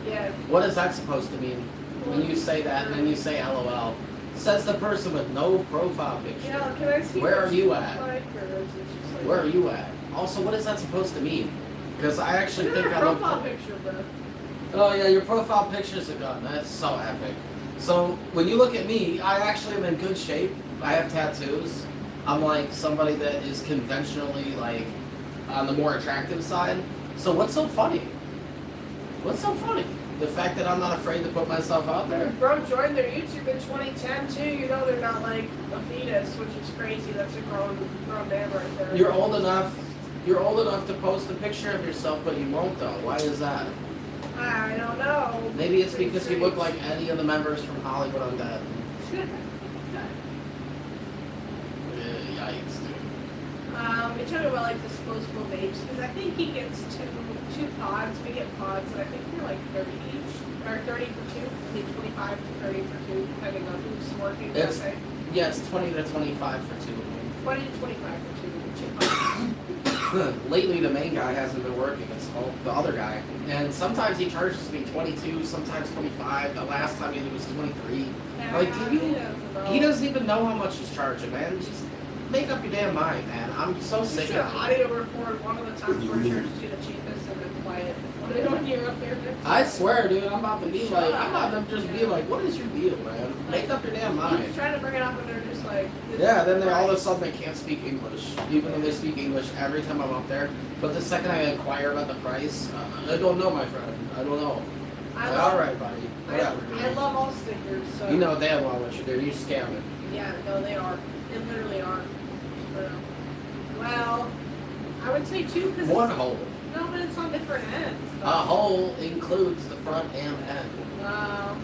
[SPEAKER 2] Yeah.
[SPEAKER 1] What is that supposed to mean? When you say that and then you say LOL. Says the person with no profile picture.
[SPEAKER 2] Yeah, can I see
[SPEAKER 1] Where
[SPEAKER 2] what
[SPEAKER 1] are you
[SPEAKER 2] she
[SPEAKER 1] at?
[SPEAKER 2] looks like, or is it just like-
[SPEAKER 1] Where are you at? Also, what is that supposed to mean? Because I actually
[SPEAKER 2] Look at
[SPEAKER 1] think
[SPEAKER 2] her
[SPEAKER 1] I look.
[SPEAKER 2] profile picture, bro.
[SPEAKER 1] Oh yeah, your profile picture's a gun. That's so epic. So when you look at me, I actually am in good shape. I have tattoos. I'm like somebody that is conventionally like on the more attractive side. So what's so funny? What's so funny? The fact that I'm not afraid to put myself out there.
[SPEAKER 2] Bro joined their YouTube in 2010 too. You know they're not like a fetus, which is crazy. That's a grown man right there.
[SPEAKER 1] You're old enough. You're old enough to post a picture of yourself, but you won't though. Why is that?
[SPEAKER 2] I don't know.
[SPEAKER 1] Maybe it's because you look like any of the members from Hollywood Undead. Yikes, dude.
[SPEAKER 2] We talk about like disposable vapes because I think he gets two pods. We get pods, and I think they're like 30 each, or 30 for two. I think 25 to 30 for two, depending on who's working.
[SPEAKER 1] It's-
[SPEAKER 2] that day.
[SPEAKER 1] Yeah, it's 20 to 25 for two.
[SPEAKER 2] 20 to 25 for two pods.
[SPEAKER 1] Lately, the main guy hasn't been working. It's the other guy, and sometimes he charges me 22, sometimes 25. The last time he was 23. Like, can you? He doesn't even know how much he's charging, man. Just make up your damn mind, man. I'm so
[SPEAKER 2] You
[SPEAKER 1] sick
[SPEAKER 2] should
[SPEAKER 1] of it.
[SPEAKER 2] audio record one of the times where charges you the cheapest and then play it. When you're up there.
[SPEAKER 1] I swear, dude, I'm about to be
[SPEAKER 2] Shut
[SPEAKER 1] like,
[SPEAKER 2] up.
[SPEAKER 1] I'm about to just be like, what is your deal, man? Make up your damn
[SPEAKER 2] He's
[SPEAKER 1] mind.
[SPEAKER 2] trying to bring it up and they're just like. this
[SPEAKER 1] Yeah,
[SPEAKER 2] is
[SPEAKER 1] then they all of a
[SPEAKER 2] price.
[SPEAKER 1] sudden they can't speak English, even though they speak English every time I'm up there. But the second I inquire about the price, I don't know, my friend. I don't know.
[SPEAKER 2] I
[SPEAKER 1] Like,
[SPEAKER 2] love,
[SPEAKER 1] all right, buddy. Whatever,
[SPEAKER 2] I
[SPEAKER 1] dude.
[SPEAKER 2] love all stickers. So.
[SPEAKER 1] You know damn well what you do. You scamming.
[SPEAKER 2] Yeah, no, they are. They literally are. Well, I would say two because
[SPEAKER 1] One hole.
[SPEAKER 2] no, but it's on different ends.
[SPEAKER 1] A hole includes the front and end.
[SPEAKER 2] Wow,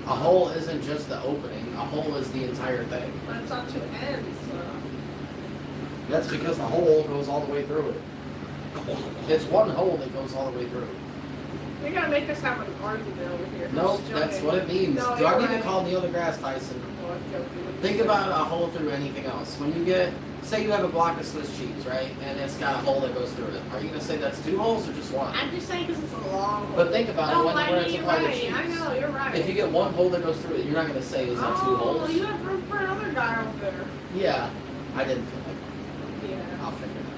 [SPEAKER 1] A hole isn't just the opening. A hole is the entire thing.
[SPEAKER 2] but it's on two ends.
[SPEAKER 1] That's because the hole goes all the way through it. It's one hole that goes all the way through.
[SPEAKER 2] You're gonna make us have an argument over here.
[SPEAKER 1] Nope,
[SPEAKER 2] Just
[SPEAKER 1] that's
[SPEAKER 2] joking.
[SPEAKER 1] what it means.
[SPEAKER 2] No,
[SPEAKER 1] Do I
[SPEAKER 2] you're
[SPEAKER 1] need to
[SPEAKER 2] right.
[SPEAKER 1] call Neil deGrasse Tyson?
[SPEAKER 2] No, I'm joking.
[SPEAKER 1] Think about a hole through anything else. When you get, say you have a block of Swiss cheese, right? And it's got a hole that goes through it. Are you going to say that's two holes or just one?
[SPEAKER 2] I'm just saying because it's a long.
[SPEAKER 1] But think about
[SPEAKER 2] no,
[SPEAKER 1] it when
[SPEAKER 2] I
[SPEAKER 1] it's
[SPEAKER 2] you're
[SPEAKER 1] applied to
[SPEAKER 2] right.
[SPEAKER 1] cheese.
[SPEAKER 2] I know you're right.
[SPEAKER 1] If you get one hole that goes through it, you're not going to say, is that two holes?
[SPEAKER 2] You have room for another guy over there.
[SPEAKER 1] Yeah, I didn't feel like it.
[SPEAKER 2] Yeah.
[SPEAKER 1] I'll figure it out.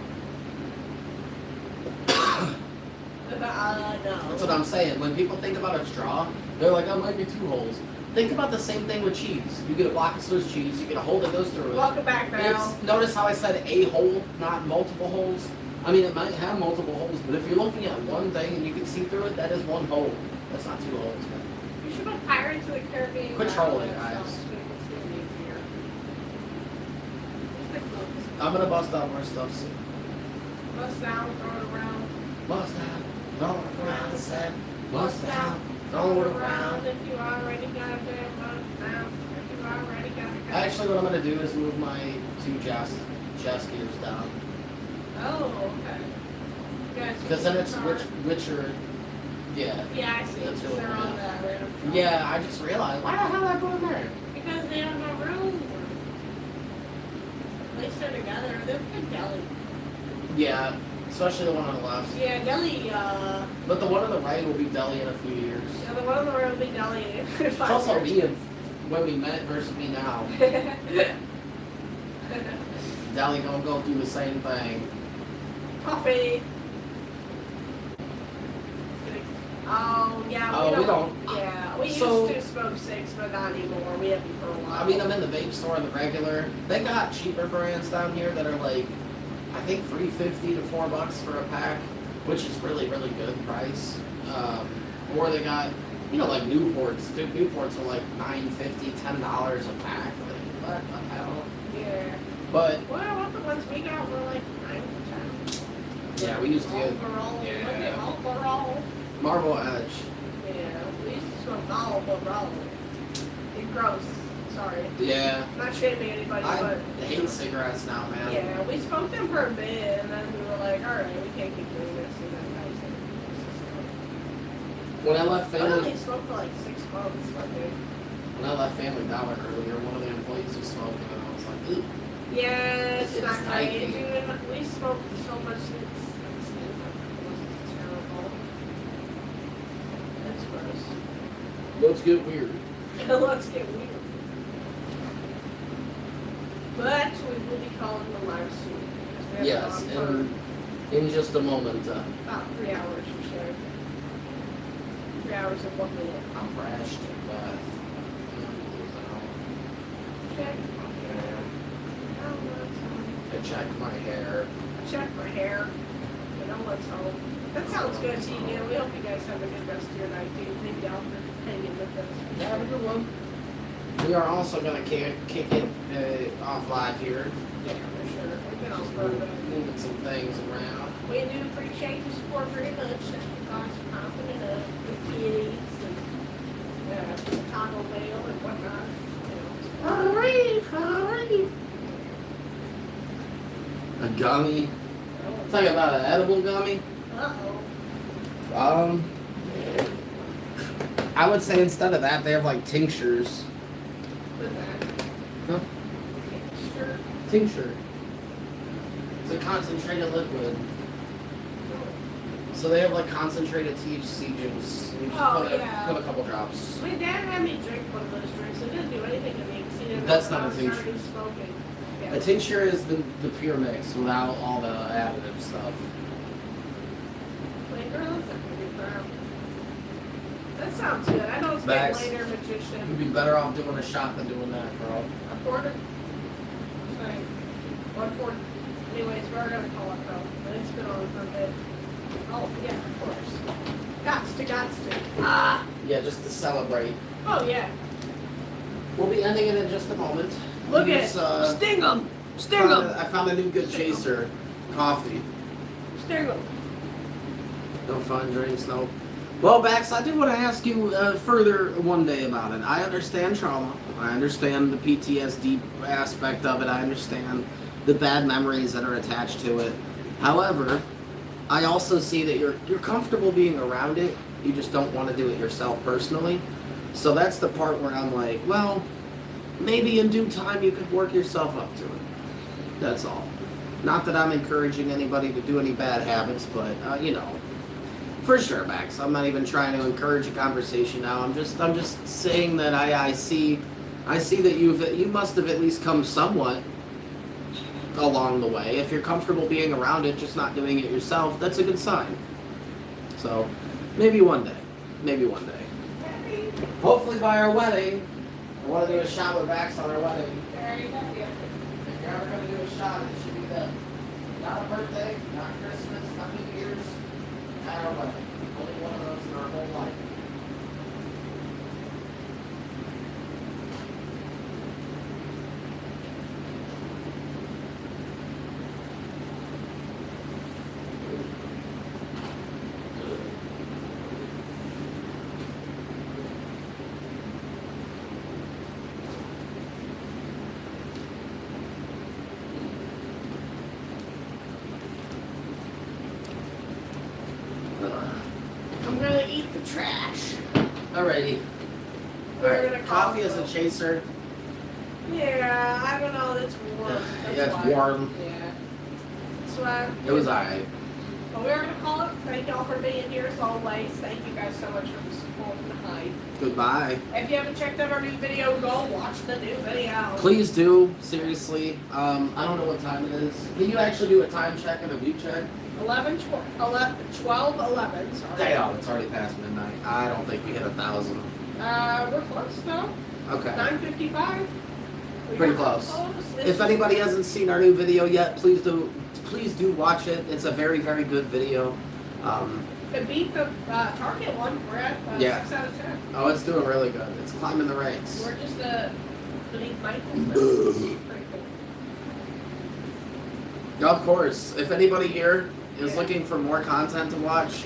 [SPEAKER 2] No.
[SPEAKER 1] That's what I'm saying. When people think about a straw, they're like, oh, might be two holes. Think about the same thing with cheese. You get a block of Swiss cheese, you get a hole that goes through it.
[SPEAKER 2] Welcome back, Val.
[SPEAKER 1] Notice how I said a hole, not multiple holes? I mean, it might have multiple holes, but if you're looking at one thing and you can see through it, that is one hole. That's not two holes, man.
[SPEAKER 2] You should put Pirates of the Caribbean.
[SPEAKER 1] Quit
[SPEAKER 2] back
[SPEAKER 1] trolling,
[SPEAKER 2] on that
[SPEAKER 1] guys.
[SPEAKER 2] song, so it's gonna be easier.
[SPEAKER 1] I'm gonna bust out more stuff soon.
[SPEAKER 2] Bust down, throw it around.
[SPEAKER 1] Bust out, throw it around, said. Bust out,
[SPEAKER 2] throw
[SPEAKER 1] throw
[SPEAKER 2] it
[SPEAKER 1] it around.
[SPEAKER 2] If you already got a
[SPEAKER 1] Actually, what I'm gonna do is move my two chest gears down.
[SPEAKER 2] Oh, okay. Gotcha.
[SPEAKER 1] Because then it's
[SPEAKER 2] Sorry.
[SPEAKER 1] which are, yeah.
[SPEAKER 2] Yeah, I see.
[SPEAKER 1] That's
[SPEAKER 2] They're
[SPEAKER 1] really
[SPEAKER 2] on
[SPEAKER 1] good.
[SPEAKER 2] that random.
[SPEAKER 1] Yeah, I just realized, why the hell did I put them there?
[SPEAKER 2] Because they don't have room. They sit together. They're good deli.
[SPEAKER 1] Yeah, especially the one on the left.
[SPEAKER 2] Yeah, deli.
[SPEAKER 1] But the one on the right will be deli in a few years.
[SPEAKER 2] Yeah, the one on the road will be deli.
[SPEAKER 1] It's also me of when we met versus me now. Deli gonna go do the same thing.
[SPEAKER 2] Coffee. Oh yeah.
[SPEAKER 1] Oh, we don't.
[SPEAKER 2] Yeah, we
[SPEAKER 1] So-
[SPEAKER 2] used to smoke six, but not anymore. We haven't for a while.
[SPEAKER 1] I mean, I'm in the vape store, the regular. They got cheaper brands down here that are like, I think $3.50 to $4 for a pack, which is really, really good price. Or they got, you know, like Newports. Dude, Newports are like $9.50, $10 a pack. Like, what the hell?
[SPEAKER 2] Yeah.
[SPEAKER 1] But
[SPEAKER 2] Well, what the ones we got were like 9 to 10.
[SPEAKER 1] yeah, we used to get
[SPEAKER 2] Alcohol.
[SPEAKER 1] yeah.
[SPEAKER 2] Look at alcohol.
[SPEAKER 1] Marble Edge.
[SPEAKER 2] Yeah, we used to smoke alcohol. It's gross. Sorry.
[SPEAKER 1] Yeah,
[SPEAKER 2] Not shaming anybody,
[SPEAKER 1] I
[SPEAKER 2] but
[SPEAKER 1] hate cigarettes now, man.
[SPEAKER 2] yeah, we smoked them for a bit, and then we were like, all right, we can't keep doing this. And then guys,
[SPEAKER 1] When I left
[SPEAKER 2] I
[SPEAKER 1] family,
[SPEAKER 2] only smoked for like 6 months. Okay.
[SPEAKER 1] when I left Family Dollar earlier, one of the employees was smoking, and I was like, ooh.
[SPEAKER 2] Yeah, it's
[SPEAKER 1] It's
[SPEAKER 2] not great.
[SPEAKER 1] spiky.
[SPEAKER 2] Dude, we smoked so much. It's terrible. It's gross.
[SPEAKER 1] Let's get weird.
[SPEAKER 2] Let's get weird. But we will be calling the live soon. Because we have
[SPEAKER 1] Yes,
[SPEAKER 2] it on
[SPEAKER 1] in just a moment.
[SPEAKER 2] for about 3 hours or so. 3 hours and 1 minute.
[SPEAKER 1] I'm brashed, but
[SPEAKER 2] Check my hair. Oh, that's all.
[SPEAKER 1] I checked my hair.
[SPEAKER 2] Check my hair. You know what's home. That sounds good to you. We hope you guys have a good rest of your night, too. Thank y'all for hanging with us.
[SPEAKER 1] Have a good one. We are also gonna kick it off live here.
[SPEAKER 2] Yeah, for sure. We've been on
[SPEAKER 1] Just
[SPEAKER 2] for a bit.
[SPEAKER 1] moving some things around.
[SPEAKER 2] We do appreciate the support very much. Thank you guys for popping it up with kitties and Taco Bell and whatnot.
[SPEAKER 1] Hurry! A gummy. Talking about an edible gummy.
[SPEAKER 2] Uh-oh.
[SPEAKER 1] I would say instead of that, they have like tinctures.
[SPEAKER 2] With that.
[SPEAKER 1] Huh?
[SPEAKER 2] Sure.
[SPEAKER 1] Tincture. It's a concentrated liquid. So they have like concentrated THC juice. And you just
[SPEAKER 2] Oh,
[SPEAKER 1] put,
[SPEAKER 2] yeah.
[SPEAKER 1] put a couple drops.
[SPEAKER 2] My dad had me drink one of those drinks. It didn't do anything to me because he didn't
[SPEAKER 1] That's
[SPEAKER 2] know
[SPEAKER 1] not
[SPEAKER 2] I
[SPEAKER 1] a
[SPEAKER 2] was
[SPEAKER 1] tincture.
[SPEAKER 2] already smoking. Yeah.
[SPEAKER 1] A tincture is the pure mix without all the additive stuff.
[SPEAKER 2] Like, girl, that's not gonna be crap. That sounds good. I know it's
[SPEAKER 1] Max.
[SPEAKER 2] getting later,
[SPEAKER 1] You'd
[SPEAKER 2] magician.
[SPEAKER 1] be better off doing a shot than doing that, girl.
[SPEAKER 2] A quarter? Right. 140. Anyways, we're gonna call it though. But it's been on for a bit. Oh, yeah, of course. Gots to. Ah!
[SPEAKER 1] Yeah, just to celebrate.
[SPEAKER 2] Oh, yeah.
[SPEAKER 1] We'll be ending it in just a moment.
[SPEAKER 2] Look at
[SPEAKER 1] Use,
[SPEAKER 2] it. Sting 'em! Sting 'em!
[SPEAKER 1] I found a new good chaser. Coffee.
[SPEAKER 2] Sting 'em!
[SPEAKER 1] No fun drinks, no. Well, Bax, I do want to ask you further one day about it. I understand trauma. I understand the PTSD aspect of it. I understand the bad memories that are attached to it. However, I also see that you're comfortable being around it. You just don't want to do it yourself personally. So that's the part where I'm like, well, maybe in due time you could work yourself up to it. That's all. Not that I'm encouraging anybody to do any bad habits, but you know. For sure, Max. I'm not even trying to encourage a conversation now. I'm just saying that I see that you must have at least come somewhat along the way. If you're comfortable being around it, just not doing it yourself, that's a good sign. So maybe one day. Hopefully by our wedding. I want to do a shot with Max on our wedding.
[SPEAKER 2] There you go.
[SPEAKER 1] If you're ever going to do a shot, it should be then. Not a birthday, not Christmas, not New Year's. At our wedding. Only one of those in our whole life. Alrighty.
[SPEAKER 2] We're
[SPEAKER 1] Alright,
[SPEAKER 2] gonna call
[SPEAKER 1] coffee
[SPEAKER 2] it
[SPEAKER 1] as a
[SPEAKER 2] though.
[SPEAKER 1] chaser.
[SPEAKER 2] Yeah, I don't know. It's warm.
[SPEAKER 1] Yeah, it's
[SPEAKER 2] why.
[SPEAKER 1] warm.
[SPEAKER 2] Yeah. That's why.
[SPEAKER 1] It was alright.
[SPEAKER 2] But we're gonna call it. Thank y'all for being here as always. Thank you guys so much for the support and the hype.
[SPEAKER 1] Goodbye.
[SPEAKER 2] If you haven't checked out our new video, go watch the new video.
[SPEAKER 1] Please do, seriously. I don't know what time it is. Can you actually do a time check and a view check?
[SPEAKER 2] 12, 11, sorry.
[SPEAKER 1] Damn, it's already past midnight. I don't think we hit 1,000.
[SPEAKER 2] We're close though.
[SPEAKER 1] Okay.
[SPEAKER 2] 9:55.
[SPEAKER 1] Pretty close. If anybody hasn't seen our new video yet, please do watch it. It's a very, very good video.
[SPEAKER 2] It beat the Target one. We're at
[SPEAKER 1] Yeah.
[SPEAKER 2] 6 out of 10.
[SPEAKER 1] Oh, it's doing really good. It's climbing the ranks.
[SPEAKER 2] We're just beneath Michael's. Pretty cool.
[SPEAKER 1] Of course, if anybody here is looking for more content to watch,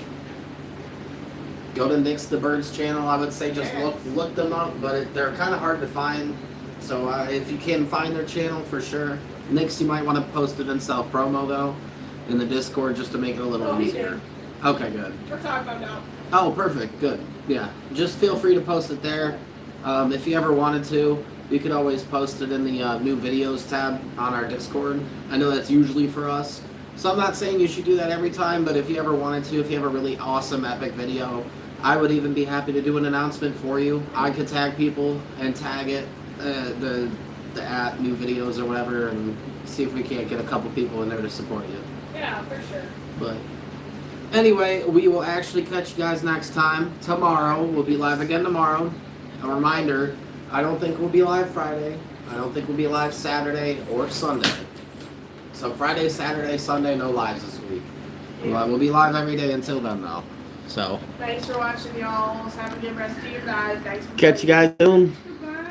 [SPEAKER 1] go to Nick's the Birds channel. I would say just look them up, but they're kind of hard to find. So if you can find their channel, for sure. Nick's, you might want to post it in self-promo, though, in the Discord, just to make it a little
[SPEAKER 2] he
[SPEAKER 1] easier.
[SPEAKER 2] did.
[SPEAKER 1] Okay, good.
[SPEAKER 2] We're talking about now.
[SPEAKER 1] Oh, perfect. Good. Yeah. Just feel free to post it there. If you ever wanted to, you could always post it in the new videos tab on our Discord. I know that's usually for us. So I'm not saying you should do that every time, but if you ever wanted to, if you have a really awesome, epic video, I would even be happy to do an announcement for you. I could tag people and tag it, the at new videos or whatever, and see if we can't get a couple people in there to support you.
[SPEAKER 2] Yeah, for sure.
[SPEAKER 1] But anyway, we will actually catch you guys next time. Tomorrow, we'll be live again tomorrow. A reminder, I don't think we'll be live Friday. I don't think we'll be live Saturday or Sunday. So Friday, Saturday, Sunday, no lives this week. We'll be live every day until then, though. So
[SPEAKER 2] Thanks for watching, y'all. Have a good rest of your night. Thanks for
[SPEAKER 1] catch you guys soon.